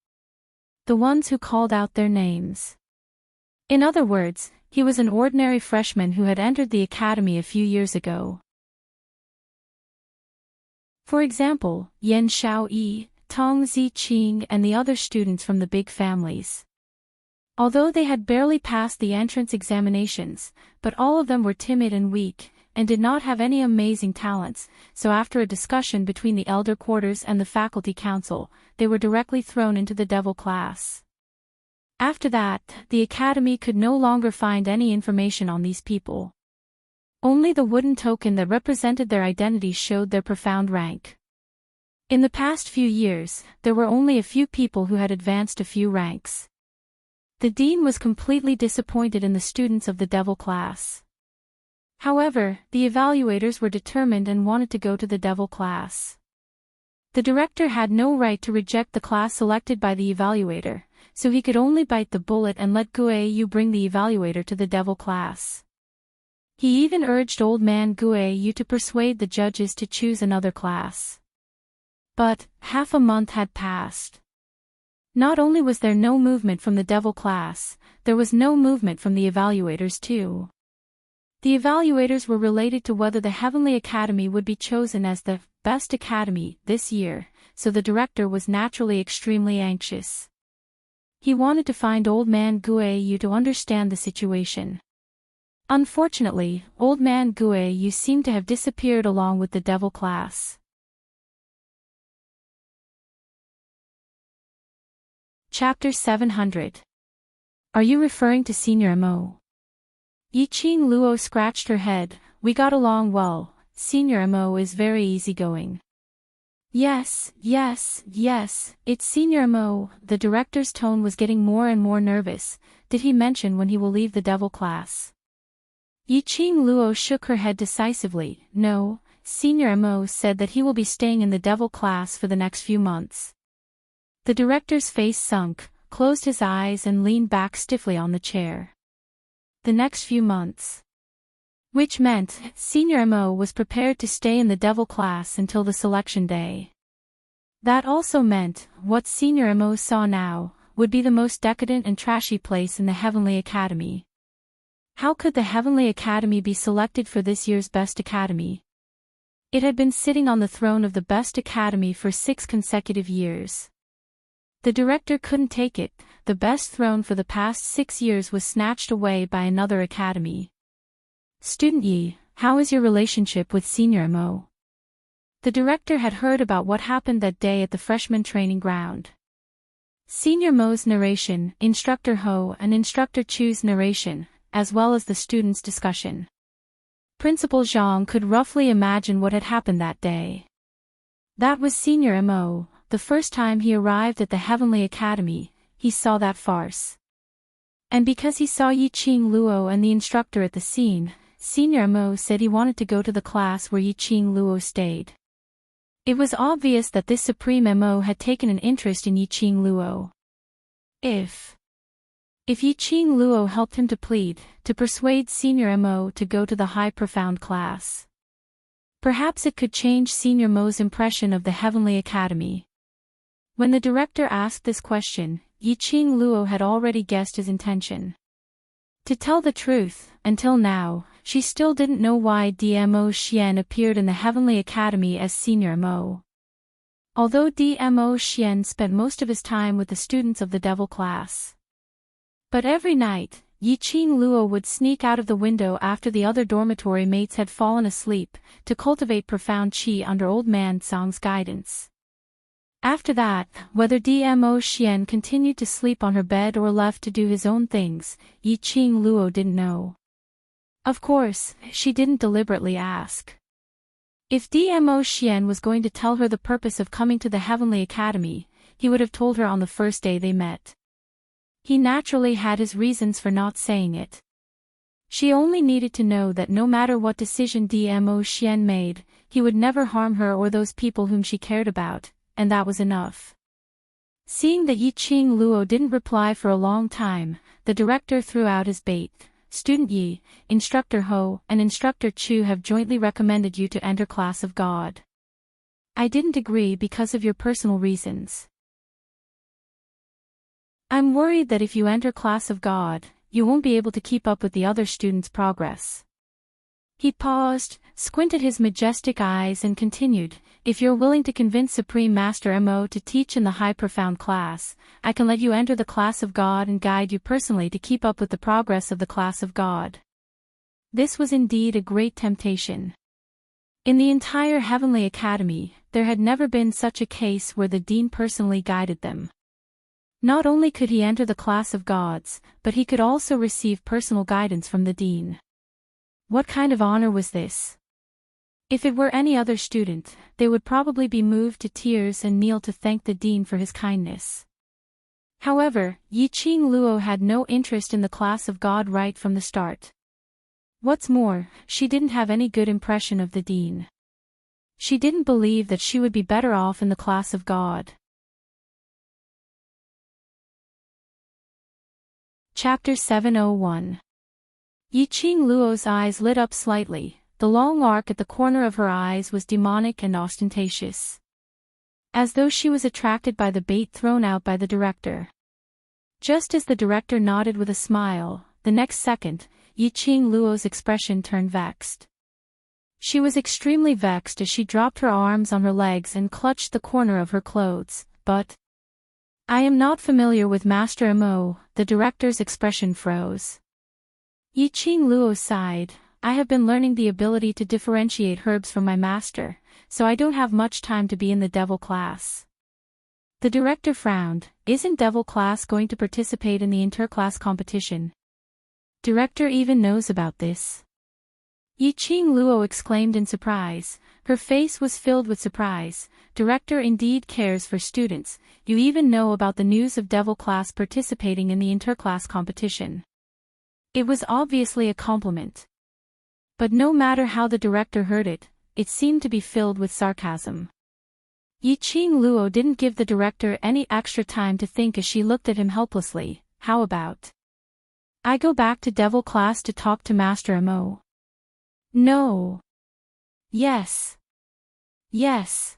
The ones who called out their names. In other words, he was an ordinary freshman who had entered the academy a few years ago. For example, Yan Xiaoyi, Tong Ziqing and the other students from the big families. Although they had barely passed the entrance examinations, but all of them were timid and weak, and did not have any amazing talents, so after a discussion between the elder quarters and the faculty council, they were directly thrown into the Devil class. After that, the academy could no longer find any information on these people. Only the wooden token that represented their identity showed their profound rank. In the past few years, there were only a few people who had advanced a few ranks. The dean was completely disappointed in the students of the Devil class. However, the evaluators were determined and wanted to go to the Devil class. The director had no right to reject the class selected by the evaluator, so he could only bite the bullet and let Guiyu bring the evaluator to the Devil class. He even urged Old Man Guiyu to persuade the judges to choose another class. But, half a month had passed. Not only was there no movement from the Devil class, there was no movement from the evaluators too. The evaluators were related to whether the Heavenly Academy would be chosen as the best academy this year, so the director was naturally extremely anxious. He wanted to find Old Man Guiyu to understand the situation. Unfortunately, Old Man Guiyu seemed to have disappeared along with the Devil class. Chapter 700. Are you referring to Senior Mo? Yiqing Luo scratched her head. We got along well. Senior Mo is very easygoing. Yes, it's Senior Mo. The director's tone was getting more and more nervous. Did he mention when he will leave the Devil class? Yiqing Luo shook her head decisively. No, Senior Mo said that he will be staying in the Devil class for the next few months. The director's face sunk, closed his eyes and leaned back stiffly on the chair. The next few months. Which meant, Senior Mo was prepared to stay in the Devil class until the selection day. That also meant, what Senior Mo saw now, would be the most decadent and trashy place in the Heavenly Academy. How could the Heavenly Academy be selected for this year's Best Academy? It had been sitting on the throne of the Best Academy for 6 consecutive years. The director couldn't take it. The best throne for the past 6 years was snatched away by another academy. Student Yi, how is your relationship with Senior Mo? The director had heard about what happened that day at the freshman training ground. Senior Mo's narration, Instructor Ho and Instructor Chu's narration, as well as the students' discussion. Principal Zhang could roughly imagine what had happened that day. That was Senior Mo. The first time he arrived at the Heavenly Academy, he saw that farce. And because he saw Yiqing Luo and the instructor at the scene, Senior Mo said he wanted to go to the class where Yiqing Luo stayed. It was obvious that this Supreme Mo had taken an interest in Yiqing Luo. If Yiqing Luo helped him to plead, to persuade Senior Mo to go to the high profound class. Perhaps it could change Senior Mo's impression of the Heavenly Academy. When the director asked this question, Yiqing Luo had already guessed his intention. To tell the truth, until now, she still didn't know why Dmo Xian appeared in the Heavenly Academy as Senior Mo. Although Dmo Xian spent most of his time with the students of the Devil class. But every night, Yiqing Luo would sneak out of the window after the other dormitory mates had fallen asleep, to cultivate profound qi under Old Man Song's guidance. After that, whether Dmo Xian continued to sleep on her bed or left to do his own things, Yiqing Luo didn't know. Of course, she didn't deliberately ask. If Dmo Xian was going to tell her the purpose of coming to the Heavenly Academy, he would have told her on the first day they met. He naturally had his reasons for not saying it. She only needed to know that no matter what decision Dmo Xian made, he would never harm her or those people whom she cared about, and that was enough. Seeing that Yiqing Luo didn't reply for a long time, the director threw out his bait. Student Yi, Instructor Ho, and Instructor Chu have jointly recommended you to enter Class of God. I didn't agree because of your personal reasons. I'm worried that if you enter Class of God, you won't be able to keep up with the other students' progress. He paused, squinted his majestic eyes and continued, if you're willing to convince Supreme Master Mo to teach in the high profound class, I can let you enter the Class of God and guide you personally to keep up with the progress of the Class of God. This was indeed a great temptation. In the entire Heavenly Academy, there had never been such a case where the Dean personally guided them. Not only could he enter the Class of Gods, but he could also receive personal guidance from the Dean. What kind of honor was this? If it were any other student, they would probably be moved to tears and kneel to thank the Dean for his kindness. However, Yiqing Luo had no interest in the Class of God right from the start. What's more, she didn't have any good impression of the Dean. She didn't believe that she would be better off in the Class of God. Chapter 701. Yiqing Luo's eyes lit up slightly. The long arc at the corner of her eyes was demonic and ostentatious. As though she was attracted by the bait thrown out by the director. Just as the director nodded with a smile, the next second, Yiqing Luo's expression turned vexed. She was extremely vexed as she dropped her arms on her legs and clutched the corner of her clothes, but... I am not familiar with Master Mo, the director's expression froze. Yiqing Luo sighed, I have been learning the ability to differentiate herbs from my master, so I don't have much time to be in the devil class. The director frowned, isn't devil class going to participate in the interclass competition? Director even knows about this. Yiqing Luo exclaimed in surprise, her face was filled with surprise, director indeed cares for students, you even know about the news of devil class participating in the interclass competition. It was obviously a compliment. But no matter how the director heard it, it seemed to be filled with sarcasm. Yiqing Luo didn't give the director any extra time to think as she looked at him helplessly, how about? I go back to devil class to talk to Master Mo. No. Yes. Yes.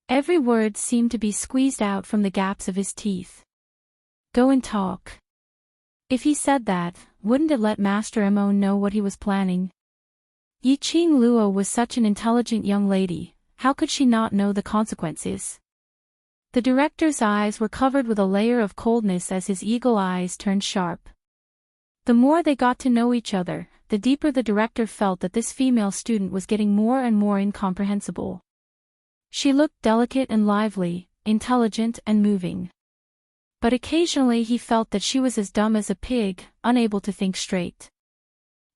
Every word seemed to be squeezed out from the gaps of his teeth. Go and talk. If he said that, wouldn't it let Master Mo know what he was planning? Yiqing Luo was such an intelligent young lady, how could she not know the consequences? The director's eyes were covered with a layer of coldness as his eagle eyes turned sharp. The more they got to know each other, the deeper the director felt that this female student was getting more and more incomprehensible. She looked delicate and lively, intelligent and moving. But occasionally he felt that she was as dumb as a pig, unable to think straight.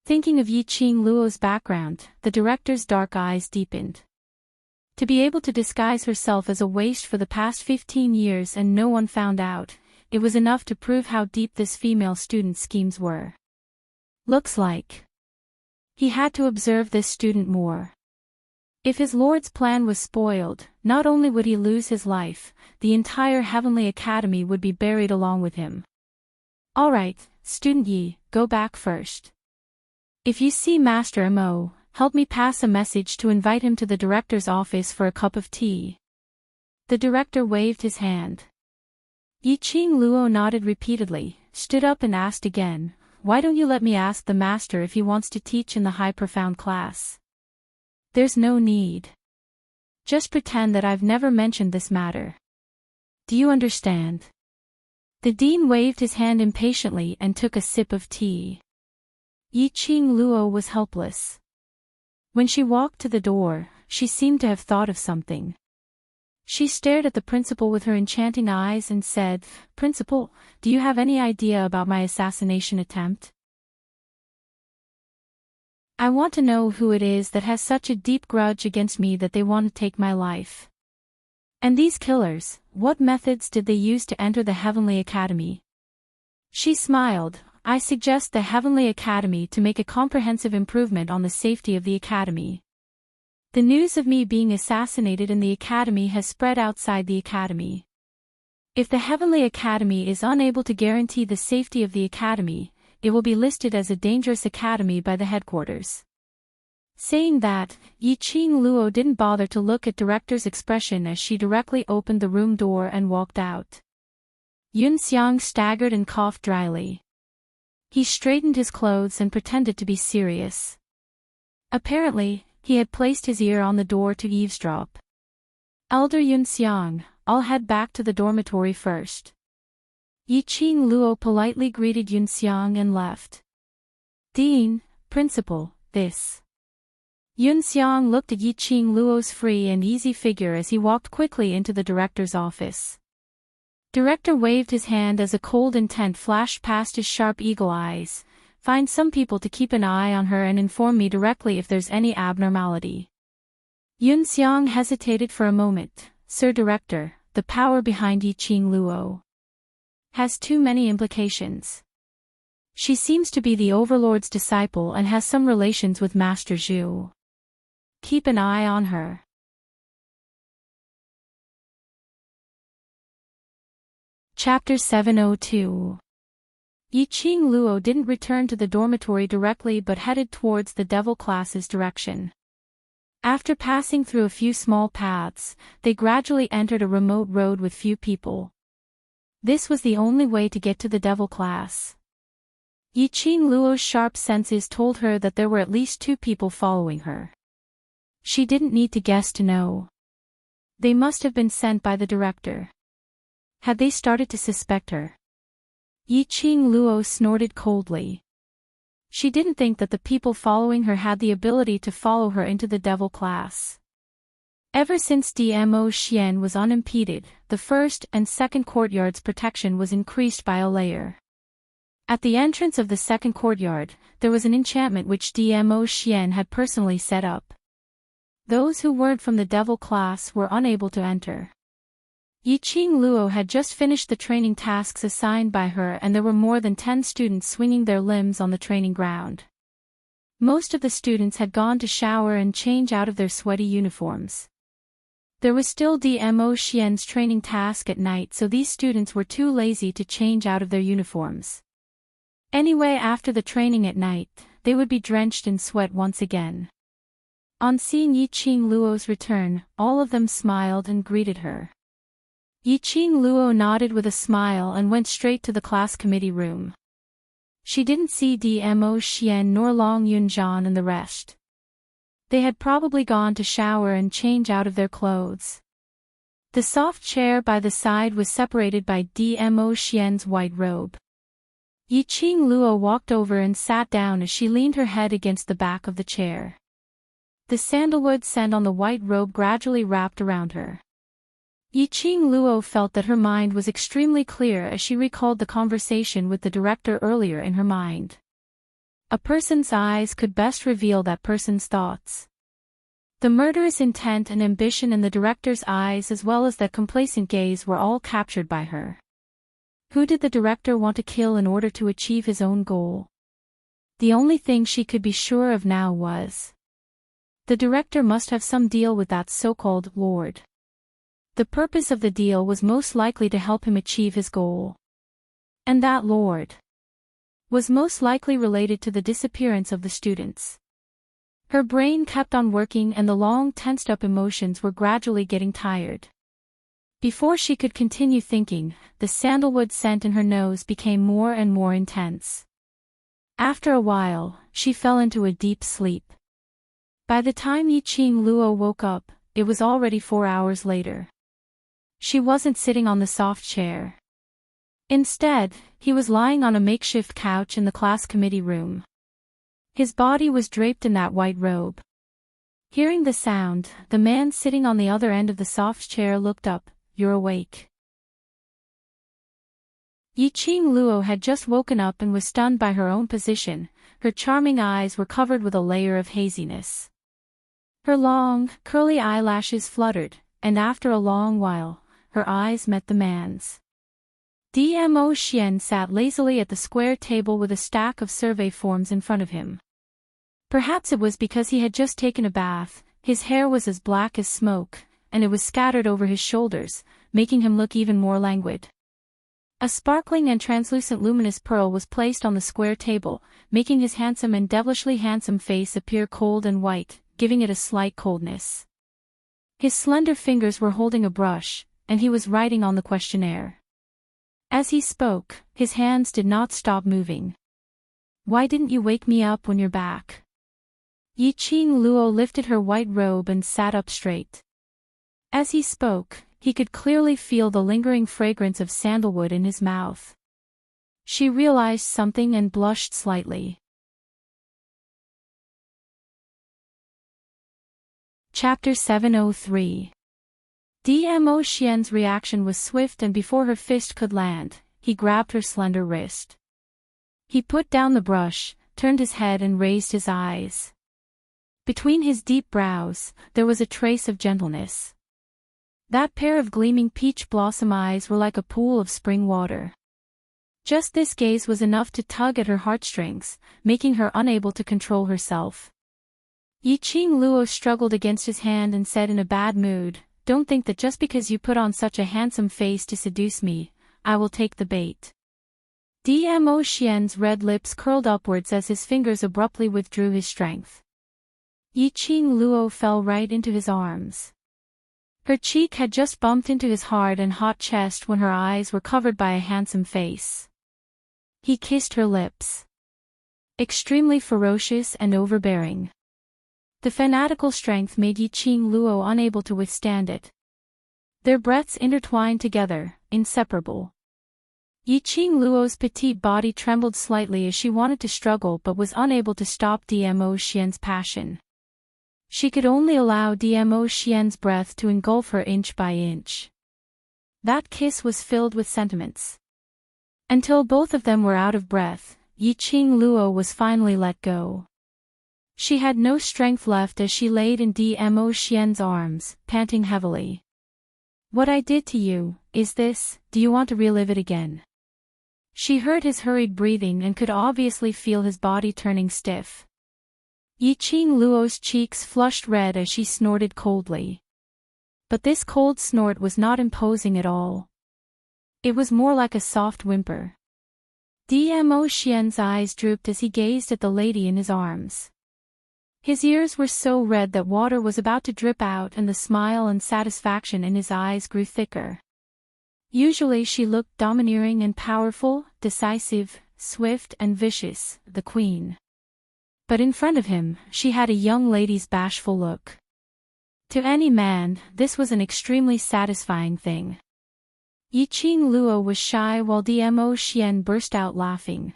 Thinking of Yiqing Luo's background, the director's dark eyes deepened. To be able to disguise herself as a waste for the past 15 years and no one found out, it was enough to prove how deep this female student's schemes were. Looks like he had to observe this student more. If his lord's plan was spoiled, not only would he lose his life, the entire Heavenly Academy would be buried along with him. All right, Student Yi, go back first. If you see Master Mo, help me pass a message to invite him to the director's office for a cup of tea. The director waved his hand. Yiqing Luo nodded repeatedly, stood up and asked again, why don't you let me ask the master if he wants to teach in the high profound class? There's no need. Just pretend that I've never mentioned this matter. Do you understand? The dean waved his hand impatiently and took a sip of tea. Yiqing Luo was helpless. When she walked to the door, she seemed to have thought of something. She stared at the principal with her enchanting eyes and said, Principal, do you have any idea about my assassination attempt? I want to know who it is that has such a deep grudge against me that they want to take my life. And these killers, what methods did they use to enter the Heavenly Academy? She smiled, I suggest the Heavenly Academy to make a comprehensive improvement on the safety of the Academy. The news of me being assassinated in the Academy has spread outside the Academy. If the Heavenly Academy is unable to guarantee the safety of the Academy, it will be listed as a dangerous academy by the headquarters. Saying that, Yiqing Luo didn't bother to look at director's expression as she directly opened the room door and walked out. Yun Xiang staggered and coughed dryly. He straightened his clothes and pretended to be serious. Apparently, he had placed his ear on the door to eavesdrop. Elder Yun Xiang, I'll head back to the dormitory first. Yiqing Luo politely greeted Yun Xiang and left. Dean, Principal, this. Yun Xiang looked at Yiqing Luo's free and easy figure as he walked quickly into the director's office. Director waved his hand as a cold intent flashed past his sharp eagle eyes. Find some people to keep an eye on her and inform me directly if there's any abnormality. Yun Xiang hesitated for a moment. Sir Director, the power behind Yiqing Luo has too many implications. She seems to be the Overlord's disciple and has some relations with Master Zhu. Keep an eye on her. Chapter 702. Yiqing Luo didn't return to the dormitory directly but headed towards the devil class's direction. After passing through a few small paths, they gradually entered a remote road with few people. This was the only way to get to the devil class. Yiqing Luo's sharp senses told her that there were at least 2 people following her. She didn't need to guess to know. They must have been sent by the director. Had they started to suspect her? Yiqing Luo snorted coldly. She didn't think that the people following her had the ability to follow her into the devil class. Ever since DMO Xian was unimpeded, the first and second courtyard's protection was increased by a layer. At the entrance of the second courtyard, there was an enchantment which DMO Xian had personally set up. Those who weren't from the devil class were unable to enter. Yiqing Luo had just finished the training tasks assigned by her and there were more than 10 students swinging their limbs on the training ground. Most of the students had gone to shower and change out of their sweaty uniforms. There was still DMO Xian's training task at night, so these students were too lazy to change out of their uniforms. Anyway, after the training at night, they would be drenched in sweat once again. On seeing Yiqing Luo's return, all of them smiled and greeted her. Yiqing Luo nodded with a smile and went straight to the class committee room. She didn't see DMO Xian nor Long Yunzhan and the rest. They had probably gone to shower and change out of their clothes. The soft chair by the side was separated by DMO Xian's white robe. Yiqing Luo walked over and sat down as she leaned her head against the back of the chair. The sandalwood scent on the white robe gradually wrapped around her. Yiqing Luo felt that her mind was extremely clear as she recalled the conversation with the director earlier in her mind. A person's eyes could best reveal that person's thoughts. The murderous intent and ambition in the director's eyes as well as that complacent gaze were all captured by her. Who did the director want to kill in order to achieve his own goal? The only thing she could be sure of now was the director must have some deal with that so-called lord. The purpose of the deal was most likely to help him achieve his goal. And that lord was most likely related to the disappearance of the students. Her brain kept on working and the long tensed-up emotions were gradually getting tired. Before she could continue thinking, the sandalwood scent in her nose became more and more intense. After a while, she fell into a deep sleep. By the time Yiqing Luo woke up, it was already 4 hours later. She wasn't sitting on the soft chair. Instead, he was lying on a makeshift couch in the class committee room. His body was draped in that white robe. Hearing the sound, the man sitting on the other end of the soft chair looked up. "You're awake." Yiqing Luo had just woken up and was stunned by her own position. Her charming eyes were covered with a layer of haziness. Her long, curly eyelashes fluttered, and after a long while, her eyes met the man's. Dmo Xian sat lazily at the square table with a stack of survey forms in front of him. Perhaps it was because he had just taken a bath, his hair was as black as smoke, and it was scattered over his shoulders, making him look even more languid. A sparkling and translucent luminous pearl was placed on the square table, making his handsome and devilishly handsome face appear cold and white, giving it a slight coldness. His slender fingers were holding a brush, and he was writing on the questionnaire. As he spoke, his hands did not stop moving. "Why didn't you wake me up when you're back?" Yiqing Luo lifted her white robe and sat up straight. As he spoke, he could clearly feel the lingering fragrance of sandalwood in his mouth. She realized something and blushed slightly. Chapter 703. Dmo Xian's reaction was swift, and before her fist could land, he grabbed her slender wrist. He put down the brush, turned his head and raised his eyes. Between his deep brows, there was a trace of gentleness. That pair of gleaming peach blossom eyes were like a pool of spring water. Just this gaze was enough to tug at her heartstrings, making her unable to control herself. Yiqing Luo struggled against his hand and said in a bad mood, "Don't think that just because you put on such a handsome face to seduce me, I will take the bait." Dmo Xian's red lips curled upwards as his fingers abruptly withdrew his strength. Yiqing Luo fell right into his arms. Her cheek had just bumped into his hard and hot chest when her eyes were covered by a handsome face. He kissed her lips. Extremely ferocious and overbearing. The fanatical strength made Yiqing Luo unable to withstand it. Their breaths intertwined together, inseparable. Yiqing Luo's petite body trembled slightly as she wanted to struggle but was unable to stop Dmo Xian's passion. She could only allow Dmo Xian's breath to engulf her inch by inch. That kiss was filled with sentiments. Until both of them were out of breath, Yiqing Luo was finally let go. She had no strength left as she laid in Dmo Xian's arms, panting heavily. "What I did to you, is this, do you want to relive it again?" She heard his hurried breathing and could obviously feel his body turning stiff. Yiqing Luo's cheeks flushed red as she snorted coldly. But this cold snort was not imposing at all. It was more like a soft whimper. Dmo Xian's eyes drooped as he gazed at the lady in his arms. His ears were so red that water was about to drip out, and the smile and satisfaction in his eyes grew thicker. Usually she looked domineering and powerful, decisive, swift and vicious, the queen. But in front of him, she had a young lady's bashful look. To any man, this was an extremely satisfying thing. Yiqing Luo was shy while Dmo Xian burst out laughing.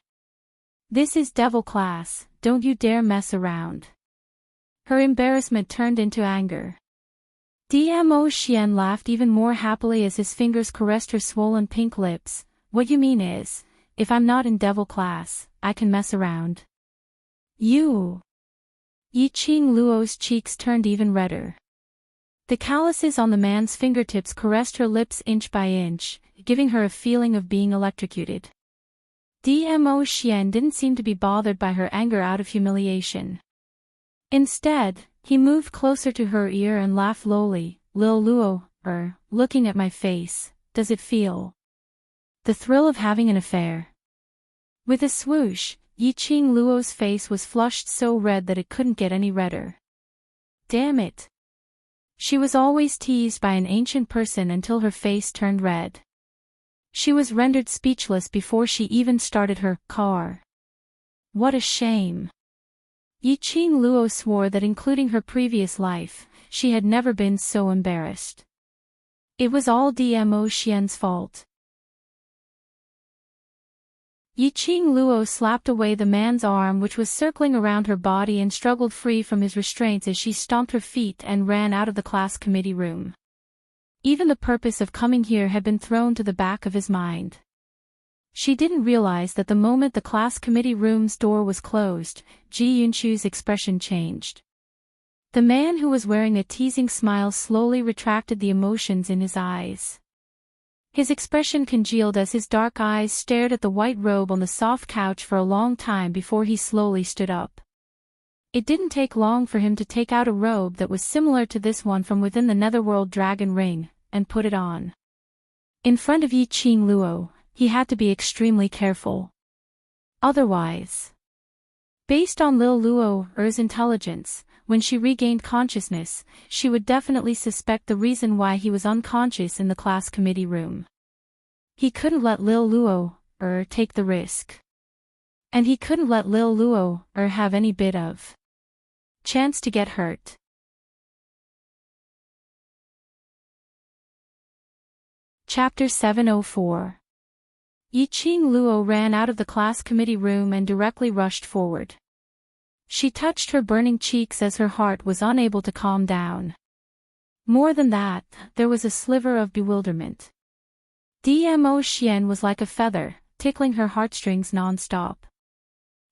"This is devil class, don't you dare mess around." Her embarrassment turned into anger. Dmo Xian laughed even more happily as his fingers caressed her swollen pink lips. "What you mean is, if I'm not in devil class, I can mess around." "You." Yiqing Luo's cheeks turned even redder. The calluses on the man's fingertips caressed her lips inch by inch, giving her a feeling of being electrocuted. Dmo Xian didn't seem to be bothered by her anger out of humiliation. Instead, he moved closer to her ear and laughed lowly. "Lil Luo, looking at my face, does it feel the thrill of having an affair?" With a swoosh, Yiqing Luo's face was flushed so red that it couldn't get any redder. Damn it. She was always teased by an ancient person until her face turned red. She was rendered speechless before she even started her car. What a shame. Yiqing Luo swore that including her previous life, she had never been so embarrassed. It was all Dmo Xian's fault. Yiqing Luo slapped away the man's arm which was circling around her body and struggled free from his restraints as she stomped her feet and ran out of the class committee room. Even the purpose of coming here had been thrown to the back of his mind. She didn't realize that the moment the class committee room's door was closed, Ji Yunchu's expression changed. The man who was wearing a teasing smile slowly retracted the emotions in his eyes. His expression congealed as his dark eyes stared at the white robe on the soft couch for a long time before he slowly stood up. It didn't take long for him to take out a robe that was similar to this one from within the Netherworld dragon ring, and put it on. In front of Yi-Ching Luo, he had to be extremely careful. Otherwise, based on Lil Luo's intelligence, when she regained consciousness, she would definitely suspect the reason why he was unconscious in the class committee room. He couldn't let Lil Luo take the risk. And he couldn't let Lil Luo have any bit of chance to get hurt. Chapter 704. Yi-Ching Luo ran out of the class committee room and directly rushed forward. She touched her burning cheeks as her heart was unable to calm down. More than that, there was a sliver of bewilderment. Dmo Xian was like a feather, tickling her heartstrings non-stop.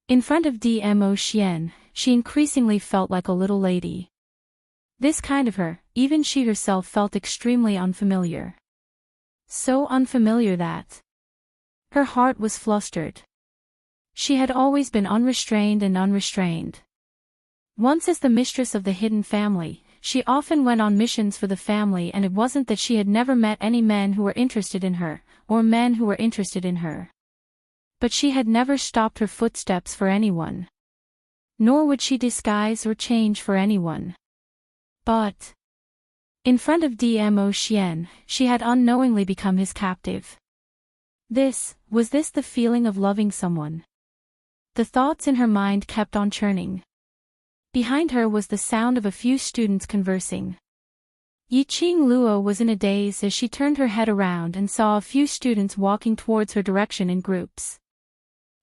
In front of Dmo Xian, she increasingly felt like a little lady. This kind of her, even she herself felt extremely unfamiliar. So unfamiliar that her heart was flustered. She had always been unrestrained and unrestrained. Once as the mistress of the hidden family, she often went on missions for the family, and it wasn't that she had never met any men who were interested in her, or men who were interested in her. But she had never stopped her footsteps for anyone. Nor would she disguise or change for anyone. But in front of Dmo Xian, she had unknowingly become his captive. Was this the feeling of loving someone? The thoughts in her mind kept on churning. Behind her was the sound of a few students conversing. Yi-Ching Luo was in a daze as she turned her head around and saw a few students walking towards her direction in groups.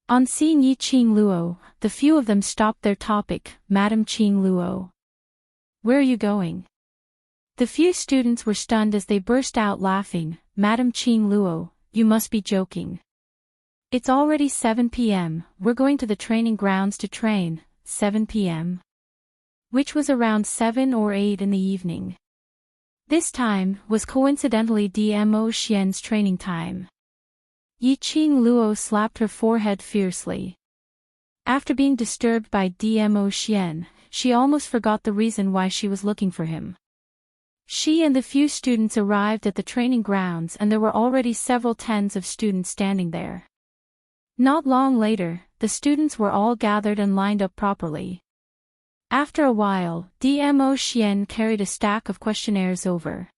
On seeing Yi-Ching Luo, the few of them stopped their topic, "Madam Ching Luo. Where are you going?" The few students were stunned as they burst out laughing. "Madam Ching Luo, you must be joking. It's already 7 p.m, we're going to the training grounds to train." 7 p.m. Which was around 7 or 8 in the evening. This time was coincidentally Dmo Xian's training time. Yi-Ching Luo slapped her forehead fiercely. After being disturbed by Dmo Xian, she almost forgot the reason why she was looking for him. She and the few students arrived at the training grounds, and there were already several tens of students standing there. Not long later, the students were all gathered and lined up properly. After a while, Dmo Xian carried a stack of questionnaires over.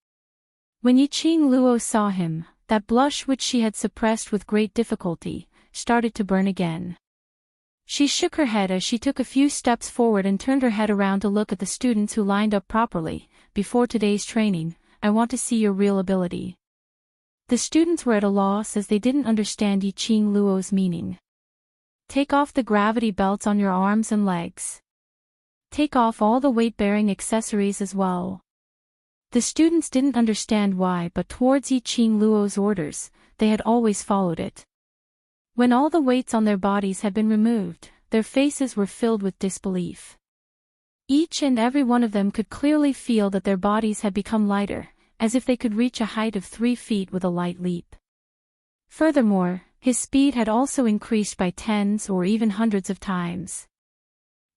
When Yi-Ching Luo saw him, that blush which she had suppressed with great difficulty, started to burn again. She shook her head as she took a few steps forward and turned her head around to look at the students who lined up properly. "Before today's training, I want to see your real ability." The students were at a loss as they didn't understand Yi-Ching Luo's meaning. "Take off the gravity belts on your arms and legs. Take off all the weight-bearing accessories as well." The students didn't understand why, but towards Yi-Ching Luo's orders, they had always followed it. When all the weights on their bodies had been removed, their faces were filled with disbelief. Each and every one of them could clearly feel that their bodies had become lighter, as if they could reach a height of 3 feet with a light leap. Furthermore, his speed had also increased by tens or even hundreds of times.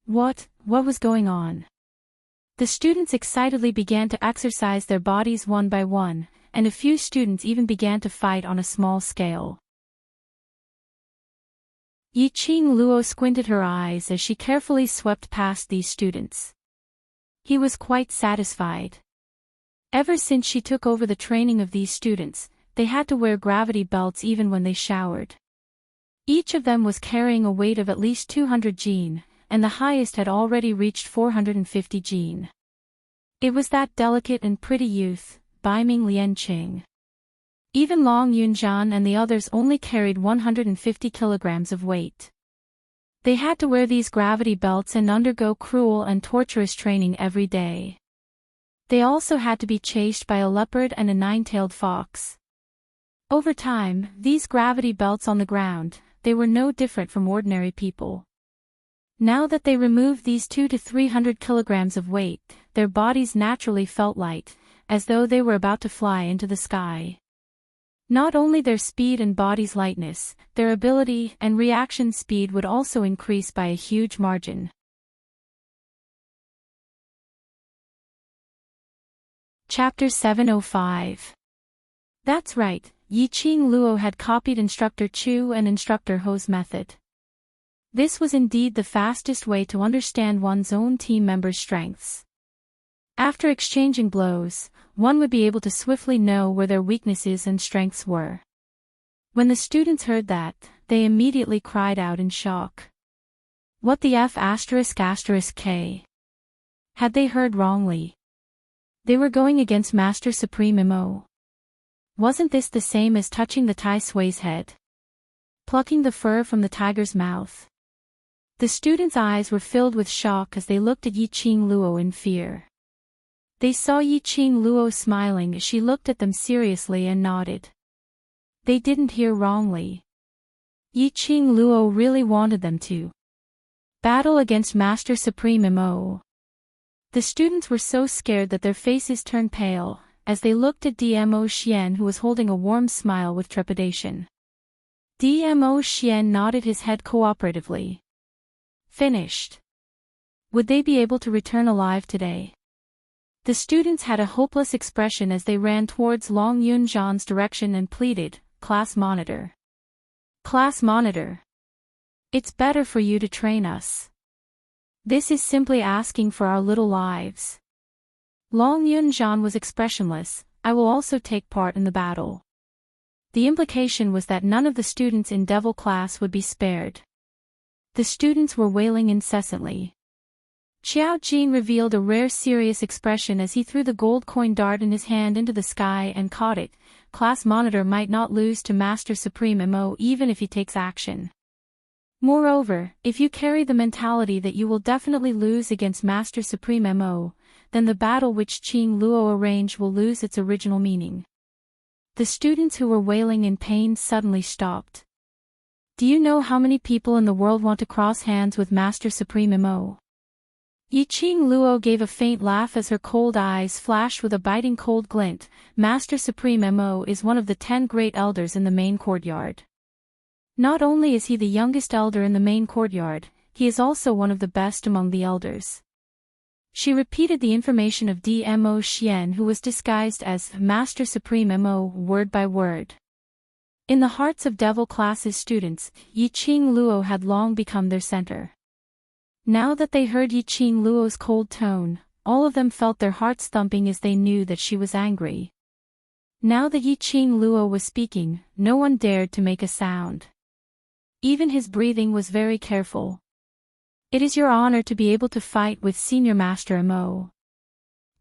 What was going on? The students excitedly began to exercise their bodies one by one, and a few students even began to fight on a small scale. Yi-Ching Luo squinted her eyes as she carefully swept past these students. He was quite satisfied. Ever since she took over the training of these students, they had to wear gravity belts even when they showered. Each of them was carrying a weight of at least 200 jin, and the highest had already reached 450 jin. It was that delicate and pretty youth, Baiming Lianqing. Even Long Yunjian and the others only carried 150 kilograms of weight. They had to wear these gravity belts and undergo cruel and torturous training every day. They also had to be chased by a leopard and a 9-tailed fox. Over time, these gravity belts on the ground, they were no different from ordinary people. Now that they removed these 200 to 300 kilograms of weight, their bodies naturally felt light, as though they were about to fly into the sky. Not only their speed and body's lightness, their ability and reaction speed would also increase by a huge margin. Chapter 705. That's right, Yiqing Luo had copied Instructor Chu and Instructor Ho's method. This was indeed the fastest way to understand one's own team members' strengths. After exchanging blows, one would be able to swiftly know where their weaknesses and strengths were. When the students heard that, they immediately cried out in shock. What the F******K? Had they heard wrongly? They were going against Master Supreme Imo. Wasn't this the same as touching the Tai Sui's head? Plucking the fur from the tiger's mouth? The students' eyes were filled with shock as they looked at Yiqing Luo in fear. They saw Yiqing Luo smiling as she looked at them seriously and nodded. They didn't hear wrongly. Yiqing Luo really wanted them to battle against Master Supreme Imo. The students were so scared that their faces turned pale, as they looked at Dmo Xian, who was holding a warm smile with trepidation. Dmo Xian nodded his head cooperatively. Finished. Would they be able to return alive today? The students had a hopeless expression as they ran towards Long Yunzhan's direction and pleaded, "Class monitor. Class monitor. It's better for you to train us. This is simply asking for our little lives." Long Yunzhan was expressionless. "I will also take part in the battle." The implication was that none of the students in Devil class would be spared. The students were wailing incessantly. Xiao Jin revealed a rare serious expression as he threw the gold coin dart in his hand into the sky and caught it. Class monitor might not lose to Master Supreme Imo even if he takes action. Moreover, if you carry the mentality that you will definitely lose against Master Supreme Imo, then the battle which Qing Luo arranged will lose its original meaning. The students who were wailing in pain suddenly stopped. Do you know how many people in the world want to cross hands with Master Supreme Imo? Yiqing Luo gave a faint laugh as her cold eyes flashed with a biting cold glint. Master Supreme Imo is one of the 10 great elders in the main courtyard. Not only is he the youngest elder in the main courtyard, he is also one of the best among the elders. She repeated the information of Dmo Xian, who was disguised as Master Supreme Imo, word by word. In the hearts of Devil class's students, Yiqing Luo had long become their center. Now that they heard Yiqing Luo's cold tone, all of them felt their hearts thumping as they knew that she was angry. Now that Yiqing Luo was speaking, no one dared to make a sound. Even his breathing was very careful. It is your honor to be able to fight with Senior Master Imo.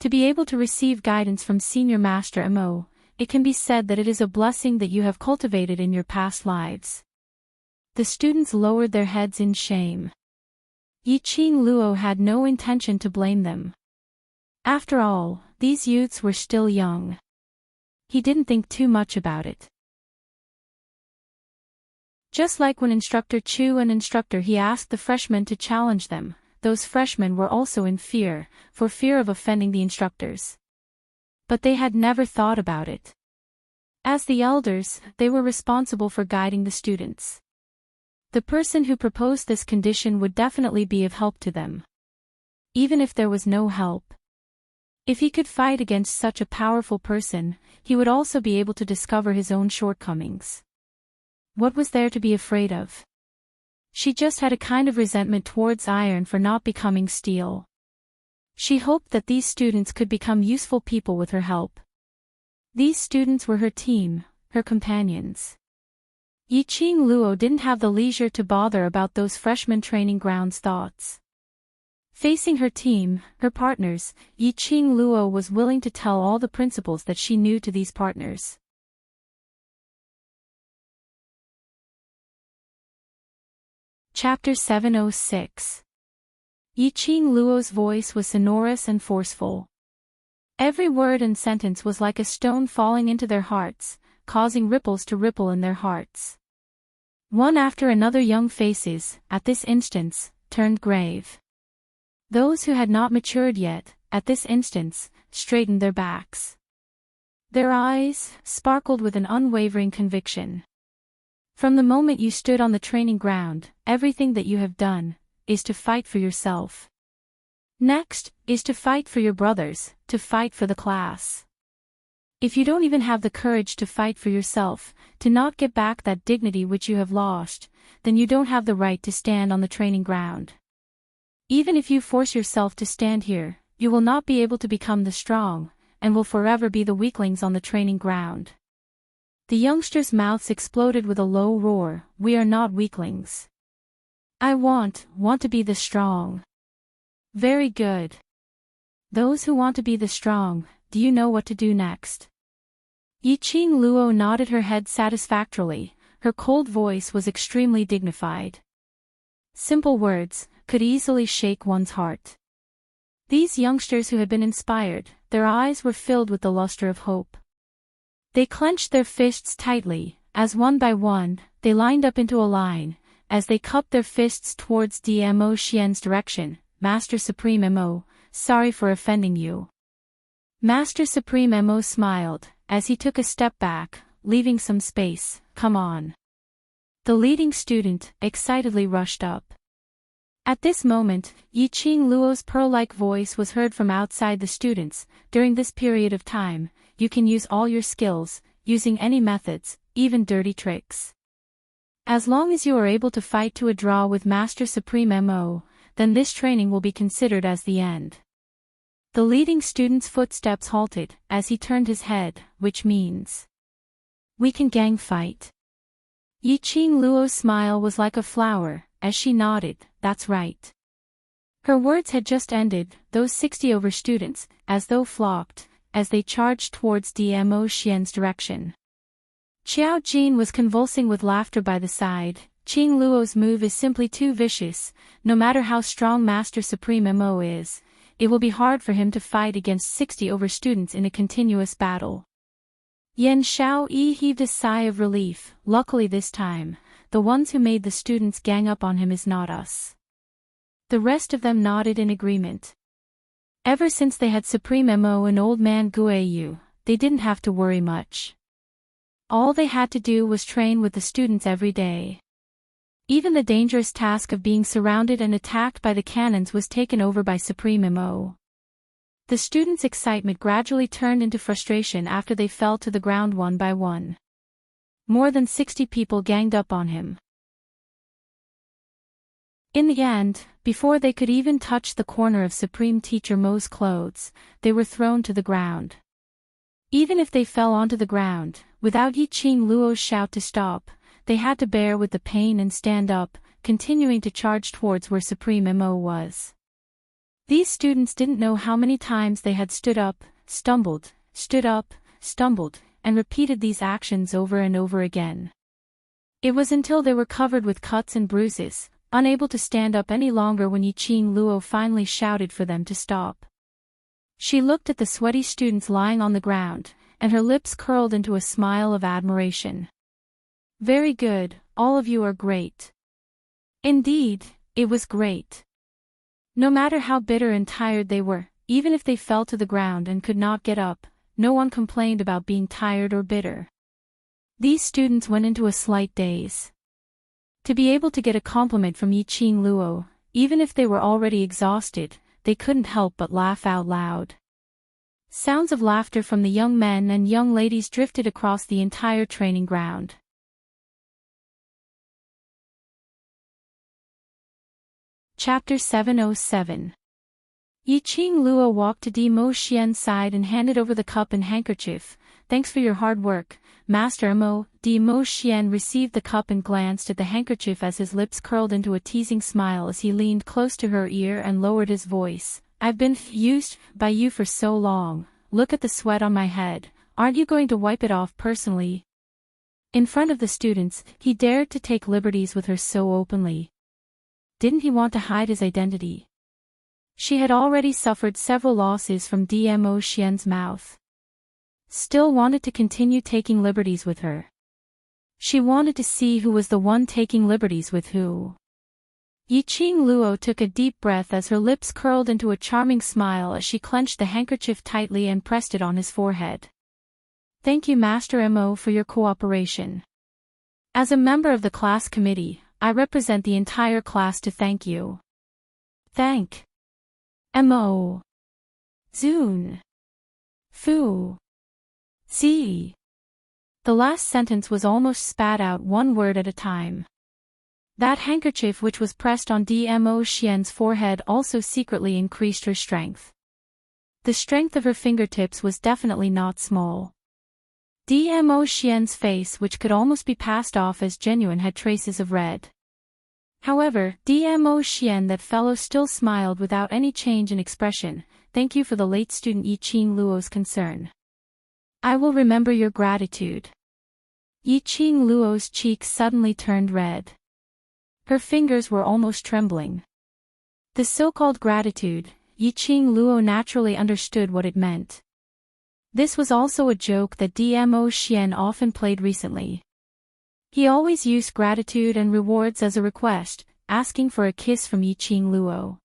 To be able to receive guidance from Senior Master Imo, it can be said that it is a blessing that you have cultivated in your past lives. The students lowered their heads in shame. Yiqing Luo had no intention to blame them. After all, these youths were still young. He didn't think too much about it. Just like when Instructor Chu and Instructor He asked the freshmen to challenge them, those freshmen were also in fear, for fear of offending the instructors. But they had never thought about it. As the elders, they were responsible for guiding the students. The person who proposed this condition would definitely be of help to them. Even if there was no help. If he could fight against such a powerful person, he would also be able to discover his own shortcomings. What was there to be afraid of? She just had a kind of resentment towards iron for not becoming steel. She hoped that these students could become useful people with her help. These students were her team, her companions. Yiqing Luo didn't have the leisure to bother about those freshman training grounds thoughts. Facing her team, her partners, Yiqing Luo was willing to tell all the principles that she knew to these partners. Chapter 706. Yiqing Luo's voice was sonorous and forceful. Every word and sentence was like a stone falling into their hearts, causing ripples to ripple in their hearts. One after another young faces, at this instance, turned grave. Those who had not matured yet, at this instance, straightened their backs. Their eyes sparkled with an unwavering conviction. From the moment you stood on the training ground, everything that you have done is to fight for yourself. Next is to fight for your brothers, to fight for the class. If you don't even have the courage to fight for yourself, to not get back that dignity which you have lost, then you don't have the right to stand on the training ground. Even if you force yourself to stand here, you will not be able to become the strong, and will forever be the weaklings on the training ground. The youngsters' mouths exploded with a low roar. We are not weaklings. I want to be the strong. Very good. Those who want to be the strong, do you know what to do next? Yiqing Luo nodded her head satisfactorily. Her cold voice was extremely dignified. Simple words could easily shake one's heart. These youngsters who had been inspired, their eyes were filled with the luster of hope. They clenched their fists tightly, as one by one, they lined up into a line, as they cupped their fists towards Mo Xian's direction. Master Supreme Mo, sorry for offending you. Master Supreme Mo smiled, as he took a step back, leaving some space. Come on. The leading student excitedly rushed up. At this moment, Yiqing Luo's pearl-like voice was heard from outside the students. During this period of time, you can use all your skills, using any methods, even dirty tricks. As long as you are able to fight to a draw with Master Supreme Mo, then this training will be considered as the end. The leading student's footsteps halted, as he turned his head, which means, we can gang fight. Yiqing Luo's smile was like a flower, as she nodded, that's right. Her words had just ended. Those 60 over students, as though flocked, as they charged towards Mo Xian's direction. Xiao Jin was convulsing with laughter by the side. Qing Luo's move is simply too vicious. No matter how strong Master Supreme Mo is, it will be hard for him to fight against 60 over students in a continuous battle. Yan Xiao Yi heaved a sigh of relief. Luckily this time, the ones who made the students gang up on him is not us. The rest of them nodded in agreement. Ever since they had Supreme Mo and Old Man Guiyu, they didn't have to worry much. All they had to do was train with the students every day. Even the dangerous task of being surrounded and attacked by the cannons was taken over by Supreme Mo. The students' excitement gradually turned into frustration after they fell to the ground one by one. More than 60 people ganged up on him. In the end, before they could even touch the corner of Supreme Teacher Mo's clothes, they were thrown to the ground. Even if they fell onto the ground, without Yiqing Luo's shout to stop, they had to bear with the pain and stand up, continuing to charge towards where Supreme Mo was. These students didn't know how many times they had stood up, stumbled, and repeated these actions over and over again. It was until they were covered with cuts and bruises, unable to stand up any longer when Yiqing Luo finally shouted for them to stop. She looked at the sweaty students lying on the ground, and her lips curled into a smile of admiration. Very good, all of you are great. Indeed, it was great. No matter how bitter and tired they were, even if they fell to the ground and could not get up, no one complained about being tired or bitter. These students went into a slight daze. To be able to get a compliment from Yiqing Luo, even if they were already exhausted, they couldn't help but laugh out loud. Sounds of laughter from the young men and young ladies drifted across the entire training ground. Chapter 707. Yiqing Luo walked to Mo Xian's side and handed over the cup and handkerchief. Thanks for your hard work, Master Mo. Mo Xian received the cup and glanced at the handkerchief as his lips curled into a teasing smile as he leaned close to her ear and lowered his voice. I've been used by you for so long. Look at the sweat on my head. Aren't you going to wipe it off personally? In front of the students, he dared to take liberties with her so openly. Didn't he want to hide his identity? She had already suffered several losses from Mo Xian's mouth. Still wanted to continue taking liberties with her. She wanted to see who was the one taking liberties with who. Yiqing Luo took a deep breath as her lips curled into a charming smile as she clenched the handkerchief tightly and pressed it on his forehead. Thank you Master Mo for your cooperation. As a member of the class committee, I represent the entire class to thank you. Thank Mo. Zun. Fu. Zi. The last sentence was almost spat out one word at a time. That handkerchief which was pressed on Dmo Xian's forehead also secretly increased her strength. The strength of her fingertips was definitely not small. Dmo Xian's face, which could almost be passed off as genuine, had traces of red. However, Dmo Xian, that fellow, still smiled without any change in expression. Thank you for the late student Yiqing Luo's concern. I will remember your gratitude. Yiqing Luo's cheeks suddenly turned red. Her fingers were almost trembling. The so-called gratitude, Yiqing Luo naturally understood what it meant. This was also a joke that Dmo Xian often played recently. He always used gratitude and rewards as a request, asking for a kiss from Yiqing Luo.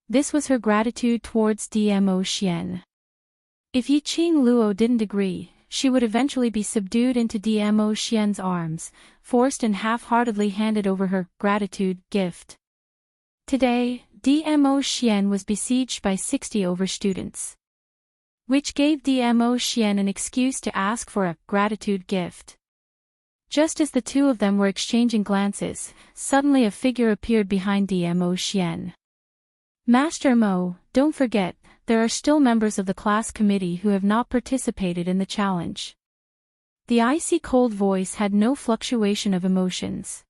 This was her gratitude towards Dmo Xian. If Yiqing Luo didn't agree, she would eventually be subdued into Dmo Xian's arms, forced and half-heartedly handed over her gratitude gift. Today, Dmo Xian was besieged by 60 over students, which gave Dmo Xian an excuse to ask for a gratitude gift. Just as the two of them were exchanging glances, suddenly a figure appeared behind Dmo Xian. Master Mo, don't forget, there are still members of the class committee who have not participated in the challenge. The icy cold voice had no fluctuation of emotions.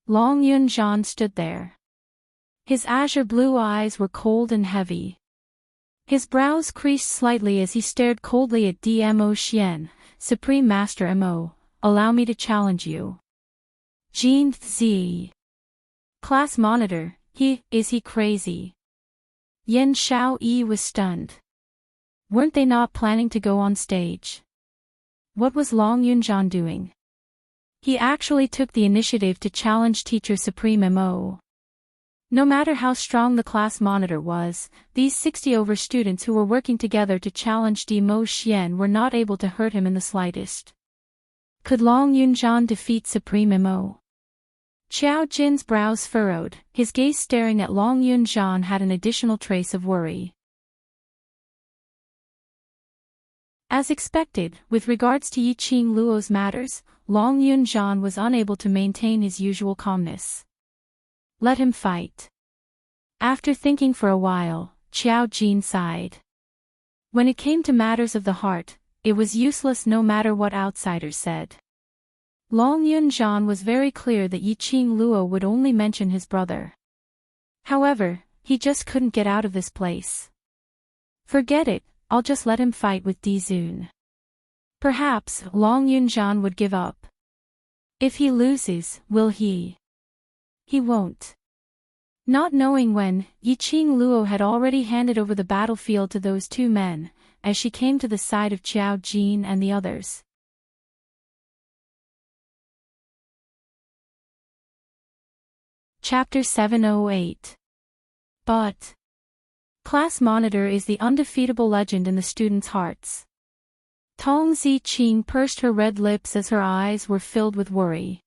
Long Yunzhan stood there. His azure blue eyes were cold and heavy. His brows creased slightly as he stared coldly at Dmo Xian. Supreme Master Mo, allow me to challenge you. Jin Zi. Class monitor, is he crazy? Yen Xiaoyi was stunned. Weren't they not planning to go on stage? What was Long Yunzhan doing? He actually took the initiative to challenge Teacher Supreme Mo. No matter how strong the class monitor was, these 60 over students who were working together to challenge Dmo Xian were not able to hurt him in the slightest. Could Long Yunzhan defeat Supreme Mo? Qiao Jin's brows furrowed, his gaze staring at Long Yunzhan had an additional trace of worry. As expected, with regards to Yiqing Luo's matters, Long Yunzhan was unable to maintain his usual calmness. Let him fight. After thinking for a while, Qiao Jin sighed. When it came to matters of the heart, it was useless no matter what outsiders said. Long Yunzhan was very clear that Yiqing Luo would only mention his brother. However, he just couldn't get out of this place. Forget it, I'll just let him fight with Dizun. Perhaps Long Yunzhan would give up. If he loses, will he? He won't. Not knowing when, Yiqing Luo had already handed over the battlefield to those two men, as she came to the side of Qiao Jin and the others. Chapter 708. But Class Monitor is the undefeatable legend in the students' hearts. Tong Ziqing pursed her red lips as her eyes were filled with worry.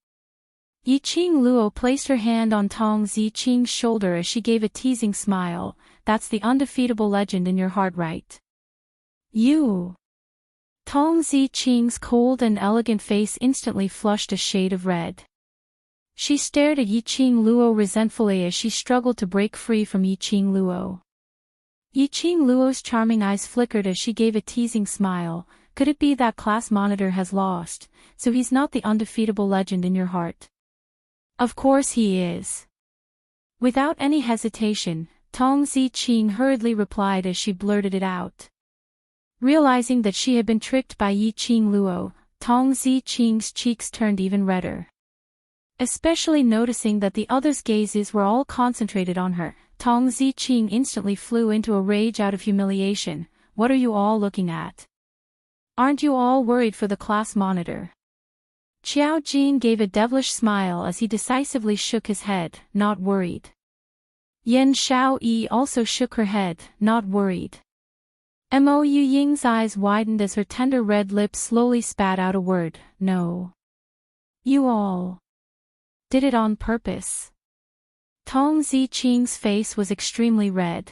Yiqing Luo placed her hand on Tong Ziqing's shoulder as she gave a teasing smile. That's the undefeatable legend in your heart, right? You. Tong Ziqing's cold and elegant face instantly flushed a shade of red. She stared at Yiqing Luo resentfully as she struggled to break free from Yiqing Luo. Yiqing Luo's charming eyes flickered as she gave a teasing smile. Could it be that Class Monitor has lost, so he's not the undefeatable legend in your heart? Of course he is. Without any hesitation, Tong Ziqing hurriedly replied as she blurted it out. Realizing that she had been tricked by Yiqing Luo, Tong Ziqing's cheeks turned even redder. Especially noticing that the others' gazes were all concentrated on her, Tong Ziqing instantly flew into a rage out of humiliation. What are you all looking at? Aren't you all worried for the Class Monitor? Qiao Jin gave a devilish smile as he decisively shook his head, not worried. Yen Xiaoyi also shook her head, not worried. Mo Ying's eyes widened as her tender red lips slowly spat out a word, no. You all did it on purpose. Tong Ziqing's face was extremely red.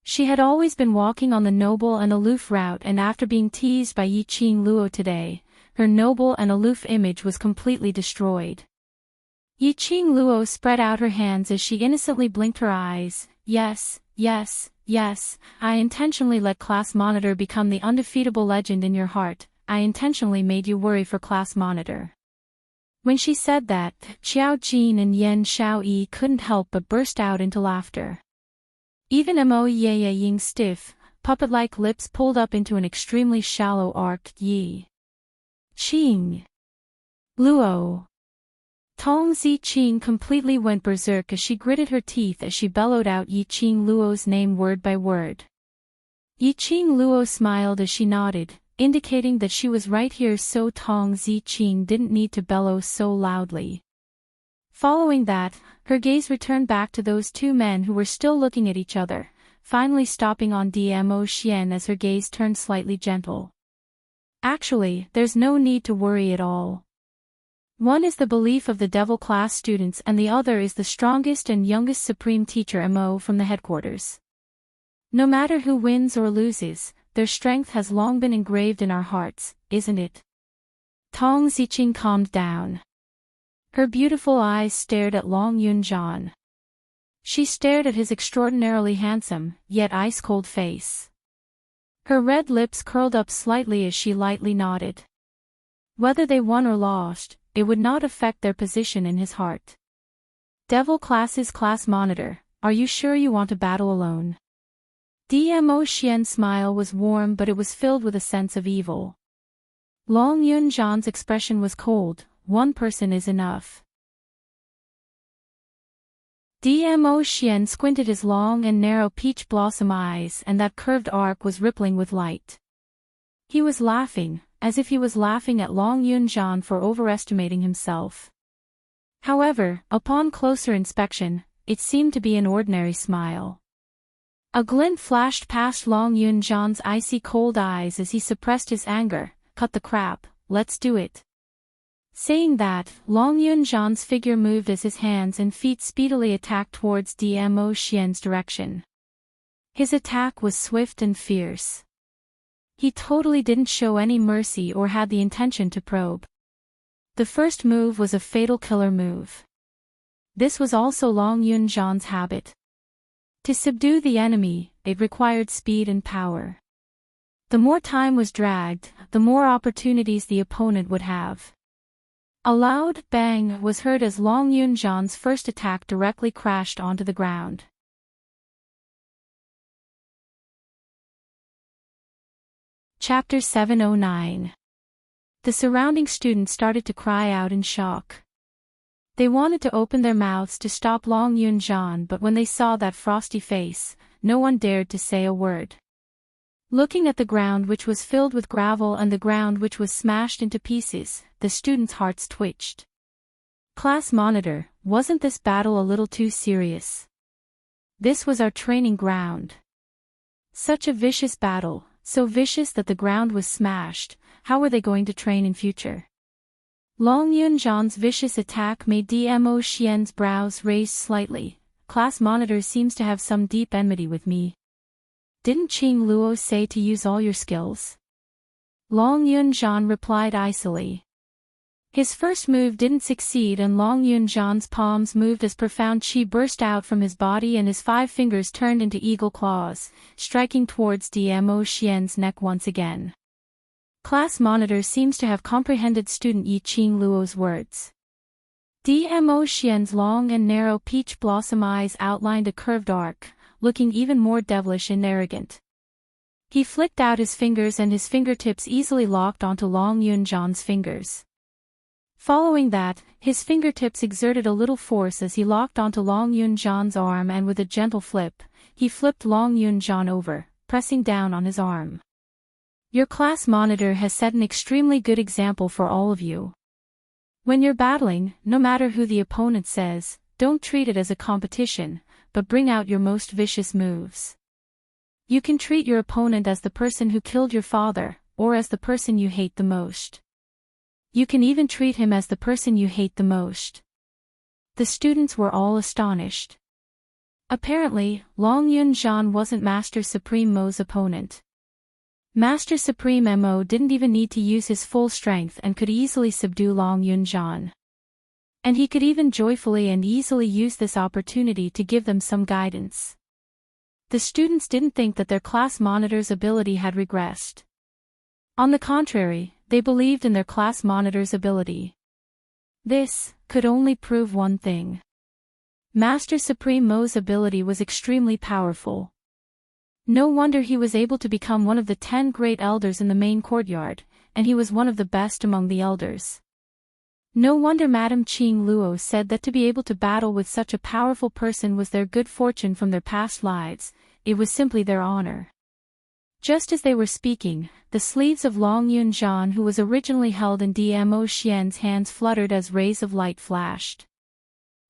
She had always been walking on the noble and aloof route, and after being teased by Yiqing Luo today, her noble and aloof image was completely destroyed. Yiqing Luo spread out her hands as she innocently blinked her eyes. Yes, yes, yes, I intentionally let Class Monitor become the undefeatable legend in your heart. I intentionally made you worry for Class Monitor. When she said that, Xiao Jin and Yan Xiaoyi couldn't help but burst out into laughter. Even Mo Ying's stiff, puppet-like lips pulled up into an extremely shallow arc. Yi Qing Luo. Tong Ziqing completely went berserk as she gritted her teeth as she bellowed out Yiqing Luo's name word by word. Yiqing Luo smiled as she nodded, indicating that she was right here, so Tong Ziqing didn't need to bellow so loudly. Following that, her gaze returned back to those two men who were still looking at each other, finally stopping on Mo Xian as her gaze turned slightly gentle. Actually, there's no need to worry at all. One is the belief of the devil class students and the other is the strongest and youngest supreme teacher Mo from the headquarters. No matter who wins or loses, their strength has long been engraved in our hearts, isn't it? Tong Ziqing calmed down. Her beautiful eyes stared at Long Yunjian. She stared at his extraordinarily handsome, yet ice-cold face. Her red lips curled up slightly as she lightly nodded. Whether they won or lost, it would not affect their position in his heart. Devil Class's Class Monitor, are you sure you want to battle alone? Mo Xian's smile was warm, but it was filled with a sense of evil. Long Yunjian's expression was cold. One person is enough. Mo Xian squinted his long and narrow peach blossom eyes, and that curved arc was rippling with light. He was laughing, as if he was laughing at Long Yunjian for overestimating himself. However, upon closer inspection, it seemed to be an ordinary smile. A glint flashed past Long Yunjian's icy cold eyes as he suppressed his anger. Cut the crap, let's do it. Saying that, Long Yunjian's figure moved as his hands and feet speedily attacked towards Mo Xian's direction. His attack was swift and fierce. He totally didn't show any mercy or had the intention to probe. The first move was a fatal killer move. This was also Long Yunjian's habit. To subdue the enemy, it required speed and power. The more time was dragged, the more opportunities the opponent would have. A loud bang was heard as Long Yunjian's first attack directly crashed onto the ground. Chapter 709. The surrounding students started to cry out in shock. They wanted to open their mouths to stop Long Yunjian, but when they saw that frosty face, no one dared to say a word. Looking at the ground which was filled with gravel and the ground which was smashed into pieces, the students' hearts twitched. Class Monitor, wasn't this battle a little too serious? This was our training ground. Such a vicious battle, so vicious that the ground was smashed. How were they going to train in future? Long Yunjian's vicious attack made Mo Xian's brows raise slightly. Class Monitor seems to have some deep enmity with me. Didn't Qing Luo say to use all your skills? Long Yunjian replied icily. His first move didn't succeed and Long Yunjian's palms moved as profound qi burst out from his body and his 5 fingers turned into eagle claws, striking towards Mo Xian's neck once again. Class Monitor seems to have comprehended student Yiqing Luo's words. Mo Xian's long and narrow peach blossom eyes outlined a curved arc, looking even more devilish and arrogant. He flicked out his fingers and his fingertips easily locked onto Long Yunjian's fingers. Following that, his fingertips exerted a little force as he locked onto Long Yunjian's arm and with a gentle flip, he flipped Long Yunjian over, pressing down on his arm. Your Class Monitor has set an extremely good example for all of you. When you're battling, no matter who the opponent says, don't treat it as a competition, but bring out your most vicious moves. You can treat your opponent as the person who killed your father, or as the person you hate the most. You can even treat him as the person you hate the most. The students were all astonished. Apparently, Long Yunjian wasn't Master Supreme Mo's opponent. Master Supreme Mo didn't even need to use his full strength and could easily subdue Long Yunjian. And he could even joyfully and easily use this opportunity to give them some guidance. The students didn't think that their class monitor's ability had regressed. On the contrary, they believed in their class monitor's ability. This could only prove one thing. Master Supreme Mo's ability was extremely powerful. No wonder he was able to become one of the 10 great elders in the main courtyard, and he was one of the best among the elders. No wonder Madame Qing Luo said that to be able to battle with such a powerful person was their good fortune from their past lives, it was simply their honor. Just as they were speaking, the sleeves of Long Yunjian, who was originally held in Dmo Xian's hands, fluttered as rays of light flashed.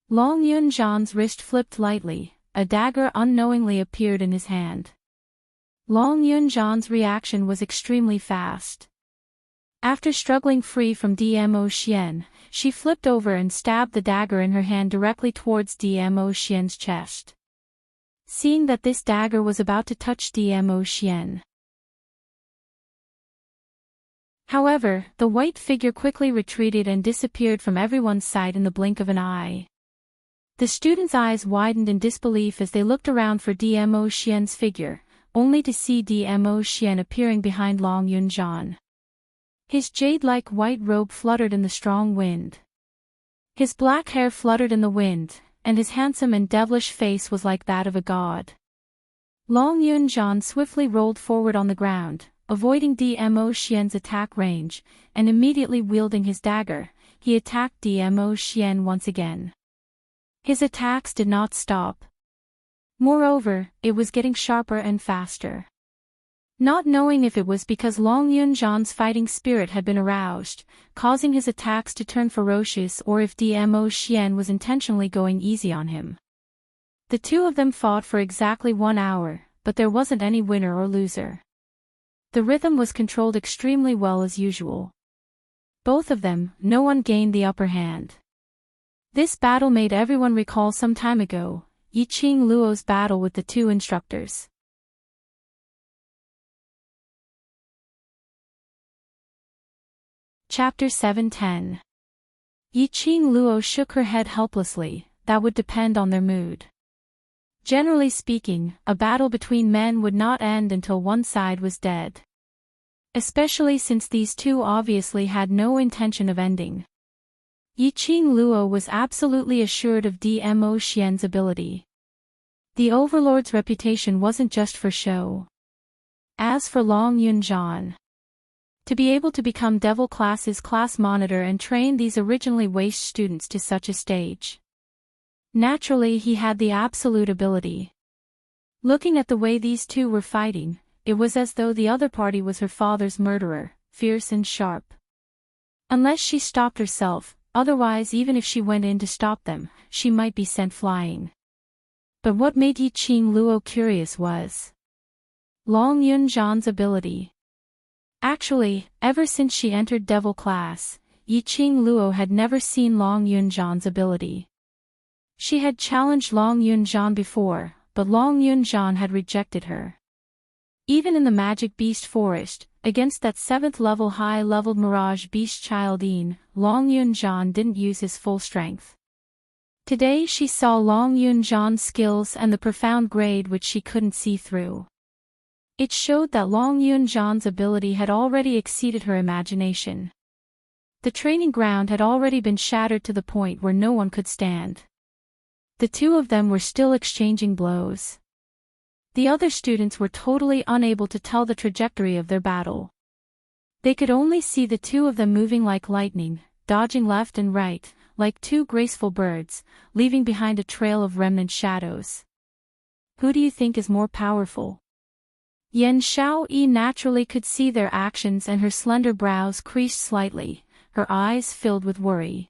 Long Yunjian's wrist flipped lightly, a dagger unknowingly appeared in his hand. Long Yunjian's reaction was extremely fast. After struggling free from Dmo Xian, she flipped over and stabbed the dagger in her hand directly towards Dmo Xian's chest. Seeing that this dagger was about to touch Dmo Xian. However, the white figure quickly retreated and disappeared from everyone's sight in the blink of an eye. The students' eyes widened in disbelief as they looked around for Dmo Xian's figure, only to see Dmo Xian appearing behind Long Yunjian. His jade-like white robe fluttered in the strong wind. His black hair fluttered in the wind, and his handsome and devilish face was like that of a god. Long Yunjian swiftly rolled forward on the ground, avoiding Dmo Xian's attack range, and immediately wielding his dagger, he attacked Dmo Xian once again. His attacks did not stop. Moreover, it was getting sharper and faster. Not knowing if it was because Long Yunjian's fighting spirit had been aroused, causing his attacks to turn ferocious, or if Dmo Xian was intentionally going easy on him. The two of them fought for exactly 1 hour, but there wasn't any winner or loser. The rhythm was controlled extremely well as usual. Both of them, no one gained the upper hand. This battle made everyone recall some time ago, Yiqing Luo's battle with the two instructors. Chapter 7:10. Yiqing Luo shook her head helplessly. That would depend on their mood. Generally speaking, a battle between men would not end until one side was dead. Especially since these two obviously had no intention of ending. Yiqing Luo was absolutely assured of Dmo Xian's ability. The Overlord's reputation wasn't just for show. As for Long Yunjian, to be able to become Devil Class's class monitor and train these originally waste students to such a stage. Naturally, he had the absolute ability. Looking at the way these two were fighting, it was as though the other party was her father's murderer, fierce and sharp. Unless she stopped herself, otherwise even if she went in to stop them, she might be sent flying. But what made Yiqing Luo curious was Long Yunjian's ability. Actually, ever since she entered Devil Class, Yiqing Luo had never seen Long Yunjian's ability. She had challenged Long Yunjian before, but Long Yunjian had rejected her. Even in the Magic Beast Forest, against that 7th level high-leveled Mirage Beast Childine, Long Yunjian didn't use his full strength. Today she saw Long Yunjian's skills and the profound grade which she couldn't see through. It showed that Long Yunjian's ability had already exceeded her imagination. The training ground had already been shattered to the point where no one could stand. The two of them were still exchanging blows. The other students were totally unable to tell the trajectory of their battle. They could only see the two of them moving like lightning, dodging left and right, like two graceful birds, leaving behind a trail of remnant shadows. Who do you think is more powerful? Yan Xiaoyi naturally could see their actions and her slender brows creased slightly, her eyes filled with worry.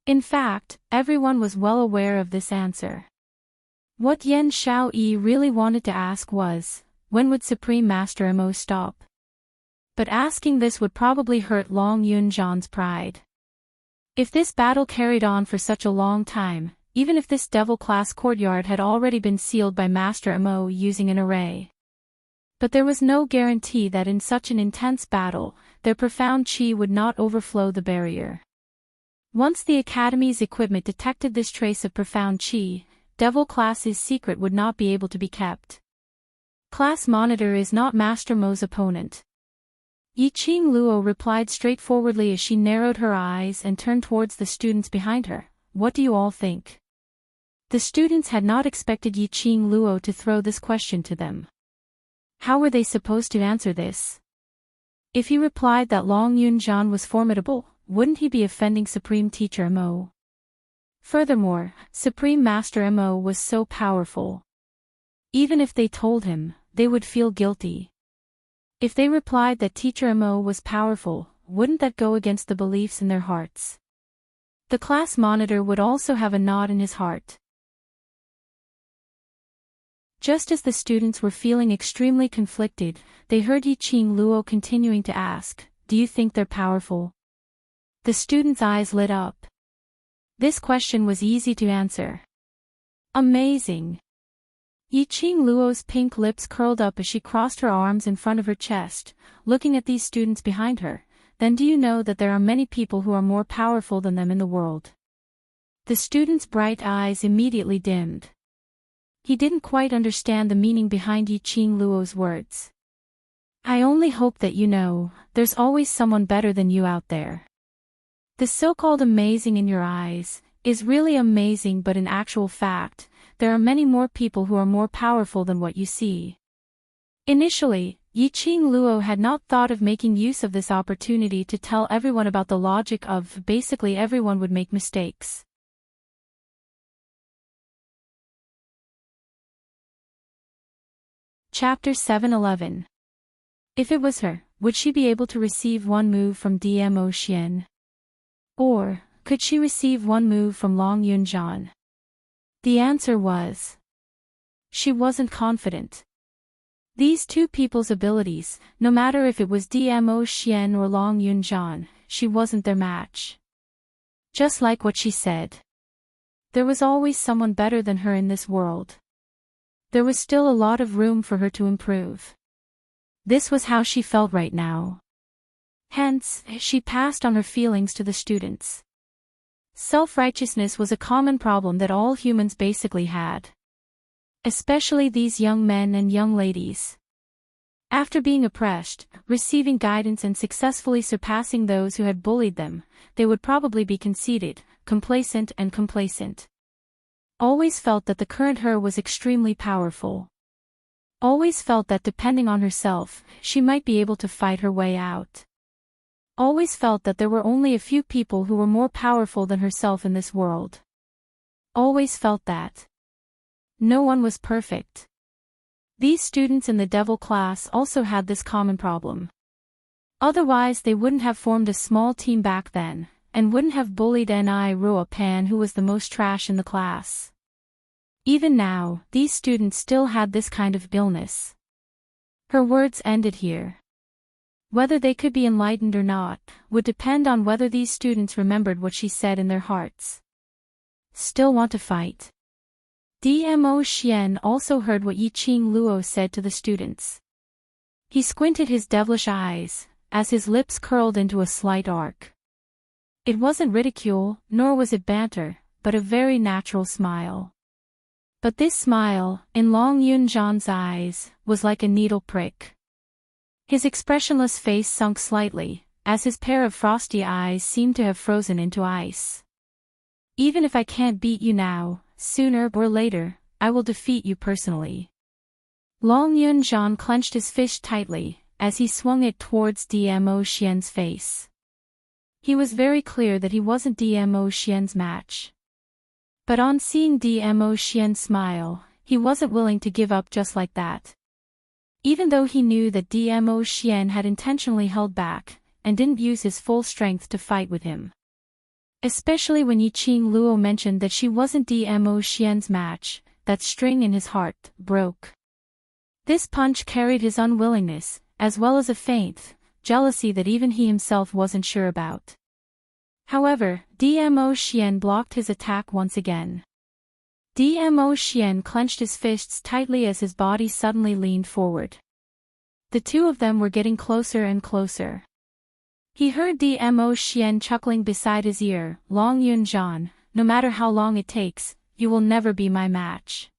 In fact, everyone was well aware of this answer. What Yan Xiaoyi really wanted to ask was, when would Supreme Master Mo stop? But asking this would probably hurt Long Yunjan's pride. If this battle carried on for such a long time, even if this devil-class courtyard had already been sealed by Master Mo using an array. But there was no guarantee that in such an intense battle, their profound chi would not overflow the barrier. Once the Academy's equipment detected this trace of profound chi, Devil Class's secret would not be able to be kept. Class Monitor is not Master Mo's opponent. Yiqing Luo replied straightforwardly as she narrowed her eyes and turned towards the students behind her. What do you all think? The students had not expected Yiqing Luo to throw this question to them. How were they supposed to answer this? If he replied that Long Yunjan was formidable, wouldn't he be offending Supreme Teacher Mo? Furthermore, Supreme Master Mo was so powerful. Even if they told him, they would feel guilty. If they replied that Teacher Mo was powerful, wouldn't that go against the beliefs in their hearts? The class monitor would also have a knot in his heart. Just as the students were feeling extremely conflicted, they heard Yiqing Luo continuing to ask, "Do you think they're powerful?" The students' eyes lit up. This question was easy to answer. Amazing! Yiqing Luo's pink lips curled up as she crossed her arms in front of her chest, looking at these students behind her. Then do you know that there are many people who are more powerful than them in the world? The student's bright eyes immediately dimmed. He didn't quite understand the meaning behind Yiqing Luo's words. I only hope that you know, there's always someone better than you out there. The so-called amazing in your eyes is really amazing, but in actual fact, there are many more people who are more powerful than what you see. Initially, Yiqing Luo had not thought of making use of this opportunity to tell everyone about the logic of basically everyone would make mistakes. Chapter 7:11. If it was her, would she be able to receive one move from Dmo Xian? Or, could she receive one move from Long Yunjan? The answer was, she wasn't confident. These two people's abilities, no matter if it was Dmo Xian or Long Yunjan, she wasn't their match. Just like what she said. There was always someone better than her in this world. There was still a lot of room for her to improve. This was how she felt right now. Hence, she passed on her feelings to the students. Self-righteousness was a common problem that all humans basically had. Especially these young men and young ladies. After being oppressed, receiving guidance and successfully surpassing those who had bullied them, they would probably be conceited, complacent. Always felt that the current her was extremely powerful. Always felt that depending on herself, she might be able to fight her way out. Always felt that there were only a few people who were more powerful than herself in this world. Always felt that no one was perfect. These students in the devil class also had this common problem. Otherwise they wouldn't have formed a small team back then, and wouldn't have bullied Ni Rua Pan, who was the most trash in the class. Even now, these students still had this kind of illness. Her words ended here. Whether they could be enlightened or not, would depend on whether these students remembered what she said in their hearts. Still want to fight. Dmo Xian also heard what Yiqing Luo said to the students. He squinted his devilish eyes, as his lips curled into a slight arc. It wasn't ridicule, nor was it banter, but a very natural smile. But this smile, in Long Yunjan's eyes, was like a needle prick. His expressionless face sunk slightly, as his pair of frosty eyes seemed to have frozen into ice. Even if I can't beat you now, sooner or later, I will defeat you personally. Long Yunjan clenched his fist tightly, as he swung it towards Dmo Xian's face. He was very clear that he wasn't Dmo Xian's match. But on seeing Dmo Xian smile, he wasn't willing to give up just like that. Even though he knew that Dmo Xian had intentionally held back, and didn't use his full strength to fight with him. Especially when Yiqing Luo mentioned that she wasn't Dmo Xian's match, that string in his heart broke. This punch carried his unwillingness, as well as a faint jealousy that even he himself wasn't sure about. However, Dmo Xian blocked his attack once again. Dmo Xian clenched his fists tightly as his body suddenly leaned forward. The two of them were getting closer and closer. He heard Dmo Xian chuckling beside his ear, "Long Yunjian, no matter how long it takes, you will never be my match.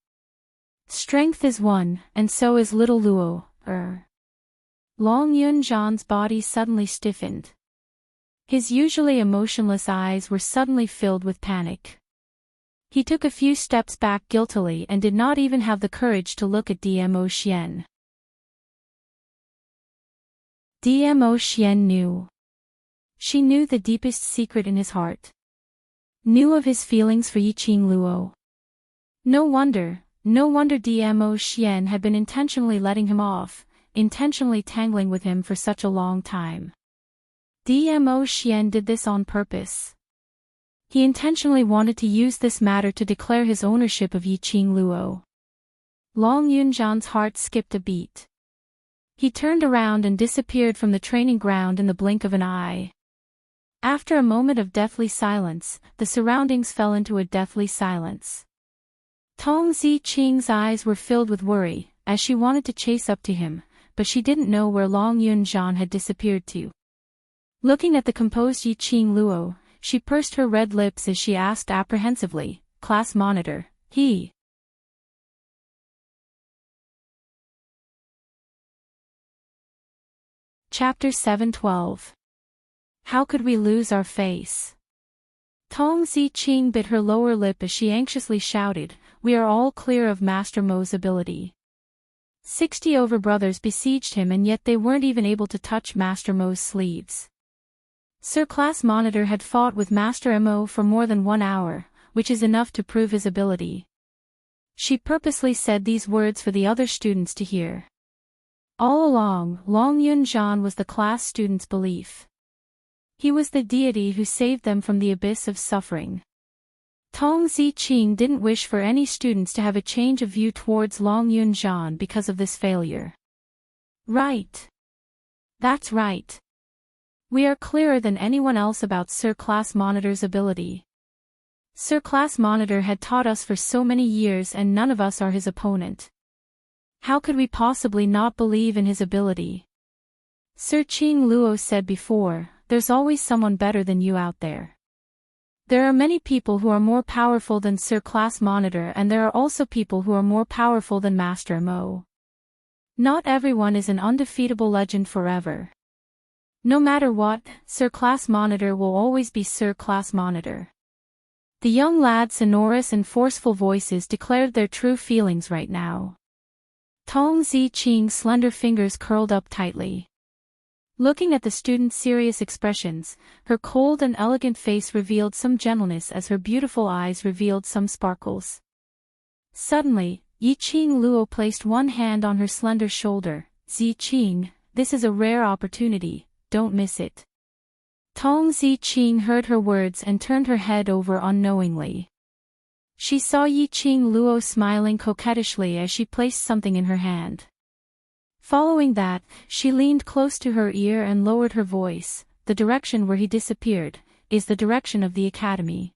Strength is one, and so is little Luo, Long Yunjian's body suddenly stiffened. His usually emotionless eyes were suddenly filled with panic. He took a few steps back guiltily and did not even have the courage to look at Dmo Xian. Dmo Xian knew. She knew the deepest secret in his heart. Knew of his feelings for Yiqing Luo. No wonder Dmo Xian had been intentionally letting him off, intentionally tangling with him for such a long time. Dmo Xian did this on purpose. He intentionally wanted to use this matter to declare his ownership of Yiqing Luo. Long Yunjian's heart skipped a beat. He turned around and disappeared from the training ground in the blink of an eye. After a moment of deathly silence, the surroundings fell into a deathly silence. Tong Ziqing's eyes were filled with worry, as she wanted to chase up to him, but she didn't know where Long Yunjian had disappeared to. Looking at the composed Yiqing Luo, she pursed her red lips as she asked apprehensively, "Class monitor, he?" Chapter 7:12. How could we lose our face? Tong Ziqing bit her lower lip as she anxiously shouted, "We are all clear of Master Mo's ability." 60 overbrothers besieged him and yet they weren't even able to touch Master Mo's sleeves. Sir Class Monitor had fought with Master Mo for more than 1 hour, which is enough to prove his ability. She purposely said these words for the other students to hear. All along, Long Yunjian was the class students' belief. He was the deity who saved them from the abyss of suffering. Tong Ziqing didn't wish for any students to have a change of view towards Long Yunjian because of this failure. Right. That's right. We are clearer than anyone else about Sir Class Monitor's ability. Sir Class Monitor had taught us for so many years and none of us are his opponent. How could we possibly not believe in his ability? Sir Qing Luo said before, "There's always someone better than you out there." There are many people who are more powerful than Sir Class Monitor and there are also people who are more powerful than Master Mo. Not everyone is an undefeatable legend forever. No matter what, Sir Class Monitor will always be Sir Class Monitor. The young lad's sonorous and forceful voices declared their true feelings right now. Tong Ziqing's slender fingers curled up tightly. Looking at the student's serious expressions, her cold and elegant face revealed some gentleness as her beautiful eyes revealed some sparkles. Suddenly, Yiqing Luo placed one hand on her slender shoulder. "Ziqing, this is a rare opportunity, don't miss it." Tong Ziqing heard her words and turned her head over unknowingly. She saw Yiqing Luo smiling coquettishly as she placed something in her hand. Following that, she leaned close to her ear and lowered her voice. "The direction where he disappeared is the direction of the academy."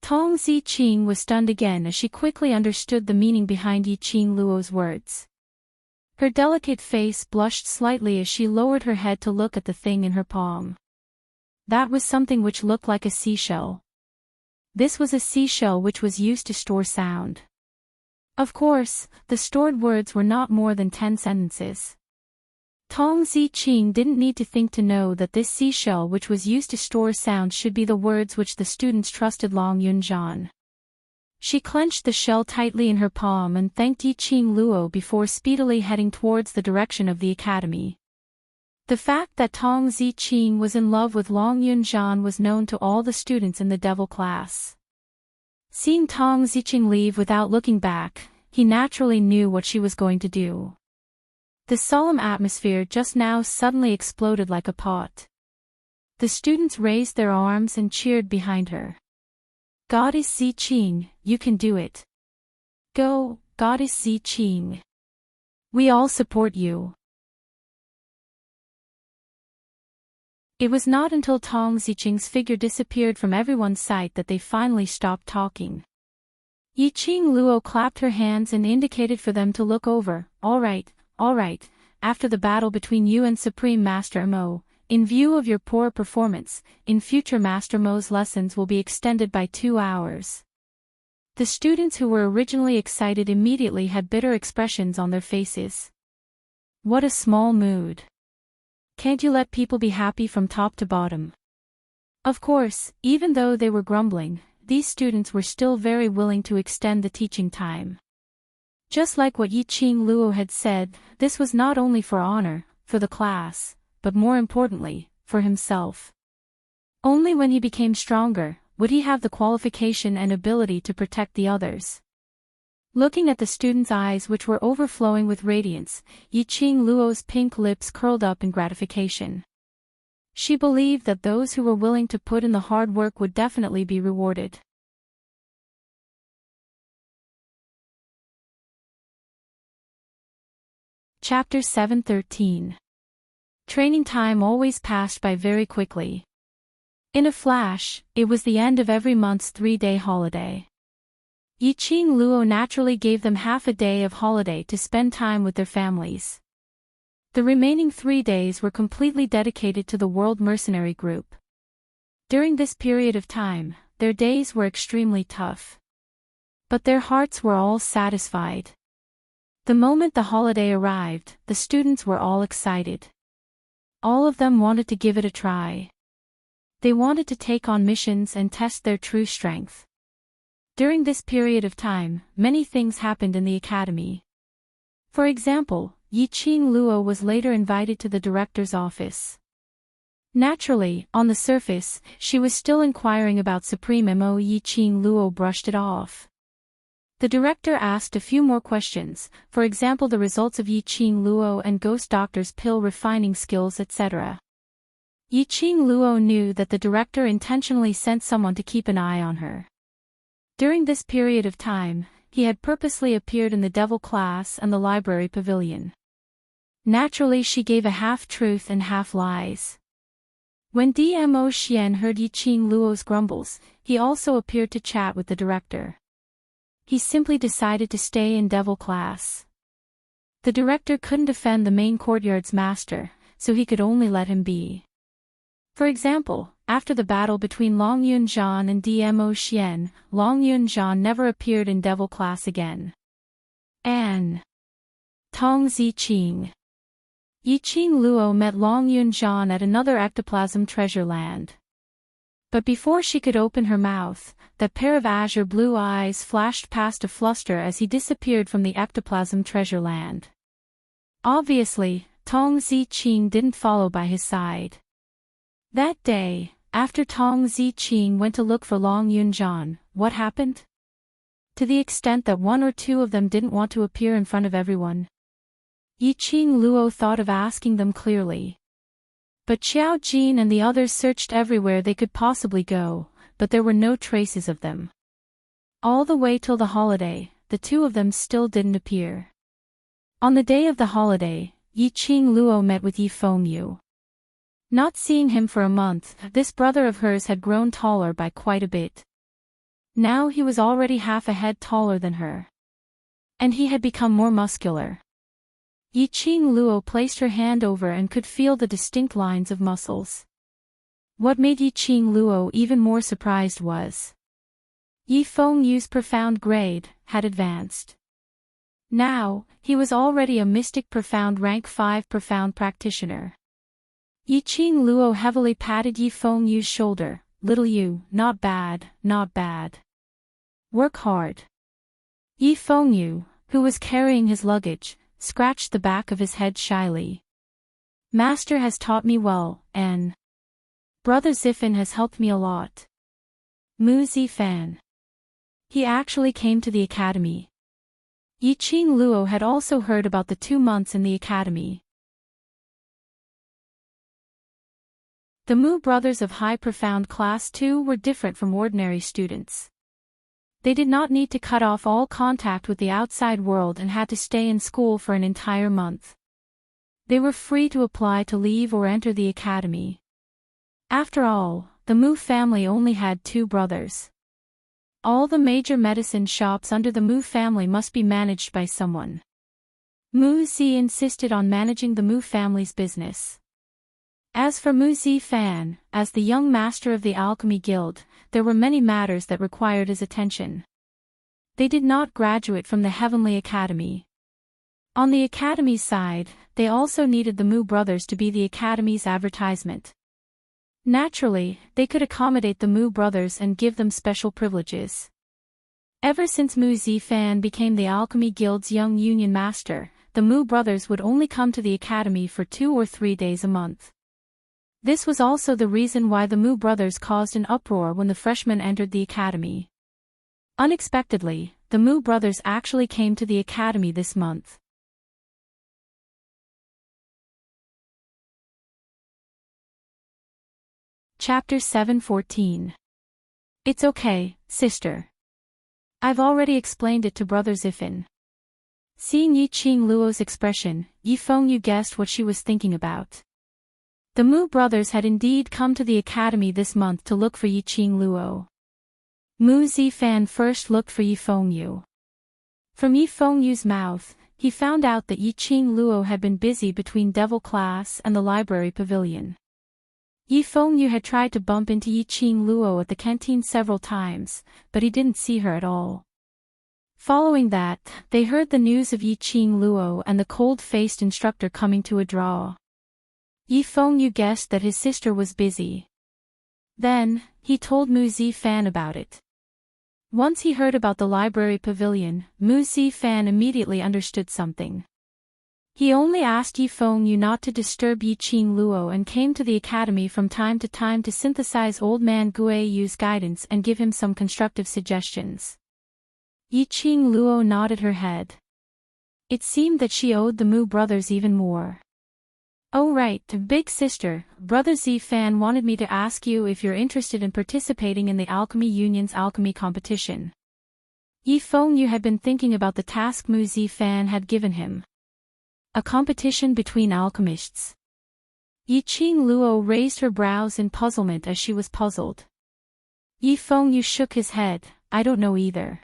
Tong Ziqing was stunned again as she quickly understood the meaning behind Yiqing Luo's words. Her delicate face blushed slightly as she lowered her head to look at the thing in her palm. That was something which looked like a seashell. This was a seashell which was used to store sound. Of course, the stored words were not more than 10 sentences. Tong Ziqing didn't need to think to know that this seashell which was used to store sound should be the words which the students trusted Long Yunjian. She clenched the shell tightly in her palm and thanked Yiqing Luo before speedily heading towards the direction of the academy. The fact that Tong Ziqing was in love with Long Yunjian was known to all the students in the devil class. Seeing Tong Ziqing leave without looking back, he naturally knew what she was going to do. The solemn atmosphere just now suddenly exploded like a pot. The students raised their arms and cheered behind her. "Goddess Ziqing, you can do it. Go, Goddess Ziqing." We all support you. It was not until Tong Ziqing's figure disappeared from everyone's sight that they finally stopped talking. Yiqing Luo clapped her hands and indicated for them to look over. All right. After the battle between you and Supreme Master Mo, in view of your poor performance, in future Master Mo's lessons will be extended by 2 hours. The students who were originally excited immediately had bitter expressions on their faces. What a small mood. Can't you let people be happy from top to bottom? Of course, even though they were grumbling, these students were still very willing to extend the teaching time. Just like what Yiqing Luo had said, this was not only for honor, for the class, but more importantly, for himself. Only when he became stronger, would he have the qualification and ability to protect the others. Looking at the student's eyes which were overflowing with radiance, Yiqing Luo's pink lips curled up in gratification. She believed that those who were willing to put in the hard work would definitely be rewarded. Chapter 7:13. Training time always passed by very quickly. In a flash, it was the end of every month's 3-day holiday. Yiqing Luo naturally gave them half a day of holiday to spend time with their families. The remaining 3 days were completely dedicated to the World Mercenary Group. During this period of time, their days were extremely tough. But their hearts were all satisfied. The moment the holiday arrived, the students were all excited. All of them wanted to give it a try. They wanted to take on missions and test their true strength. During this period of time, many things happened in the academy. For example, Yiqing Luo was later invited to the director's office. Naturally, on the surface, she was still inquiring about Supreme Mo. Yiqing Luo brushed it off. The director asked a few more questions, for example the results of Yiqing Luo and Ghost Doctor's pill refining skills etc. Yiqing Luo knew that the director intentionally sent someone to keep an eye on her. During this period of time, he had purposely appeared in the Devil class and the library pavilion. Naturally she gave a half-truth and half-lies. When Dmo Xian heard Yiqing Luo's grumbles, he also appeared to chat with the director. He simply decided to stay in Devil class. The director couldn't defend the main courtyard's master, so he could only let him be. For example, after the battle between Long Yunzhan and Dmo Xian, Long Yunzhan never appeared in Devil class again. An Tong Ziqing. Yiqing Luo met Long Yunzhan at another ectoplasm treasure land. But before she could open her mouth, that pair of azure blue eyes flashed past a fluster as he disappeared from the ectoplasm treasure land. Obviously, Tong Ziqing didn't follow by his side. That day, after Tong Ziqing went to look for Long Yunzhan, what happened? To the extent that one or two of them didn't want to appear in front of everyone. Yiqing Luo thought of asking them clearly. But Xiao Jin and the others searched everywhere they could possibly go, but there were no traces of them. All the way till the holiday, the two of them still didn't appear. On the day of the holiday, Yiqing Luo met with Yi Fengyu. Not seeing him for a month, this brother of hers had grown taller by quite a bit. Now he was already half a head taller than her. And he had become more muscular. Yiqing Luo placed her hand over and could feel the distinct lines of muscles. What made Yiqing Luo even more surprised was Yi Fengyu's profound grade had advanced. Now, he was already a mystic profound rank 5 profound practitioner. Yiqing Luo heavily patted Yi Fengyu's shoulder. Little you, not bad, not bad. Work hard. Yi Fengyu, who was carrying his luggage, scratched the back of his head shyly. Master has taught me well, and Brother Zifan has helped me a lot. Mu Zifan. He actually came to the academy. Yiqing Luo had also heard about the 2 months in the academy. The Mu brothers of High Profound Class 2 were different from ordinary students. They did not need to cut off all contact with the outside world and had to stay in school for an entire month. They were free to apply to leave or enter the academy. After all, the Mu family only had 2 brothers. All the major medicine shops under the Mu family must be managed by someone. Mu Zi insisted on managing the Mu family's business. As for Mu Zifan, as the young master of the Alchemy Guild, there were many matters that required his attention. They did not graduate from the Heavenly Academy. On the Academy's side, they also needed the Mu brothers to be the Academy's advertisement. Naturally, they could accommodate the Mu brothers and give them special privileges. Ever since Mu Zifan became the Alchemy Guild's young union master, the Mu brothers would only come to the Academy for 2 or 3 days a month. This was also the reason why the Mu brothers caused an uproar when the freshmen entered the academy. Unexpectedly, the Mu brothers actually came to the academy this month. Chapter 7:14. It's okay, sister. I've already explained it to Brother Zifan. Seeing Yi Qing Luo's expression, Yi Fengyu guessed what she was thinking about. The Mu brothers had indeed come to the academy this month to look for Yi Qing Luo. Mu Zifan first looked for Yi Fengyu. From Yi Fengyu's mouth, he found out that Yi Qing Luo had been busy between Devil Class and the library pavilion. Yi Fengyu had tried to bump into Yi Qing Luo at the canteen several times, but he didn't see her at all. Following that, they heard the news of Yi Qing Luo and the cold-faced instructor coming to a draw. Yi Fengyu guessed that his sister was busy. Then, he told Mu Zifan about it. Once he heard about the library pavilion, Mu Zifan immediately understood something. He only asked Yi Fengyu not to disturb Yi Qing Luo and came to the academy from time to synthesize old man Guiyu's guidance and give him some constructive suggestions. Yi Qing Luo nodded her head. It seemed that she owed the Mu brothers even more. Oh right, big sister, Brother Zifan wanted me to ask you if you're interested in participating in the Alchemy Union's alchemy competition. Yi Fengyu had been thinking about the task Mu Zifan had given him. A competition between alchemists. Yi Qing Luo raised her brows in puzzlement as she was puzzled. Yi Fengyu shook his head, I don't know either.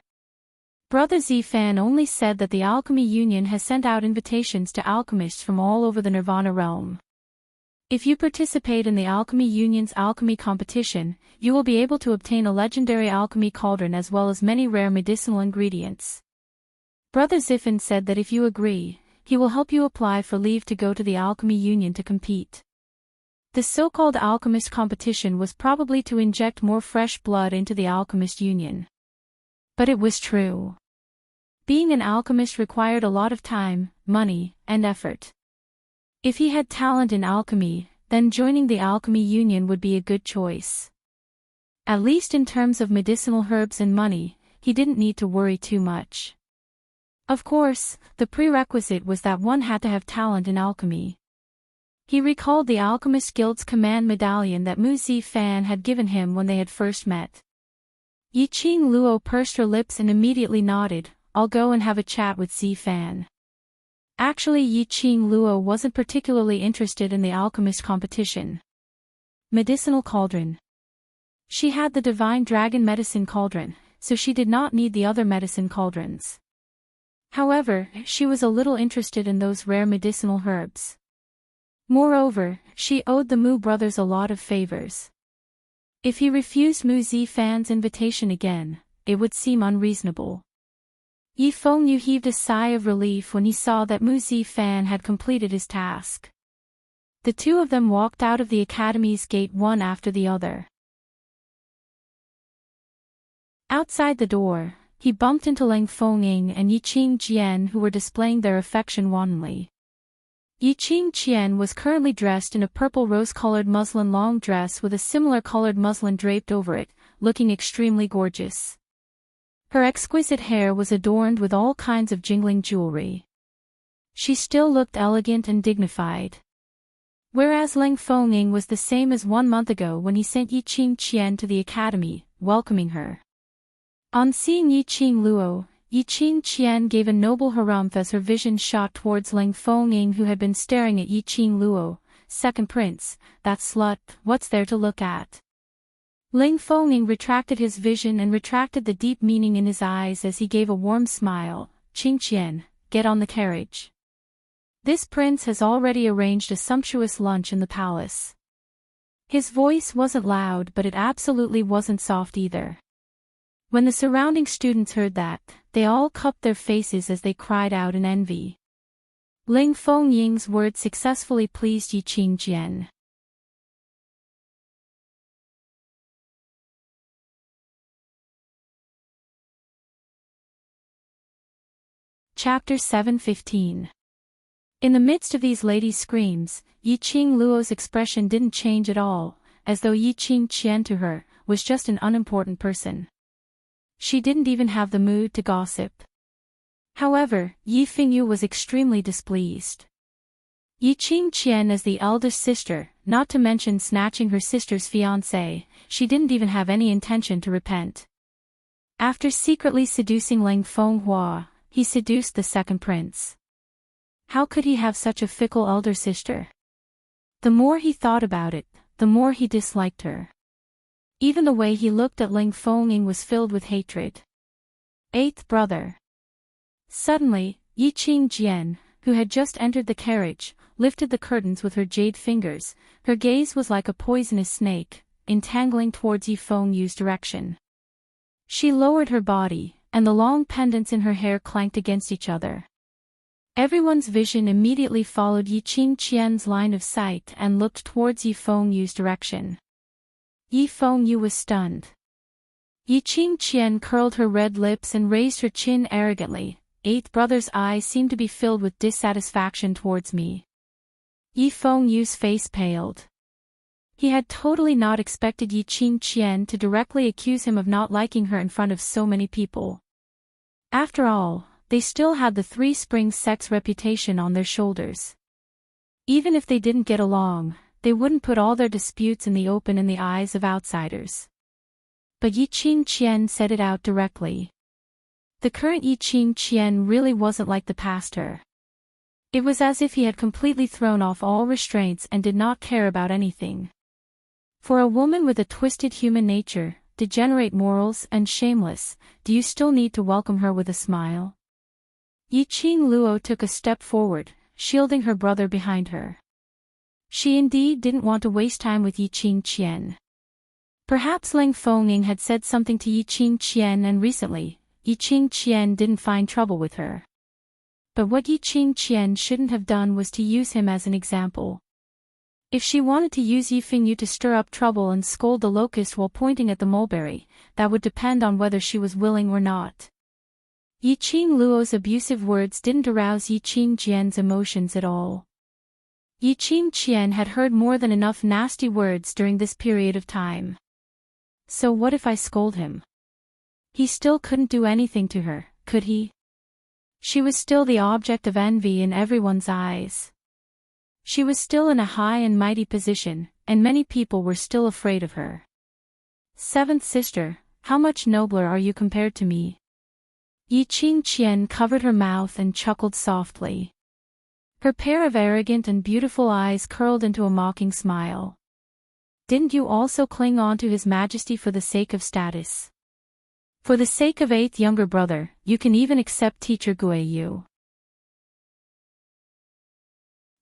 Brother Zifan only said that the Alchemy Union has sent out invitations to alchemists from all over the Nirvana realm. If you participate in the Alchemy Union's alchemy competition, you will be able to obtain a legendary alchemy cauldron as well as many rare medicinal ingredients. Brother Zifan said that if you agree, he will help you apply for leave to go to the Alchemy Union to compete. The so-called alchemist competition was probably to inject more fresh blood into the Alchemist Union. But it was true. Being an alchemist required a lot of time, money, and effort. If he had talent in alchemy, then joining the Alchemy Union would be a good choice. At least in terms of medicinal herbs and money, he didn't need to worry too much. Of course, the prerequisite was that one had to have talent in alchemy. He recalled the Alchemist Guild's command medallion that Mu Zifan had given him when they had first met. Yi Qing Luo pursed her lips and immediately nodded, I'll go and have a chat with Zifan. Actually, Yi Qing Luo wasn't particularly interested in the alchemist competition. Medicinal cauldron. She had the divine dragon medicine cauldron, so she did not need the other medicine cauldrons. However, she was a little interested in those rare medicinal herbs. Moreover, she owed the Mu brothers a lot of favors. If he refused Mu Zifan's invitation again, it would seem unreasonable. Yi Fengyu heaved a sigh of relief when he saw that Mu Zifan had completed his task. The two of them walked out of the academy's gate one after the other. Outside the door, he bumped into Lang Fengying and Yi Qing Jian, who were displaying their affection wantonly. Yi Qing Jian was currently dressed in a purple rose-colored muslin long dress with a similar colored muslin draped over it, looking extremely gorgeous. Her exquisite hair was adorned with all kinds of jingling jewelry. She still looked elegant and dignified. Whereas Lang Fengying was the same as 1 month ago when he sent Yi Qing Jian to the academy, welcoming her. On seeing Yiqing Luo, Yiqing Qian gave a noble harumph as her vision shot towards Ling Fengying, who had been staring at Yiqing Luo. Second prince, that slut, what's there to look at? Ling Fengying retracted his vision and retracted the deep meaning in his eyes as he gave a warm smile. Qing Qian, get on the carriage. This prince has already arranged a sumptuous lunch in the palace. His voice wasn't loud, but it absolutely wasn't soft either. When the surrounding students heard that, they all cupped their faces as they cried out in envy. Ling Fengying's words successfully pleased Yiqing Qian. Chapter 7:15. In the midst of these ladies' screams, Yiqing Luo's expression didn't change at all, as though Yiqing Qian to her was just an unimportant person. She didn't even have the mood to gossip. However, Yi Fengyu was extremely displeased. Yiqing Qian as the eldest sister, not to mention snatching her sister's fiancé, she didn't even have any intention to repent. After secretly seducing Ling Fenghua, he seduced the second prince. How could he have such a fickle elder sister? The more he thought about it, the more he disliked her. Even the way he looked at Ling Fengying was filled with hatred. Eighth brother. Suddenly, Yiqing Qian, who had just entered the carriage, lifted the curtains with her jade fingers. Her gaze was like a poisonous snake, entangling towards Yi Fengyu's direction. She lowered her body, and the long pendants in her hair clanked against each other. Everyone's vision immediately followed Yiqing Qian's line of sight and looked towards Yi Fengyu's direction. Yi Fengyu was stunned. Yiqing Qian curled her red lips and raised her chin arrogantly. Eighth brother's eyes seemed to be filled with dissatisfaction towards me. Yi Fengyu's face paled. He had totally not expected Yiqing Qian to directly accuse him of not liking her in front of so many people. After all, they still had the Three Springs sex reputation on their shoulders. Even if they didn't get along, they wouldn't put all their disputes in the open in the eyes of outsiders. But Yiqing Qian said it out directly. The current Yiqing Qian really wasn't like the past her. It was as if he had completely thrown off all restraints and did not care about anything. For a woman with a twisted human nature, degenerate morals and shameless, do you still need to welcome her with a smile? Yiqing Luo took a step forward, shielding her brother behind her. She indeed didn't want to waste time with Yiqing Qian. Perhaps Ling Fengying had said something to Yiqing Qian and recently, Yiqing Qian didn't find trouble with her. But what Yiqing Qian shouldn't have done was to use him as an example. If she wanted to use Yi Fengyu to stir up trouble and scold the locust while pointing at the mulberry, that would depend on whether she was willing or not. Yiqing Luo's abusive words didn't arouse Yiqing Qian's emotions at all. Yiqing Qian had heard more than enough nasty words during this period of time. So what if I scold him? He still couldn't do anything to her, could he? She was still the object of envy in everyone's eyes. She was still in a high and mighty position, and many people were still afraid of her. Seventh sister, how much nobler are you compared to me? Yiqing Qian covered her mouth and chuckled softly. Her pair of arrogant and beautiful eyes curled into a mocking smile. Didn't you also cling on to His Majesty for the sake of status? For the sake of eighth younger brother, you can even accept teacher Gui Yu.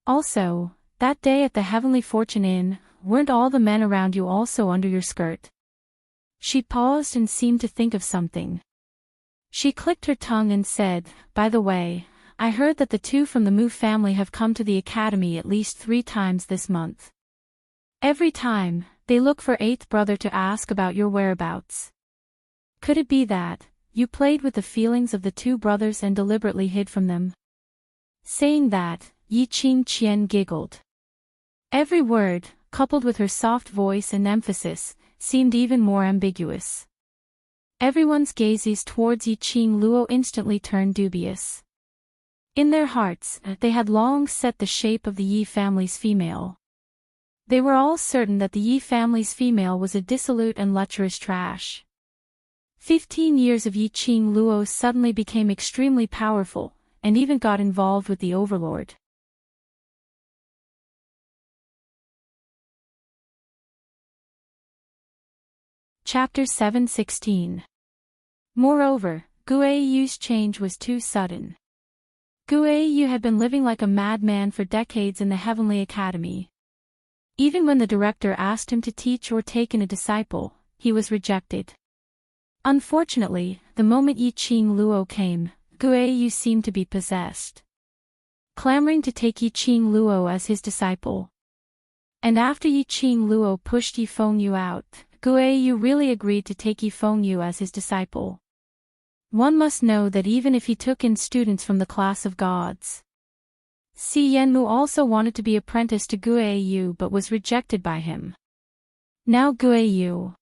Also, that day at the Heavenly Fortune Inn, weren't all the men around you also under your skirt? She paused and seemed to think of something. She clicked her tongue and said, by the way, I heard that the two from the Mu family have come to the academy at least 3 times this month. Every time, they look for eighth brother to ask about your whereabouts. Could it be that you played with the feelings of the 2 brothers and deliberately hid from them? Saying that, Yiqing Qian giggled. Every word, coupled with her soft voice and emphasis, seemed even more ambiguous. Everyone's gazes towards Yiqing Luo instantly turned dubious. In their hearts, they had long set the shape of the Yi family's female. They were all certain that the Yi family's female was a dissolute and lecherous trash. 15 years of Yiqing Luo suddenly became extremely powerful, and even got involved with the overlord. Chapter 7:16. Moreover, Guiyu's change was too sudden. Guiyu had been living like a madman for decades in the Heavenly Academy. Even when the director asked him to teach or take in a disciple, he was rejected. Unfortunately, the moment Yiqing Luo came, Guiyu seemed to be possessed, clamoring to take Yiqing Luo as his disciple. And after Yiqing Luo pushed Yifengyu out, Guiyu really agreed to take Yifengyu as his disciple. One must know that even if he took in students from the class of gods, Si Yanmu also wanted to be apprenticed to Guiyu but was rejected by him. Now Guiyu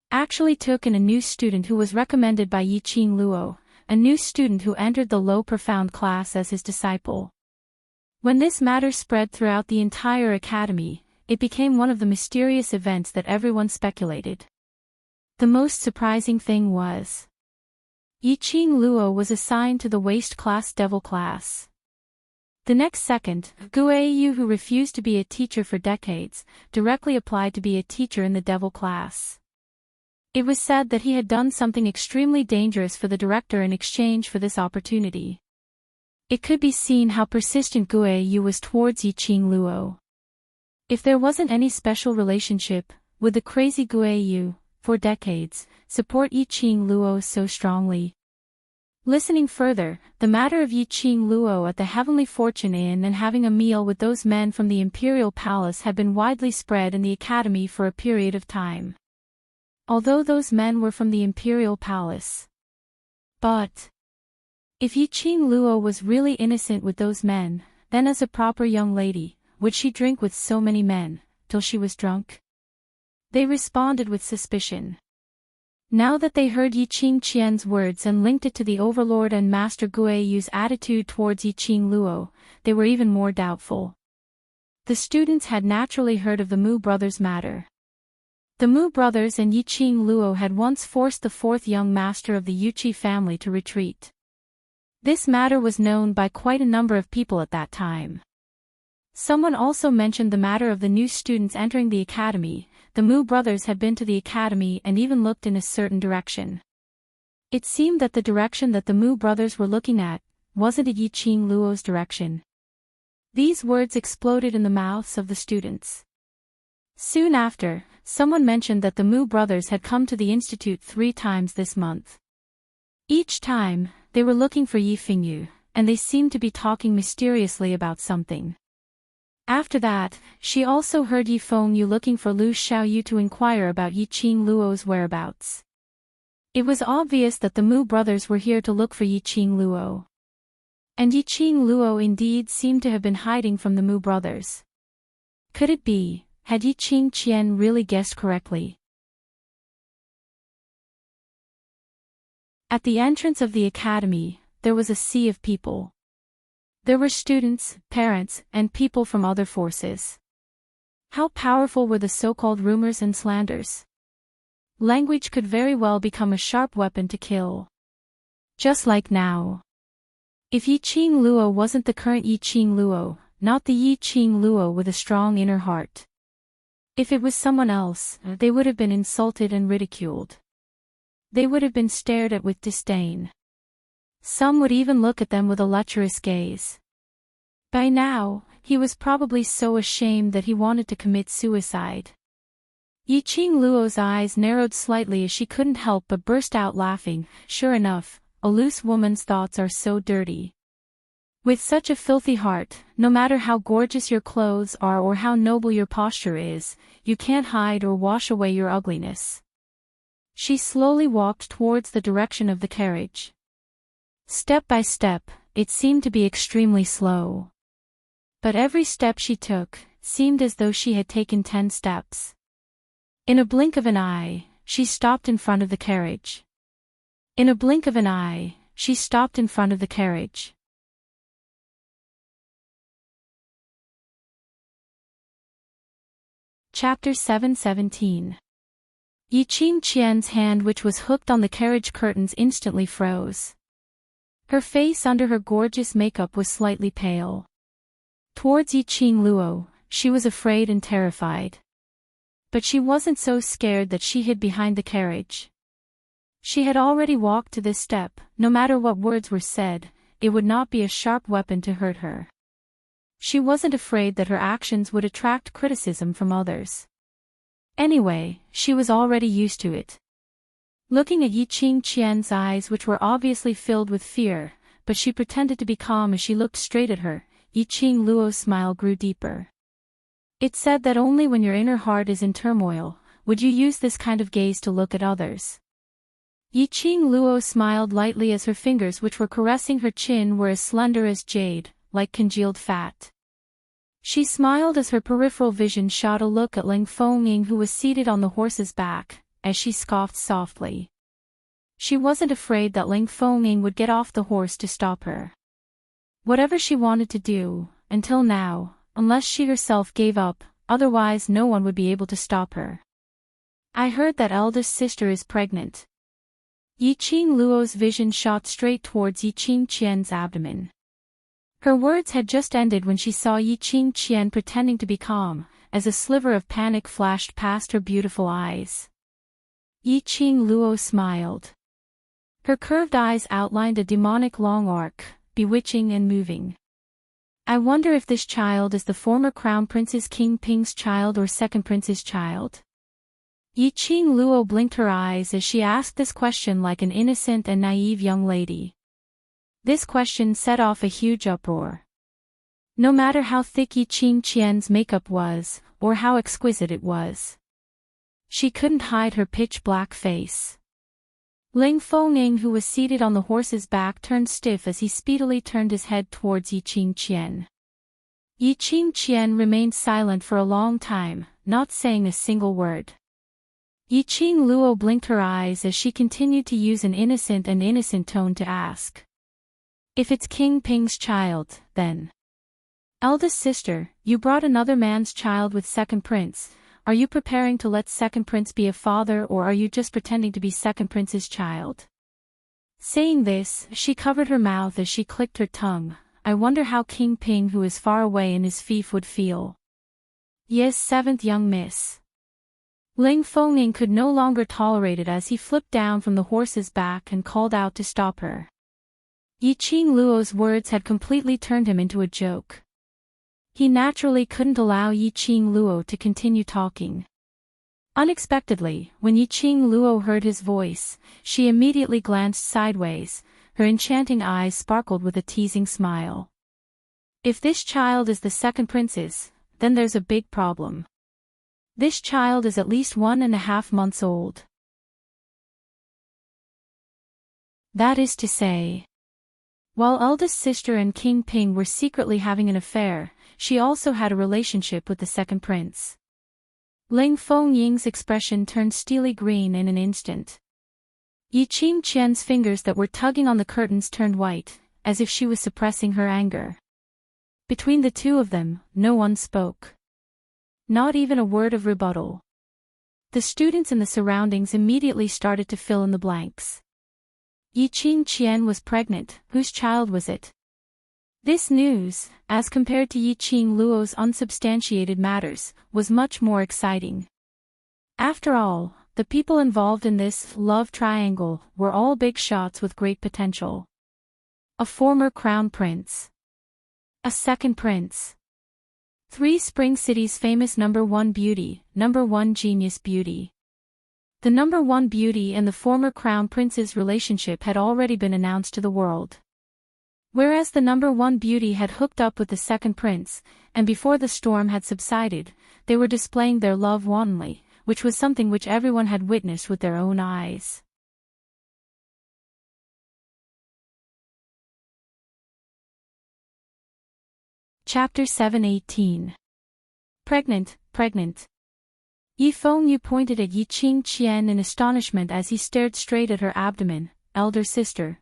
actually took in a new student who was recommended by Yiqing Luo, a new student who entered the low profound class as his disciple. When this matter spread throughout the entire academy, it became one of the mysterious events that everyone speculated. The most surprising thing was, Yiqing Luo was assigned to the waste class devil class. The next second, Guiyu, who refused to be a teacher for decades, directly applied to be a teacher in the devil class. It was said that he had done something extremely dangerous for the director in exchange for this opportunity. It could be seen how persistent Guiyu was towards Yiqing Luo. If there wasn't any special relationship, would the crazy Guiyu, for decades, support Yiqing Luo so strongly? Listening further, the matter of Yiqing Luo at the Heavenly Fortune Inn and having a meal with those men from the Imperial Palace had been widely spread in the academy for a period of time. Although those men were from the Imperial Palace. But if Yiqing Luo was really innocent with those men, then as a proper young lady, would she drink with so many men, till she was drunk? They responded with suspicion. Now that they heard Yiqing Qian's words and linked it to the Overlord and Master Guiyu's attitude towards Yiqing Luo, they were even more doubtful. The students had naturally heard of the Mu brothers' matter. The Mu brothers and Yiqing Luo had once forced the fourth young master of the Yuqi family to retreat. This matter was known by quite a number of people at that time. Someone also mentioned the matter of the new students entering the academy. The Mu brothers had been to the academy and even looked in a certain direction. It seemed that the direction that the Mu brothers were looking at wasn't Yiqing Luo's direction. These words exploded in the mouths of the students. Soon after, someone mentioned that the Mu brothers had come to the institute 3 times this month. Each time, they were looking for Yifengyu, and they seemed to be talking mysteriously about something. After that, she also heard Yifengyu looking for Lu Xiaoyu to inquire about Yiqing Luo's whereabouts. It was obvious that the Mu brothers were here to look for Yiqing Luo. And Yiqing Luo indeed seemed to have been hiding from the Mu brothers. Could it be, had Yiqing Qian really guessed correctly? At the entrance of the academy, there was a sea of people. There were students, parents, and people from other forces. How powerful were the so-called rumors and slanders? Language could very well become a sharp weapon to kill. Just like now. If Yiqing Luo wasn't the current Yiqing Luo, not the Yiqing Luo with a strong inner heart. If it was someone else, they would have been insulted and ridiculed. They would have been stared at with disdain. Some would even look at them with a lecherous gaze. By now, he was probably so ashamed that he wanted to commit suicide. Yiqing Luo's eyes narrowed slightly as she couldn't help but burst out laughing. Sure enough, a loose woman's thoughts are so dirty. With such a filthy heart, no matter how gorgeous your clothes are or how noble your posture is, you can't hide or wash away your ugliness. She slowly walked towards the direction of the carriage. Step by step, it seemed to be extremely slow. But every step she took seemed as though she had taken 10 steps. In a blink of an eye, she stopped in front of the carriage. In a blink of an eye, she stopped in front of the carriage. Chapter 7:17. Yiqing Qian's hand, which was hooked on the carriage curtains, instantly froze. Her face under her gorgeous makeup was slightly pale. Towards Yiqing Luo, she was afraid and terrified. But she wasn't so scared that she hid behind the carriage. She had already walked to this step. No matter what words were said, it would not be a sharp weapon to hurt her. She wasn't afraid that her actions would attract criticism from others. Anyway, she was already used to it. Looking at Yiqing Qian's eyes, which were obviously filled with fear, but she pretended to be calm as she looked straight at her, Yiqing Luo's smile grew deeper. It's said that only when your inner heart is in turmoil, would you use this kind of gaze to look at others. Yiqing Luo smiled lightly as her fingers, which were caressing her chin, were as slender as jade, like congealed fat. She smiled as her peripheral vision shot a look at Ling Fengying, who was seated on the horse's back, as she scoffed softly. She wasn't afraid that Ling Fengying would get off the horse to stop her. Whatever she wanted to do, until now, unless she herself gave up, otherwise no one would be able to stop her. I heard that eldest sister is pregnant. Yiqing Luo's vision shot straight towards Yiqing Qian's abdomen. Her words had just ended when she saw Yiqing Qian pretending to be calm, as a sliver of panic flashed past her beautiful eyes. Yiqing Luo smiled. Her curved eyes outlined a demonic long arc, bewitching and moving. I wonder if this child is the former Crown Princess King Ping's child or second prince's child. Yiqing Luo blinked her eyes as she asked this question like an innocent and naive young lady. This question set off a huge uproar. No matter how thick Yiqing Qian's makeup was, or how exquisite it was, she couldn't hide her pitch-black face. Ling Fengying, who was seated on the horse's back, turned stiff as he speedily turned his head towards Yiqing Qian. Yiqing Qian remained silent for a long time, not saying a single word. Yiqing Luo blinked her eyes as she continued to use an innocent tone to ask. If it's King Ping's child, then. Eldest sister, you brought another man's child with second prince. Are you preparing to let second prince be a father, or are you just pretending to be second prince's child? Saying this, she covered her mouth as she clicked her tongue. I wonder how King Ping, who is far away in his fief, would feel. Yes, seventh young miss. Ling Fengying could no longer tolerate it as he flipped down from the horse's back and called out to stop her. Yiqing Luo's words had completely turned him into a joke. He naturally couldn't allow Yiqing Luo to continue talking. Unexpectedly, when Yiqing Luo heard his voice, she immediately glanced sideways. Her enchanting eyes sparkled with a teasing smile. If this child is the second prince's, then there's a big problem. This child is at least 1.5 months old. That is to say, while eldest sister and King Ping were secretly having an affair, she also had a relationship with the second prince. Ling Fengying's expression turned steely green in an instant. Yiqing Qian's fingers that were tugging on the curtains turned white, as if she was suppressing her anger. Between the two of them, no one spoke. Not even a word of rebuttal. The students in the surroundings immediately started to fill in the blanks. Yiqing Qian was pregnant. Whose child was it? This news, as compared to Yiqing Luo's unsubstantiated matters, was much more exciting. After all, the people involved in this love triangle were all big shots with great potential. A former crown prince. A second prince. 3 Spring City's famous number 1 beauty, number 1 genius beauty. The number 1 beauty and the former crown prince's relationship had already been announced to the world. Whereas the number 1 beauty had hooked up with the second prince, and before the storm had subsided, they were displaying their love wantonly, which was something which everyone had witnessed with their own eyes. Chapter 7:18. Pregnant. Yi Fengying pointed at Yiqing Qian in astonishment as he stared straight at her abdomen. Elder sister,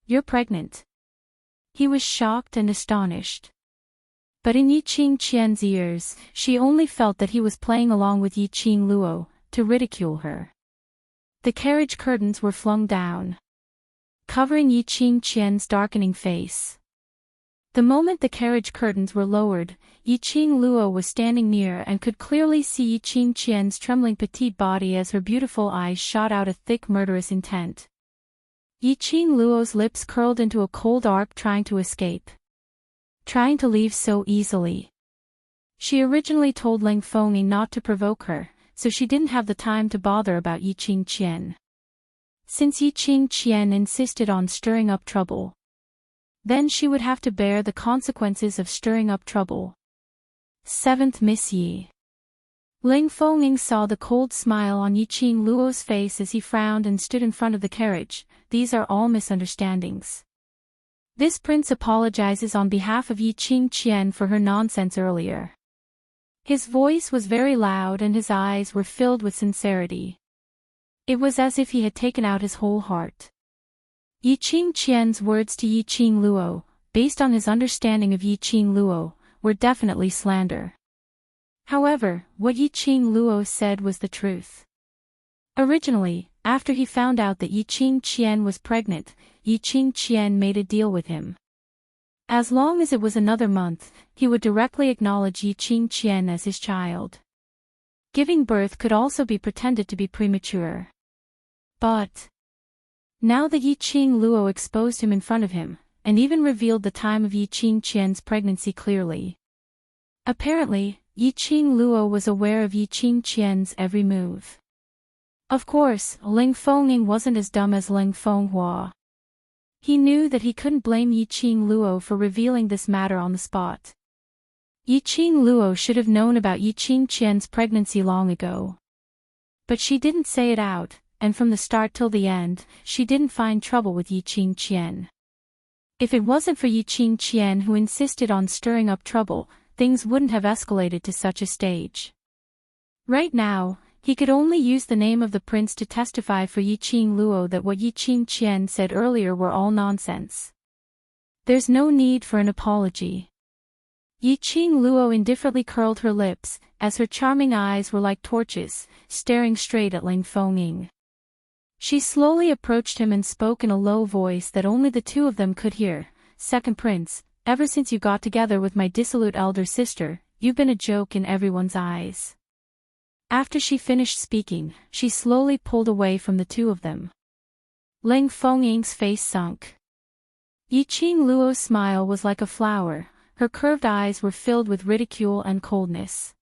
you're pregnant. He was shocked and astonished. But in Yiqing Qian's ears, she only felt that he was playing along with Yiqing Luo, to ridicule her. The carriage curtains were flung down, covering Yi Qingqian's darkening face. The moment the carriage curtains were lowered, Yi Qingluo was standing near and could clearly see Yi Qingqian's trembling petite body as her beautiful eyes shot out a thick murderous intent. Yi Qingluo's lips curled into a cold arc, trying to escape. Trying to leave so easily. She originally told Ling Fengying not to provoke her, so she didn't have the time to bother about Yi Qingqian. Since Yi Qingqian insisted on stirring up trouble, then she would have to bear the consequences of stirring up trouble. 7th Miss Yi. Ling Fengying saw the cold smile on Yi Qingluo's face as he frowned and stood in front of the carriage. These are all misunderstandings. This prince apologizes on behalf of Yi Qingqian for her nonsense earlier. His voice was very loud and his eyes were filled with sincerity. It was as if he had taken out his whole heart. Yi Qingqian's words to Yi Qingluo, based on his understanding of Yi Qingluo, were definitely slander. However, what Yi Qingluo said was the truth. Originally, after he found out that Yi Qingqian was pregnant, Yi Qingqian made a deal with him. As long as it was another month, he would directly acknowledge Yi Qingqian as his child. Giving birth could also be pretended to be premature. But now that Yi Qingluo exposed him in front of him, and even revealed the time of Yi Qingqian's pregnancy clearly, apparently, Yi Qingluo was aware of Yi Qingqian's every move. Of course, Ling Fengying wasn't as dumb as Ling Fenghua. He knew that he couldn't blame Yi Qingluo for revealing this matter on the spot. Yi Qingluo should have known about Yi Qingqian's pregnancy long ago. But she didn't say it out, and from the start till the end, she didn't find trouble with Yi Qingqian. If it wasn't for Yi Qingqian who insisted on stirring up trouble, things wouldn't have escalated to such a stage. Right now, he could only use the name of the prince to testify for Yi Qingluo that what Yi Qingqian said earlier were all nonsense. There's no need for an apology. Yi Qingluo indifferently curled her lips, as her charming eyes were like torches, staring straight at Ling Fengying. She slowly approached him and spoke in a low voice that only the two of them could hear. "Second prince, ever since you got together with my dissolute elder sister, you've been a joke in everyone's eyes." After she finished speaking, she slowly pulled away from the two of them. Ling Fengying's face sunk. Yi Qingluo's smile was like a flower, her curved eyes were filled with ridicule and coldness.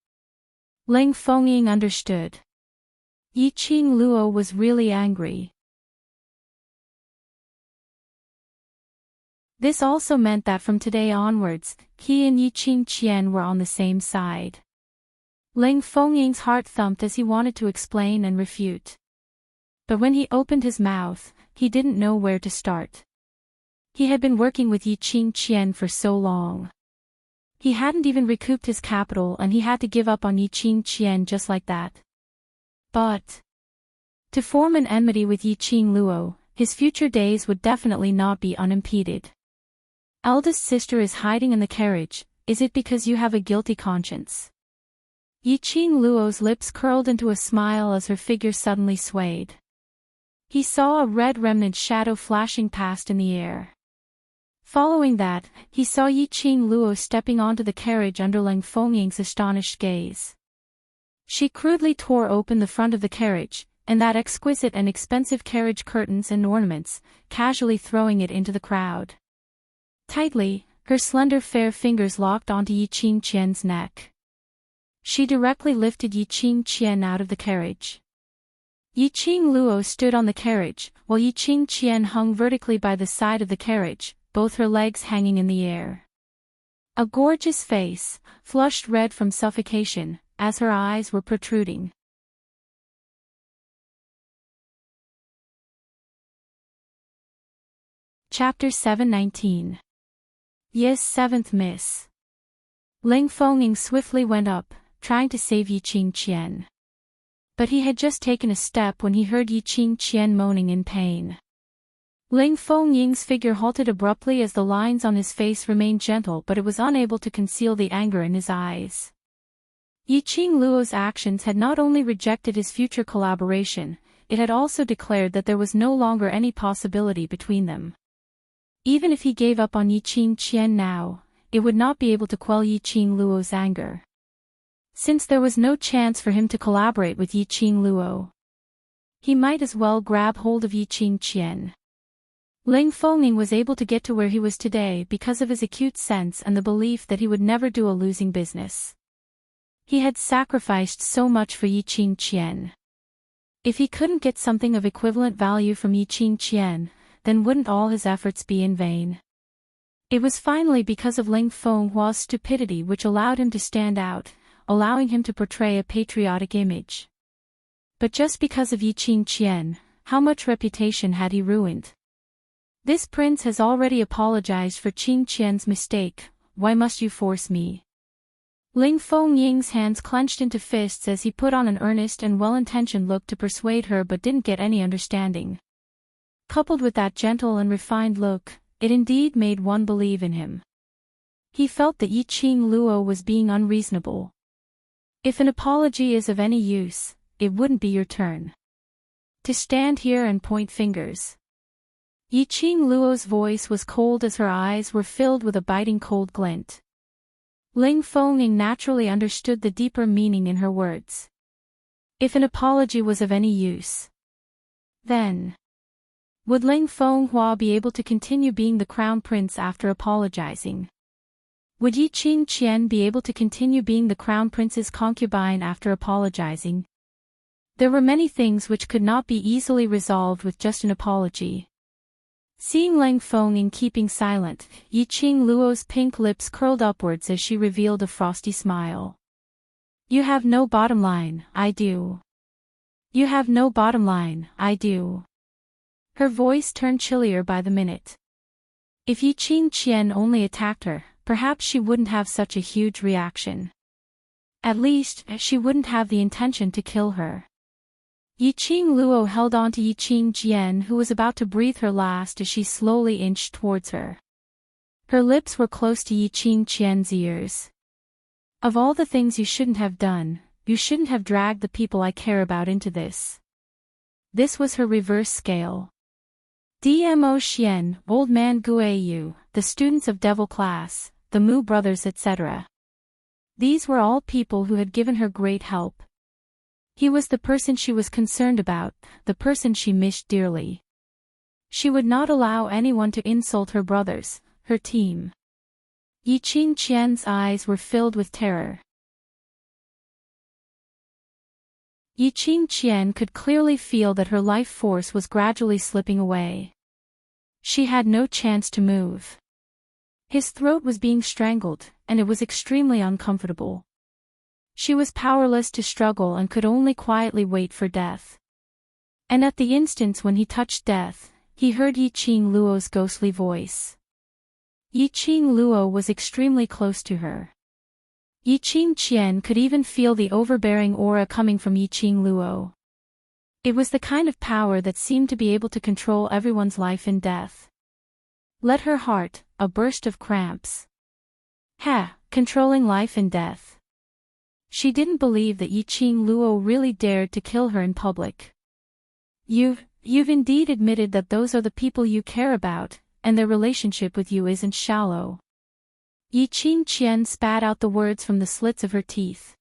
Ling Fengying understood. Yi Qingluo was really angry. This also meant that from today onwards, he and Yi Qingqian were on the same side. Ling Fengying's heart thumped as he wanted to explain and refute. But when he opened his mouth, he didn't know where to start. He had been working with Yi Qingqian for so long. He hadn't even recouped his capital and he had to give up on Yi Qingqian just like that. But to form an enmity with Yi Qingluo, his future days would definitely not be unimpeded. "Eldest sister is hiding in the carriage, is it because you have a guilty conscience?" Yi Qingluo's lips curled into a smile as her figure suddenly swayed. He saw a red remnant shadow flashing past in the air. Following that, he saw Yi Qingluo stepping onto the carriage under Ling Fengying's astonished gaze. She crudely tore open the front of the carriage, and that exquisite and expensive carriage curtains and ornaments, casually throwing it into the crowd. Tightly, her slender fair fingers locked onto Yi Qingqian's neck. She directly lifted Yi Qingqian out of the carriage. Yi Qingluo stood on the carriage, while Yi Qingqian hung vertically by the side of the carriage, both her legs hanging in the air. A gorgeous face, flushed red from suffocation, as her eyes were protruding. Chapter 719. Yes, 7th Miss. Ling Fengying swiftly went up, trying to save Yi Qingqian. But he had just taken a step when he heard Yi Qingqian moaning in pain. Ling Fengying's figure halted abruptly as the lines on his face remained gentle, but it was unable to conceal the anger in his eyes. Yiqing Luo's actions had not only rejected his future collaboration, it had also declared that there was no longer any possibility between them. Even if he gave up on Yiqing Qian now, it would not be able to quell Yiqing Luo's anger. Since there was no chance for him to collaborate with Yiqing Luo, he might as well grab hold of Yiqing Qian. Ling Fengning was able to get to where he was today because of his acute sense and the belief that he would never do a losing business. He had sacrificed so much for Yiqing Qian. If he couldn't get something of equivalent value from Yiqing Qian, then wouldn't all his efforts be in vain? It was finally because of Ling Fenghua's stupidity which allowed him to stand out, allowing him to portray a patriotic image. But just because of Yiqing Qian, how much reputation had he ruined? This prince has already apologized for Qing Qian's mistake, why must you force me? Ling Fengying's hands clenched into fists as he put on an earnest and well-intentioned look to persuade her but didn't get any understanding. Coupled with that gentle and refined look, it indeed made one believe in him. He felt that Yiqing Luo was being unreasonable. If an apology is of any use, it wouldn't be your turn to stand here and point fingers. Yiqing Luo's voice was cold as her eyes were filled with a biting cold glint. Ling Fengning naturally understood the deeper meaning in her words. If an apology was of any use, then would Ling Fenghua be able to continue being the crown prince after apologizing? Would Yiqing Qian be able to continue being the crown prince's concubine after apologizing? There were many things which could not be easily resolved with just an apology. Seeing Ling Fengning keeping silent, Yiqing Luo's pink lips curled upwards as she revealed a frosty smile. You have no bottom line, I do. You have no bottom line, I do. Her voice turned chillier by the minute. If Yiqing Qian only attacked her, perhaps she wouldn't have such a huge reaction. At least, she wouldn't have the intention to kill her. Yiqing Luo held on to Yiqing Qian, who was about to breathe her last as she slowly inched towards her. Her lips were close to Yiqing Qian's ears. Of all the things you shouldn't have done, you shouldn't have dragged the people I care about into this. This was her reverse scale. Dmo Xian, Old Man Guiyu, the students of Devil Class, the Mu brothers etc. These were all people who had given her great help. He was the person she was concerned about, the person she missed dearly. She would not allow anyone to insult her brothers, her team. Yiqing Qian's eyes were filled with terror. Yiqing Qian could clearly feel that her life force was gradually slipping away. She had no chance to move. His throat was being strangled, and it was extremely uncomfortable. She was powerless to struggle and could only quietly wait for death. And at the instant when he touched death, he heard Yiqing Luo's ghostly voice. Yiqing Luo was extremely close to her. Yiqing Qian could even feel the overbearing aura coming from Yiqing Luo. It was the kind of power that seemed to be able to control everyone's life and death. Let her heart, a burst of cramps. Controlling life and death. She didn't believe that Yiqing Luo really dared to kill her in public. You've indeed admitted that those are the people you care about, and their relationship with you isn't shallow. Yiqing Qian spat out the words from the slits of her teeth.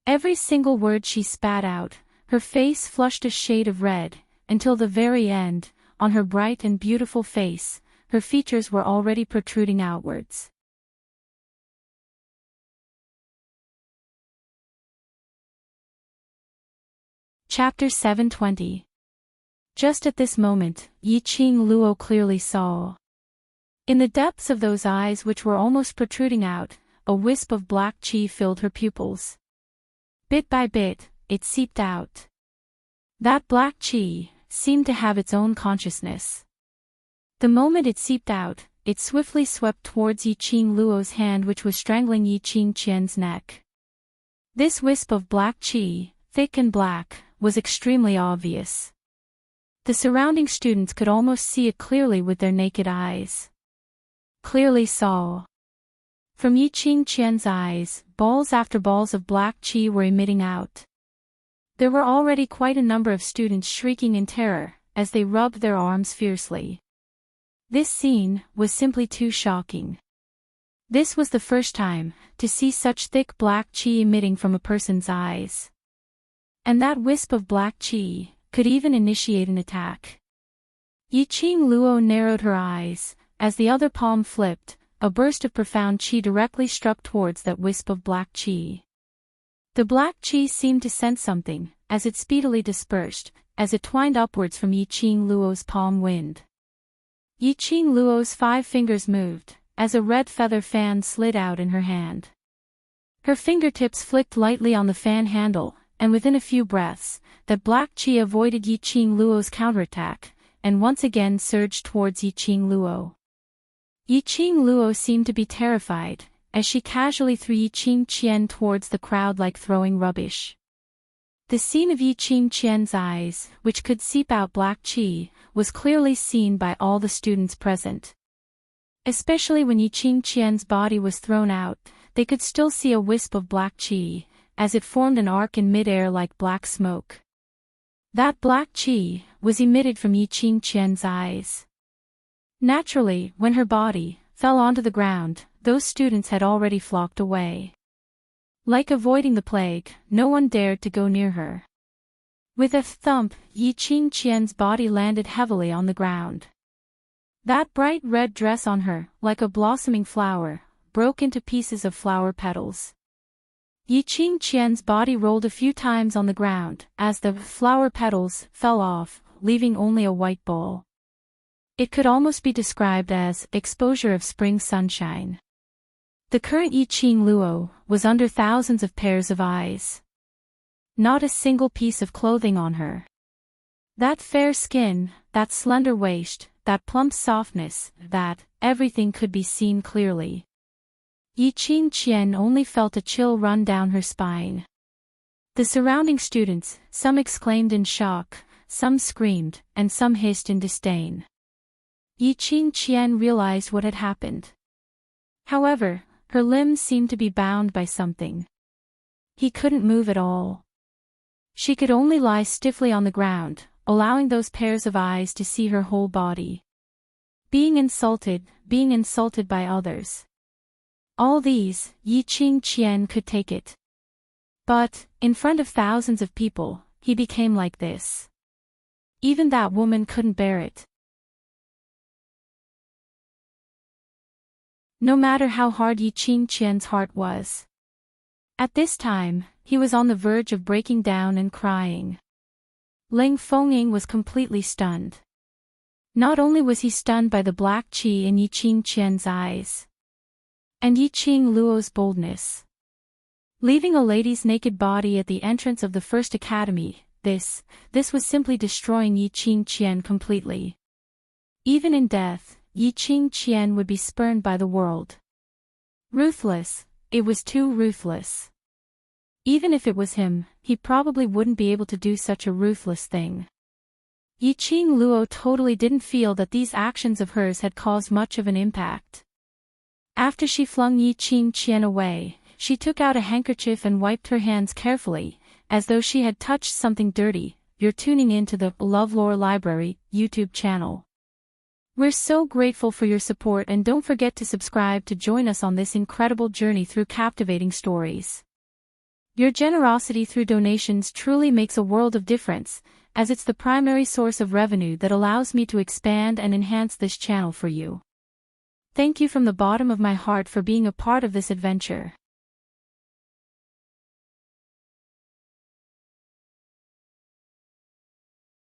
Every single word she spat out, her face flushed a shade of red, until the very end, on her bright and beautiful face, her features were already protruding outwards. Chapter 720. Just at this moment, Yiqing Luo clearly saw. In the depths of those eyes which were almost protruding out, a wisp of black qi filled her pupils. Bit by bit, it seeped out. That black qi seemed to have its own consciousness. The moment it seeped out, it swiftly swept towards Yiqing Luo's hand which was strangling Yiqing Qian's neck. This wisp of black qi, thick and black, was extremely obvious. The surrounding students could almost see it clearly with their naked eyes. Clearly saw. From Qian's eyes, balls after balls of black qi were emitting out. There were already quite a number of students shrieking in terror, as they rubbed their arms fiercely. This scene was simply too shocking. This was the first time to see such thick black qi emitting from a person's eyes. And that wisp of black qi could even initiate an attack. Yiqing Luo narrowed her eyes. As the other palm flipped, a burst of profound qi directly struck towards that wisp of black qi. The black qi seemed to sense something, as it speedily dispersed, as it twined upwards from Yiqing Luo's palm wind. Yiqing Luo's 5 fingers moved, as a red feather fan slid out in her hand. Her fingertips flicked lightly on the fan handle, and within a few breaths, that black qi avoided Yiqing Luo's counterattack, and once again surged towards Yiqing Luo. Yiqing Luo seemed to be terrified, as she casually threw Yiqing towards the crowd like throwing rubbish. The scene of Yiqing's eyes, which could seep out black qi, was clearly seen by all the students present. Especially when Yiqing's body was thrown out, they could still see a wisp of black qi, as it formed an arc in mid-air like black smoke. That black qi was emitted from Yiqing's eyes. Naturally, when her body fell onto the ground, those students had already flocked away. Like avoiding the plague, no one dared to go near her. With a thump, Yiqing's body landed heavily on the ground. That bright red dress on her, like a blossoming flower, broke into pieces of flower petals. Yiqing's body rolled a few times on the ground, as the flower petals fell off, leaving only a white ball. It could almost be described as exposure of spring sunshine. The current Yiqing Luo was under thousands of pairs of eyes. Not a single piece of clothing on her. That fair skin, that slender waist, that plump softness, that everything could be seen clearly. Yiqing only felt a chill run down her spine. The surrounding students, some exclaimed in shock, some screamed, and some hissed in disdain. Yiqing realized what had happened. However, her limbs seemed to be bound by something. He couldn't move at all. She could only lie stiffly on the ground, allowing those pairs of eyes to see her whole body. Being insulted by others. All these, Yiqing could take it. But, in front of thousands of people, he became like this. Even that woman couldn't bear it. No matter how hard Yiqing's heart was. At this time, he was on the verge of breaking down and crying. Ling Fengying was completely stunned. Not only was he stunned by the black qi in Yiqing's eyes, and Yiqing Luo's boldness. Leaving a lady's naked body at the entrance of the first academy, this was simply destroying Yiqing completely. Even in death, Yiqing would be spurned by the world. Ruthless, it was too ruthless. Even if it was him, he probably wouldn't be able to do such a ruthless thing. Yiqing Luo totally didn't feel that these actions of hers had caused much of an impact. After she flung Yiqing away, she took out a handkerchief and wiped her hands carefully, as though she had touched something dirty. You're tuning in to the LoveLore Library YouTube channel. We're so grateful for your support, and don't forget to subscribe to join us on this incredible journey through captivating stories. Your generosity through donations truly makes a world of difference, as it's the primary source of revenue that allows me to expand and enhance this channel for you. Thank you from the bottom of my heart for being a part of this adventure.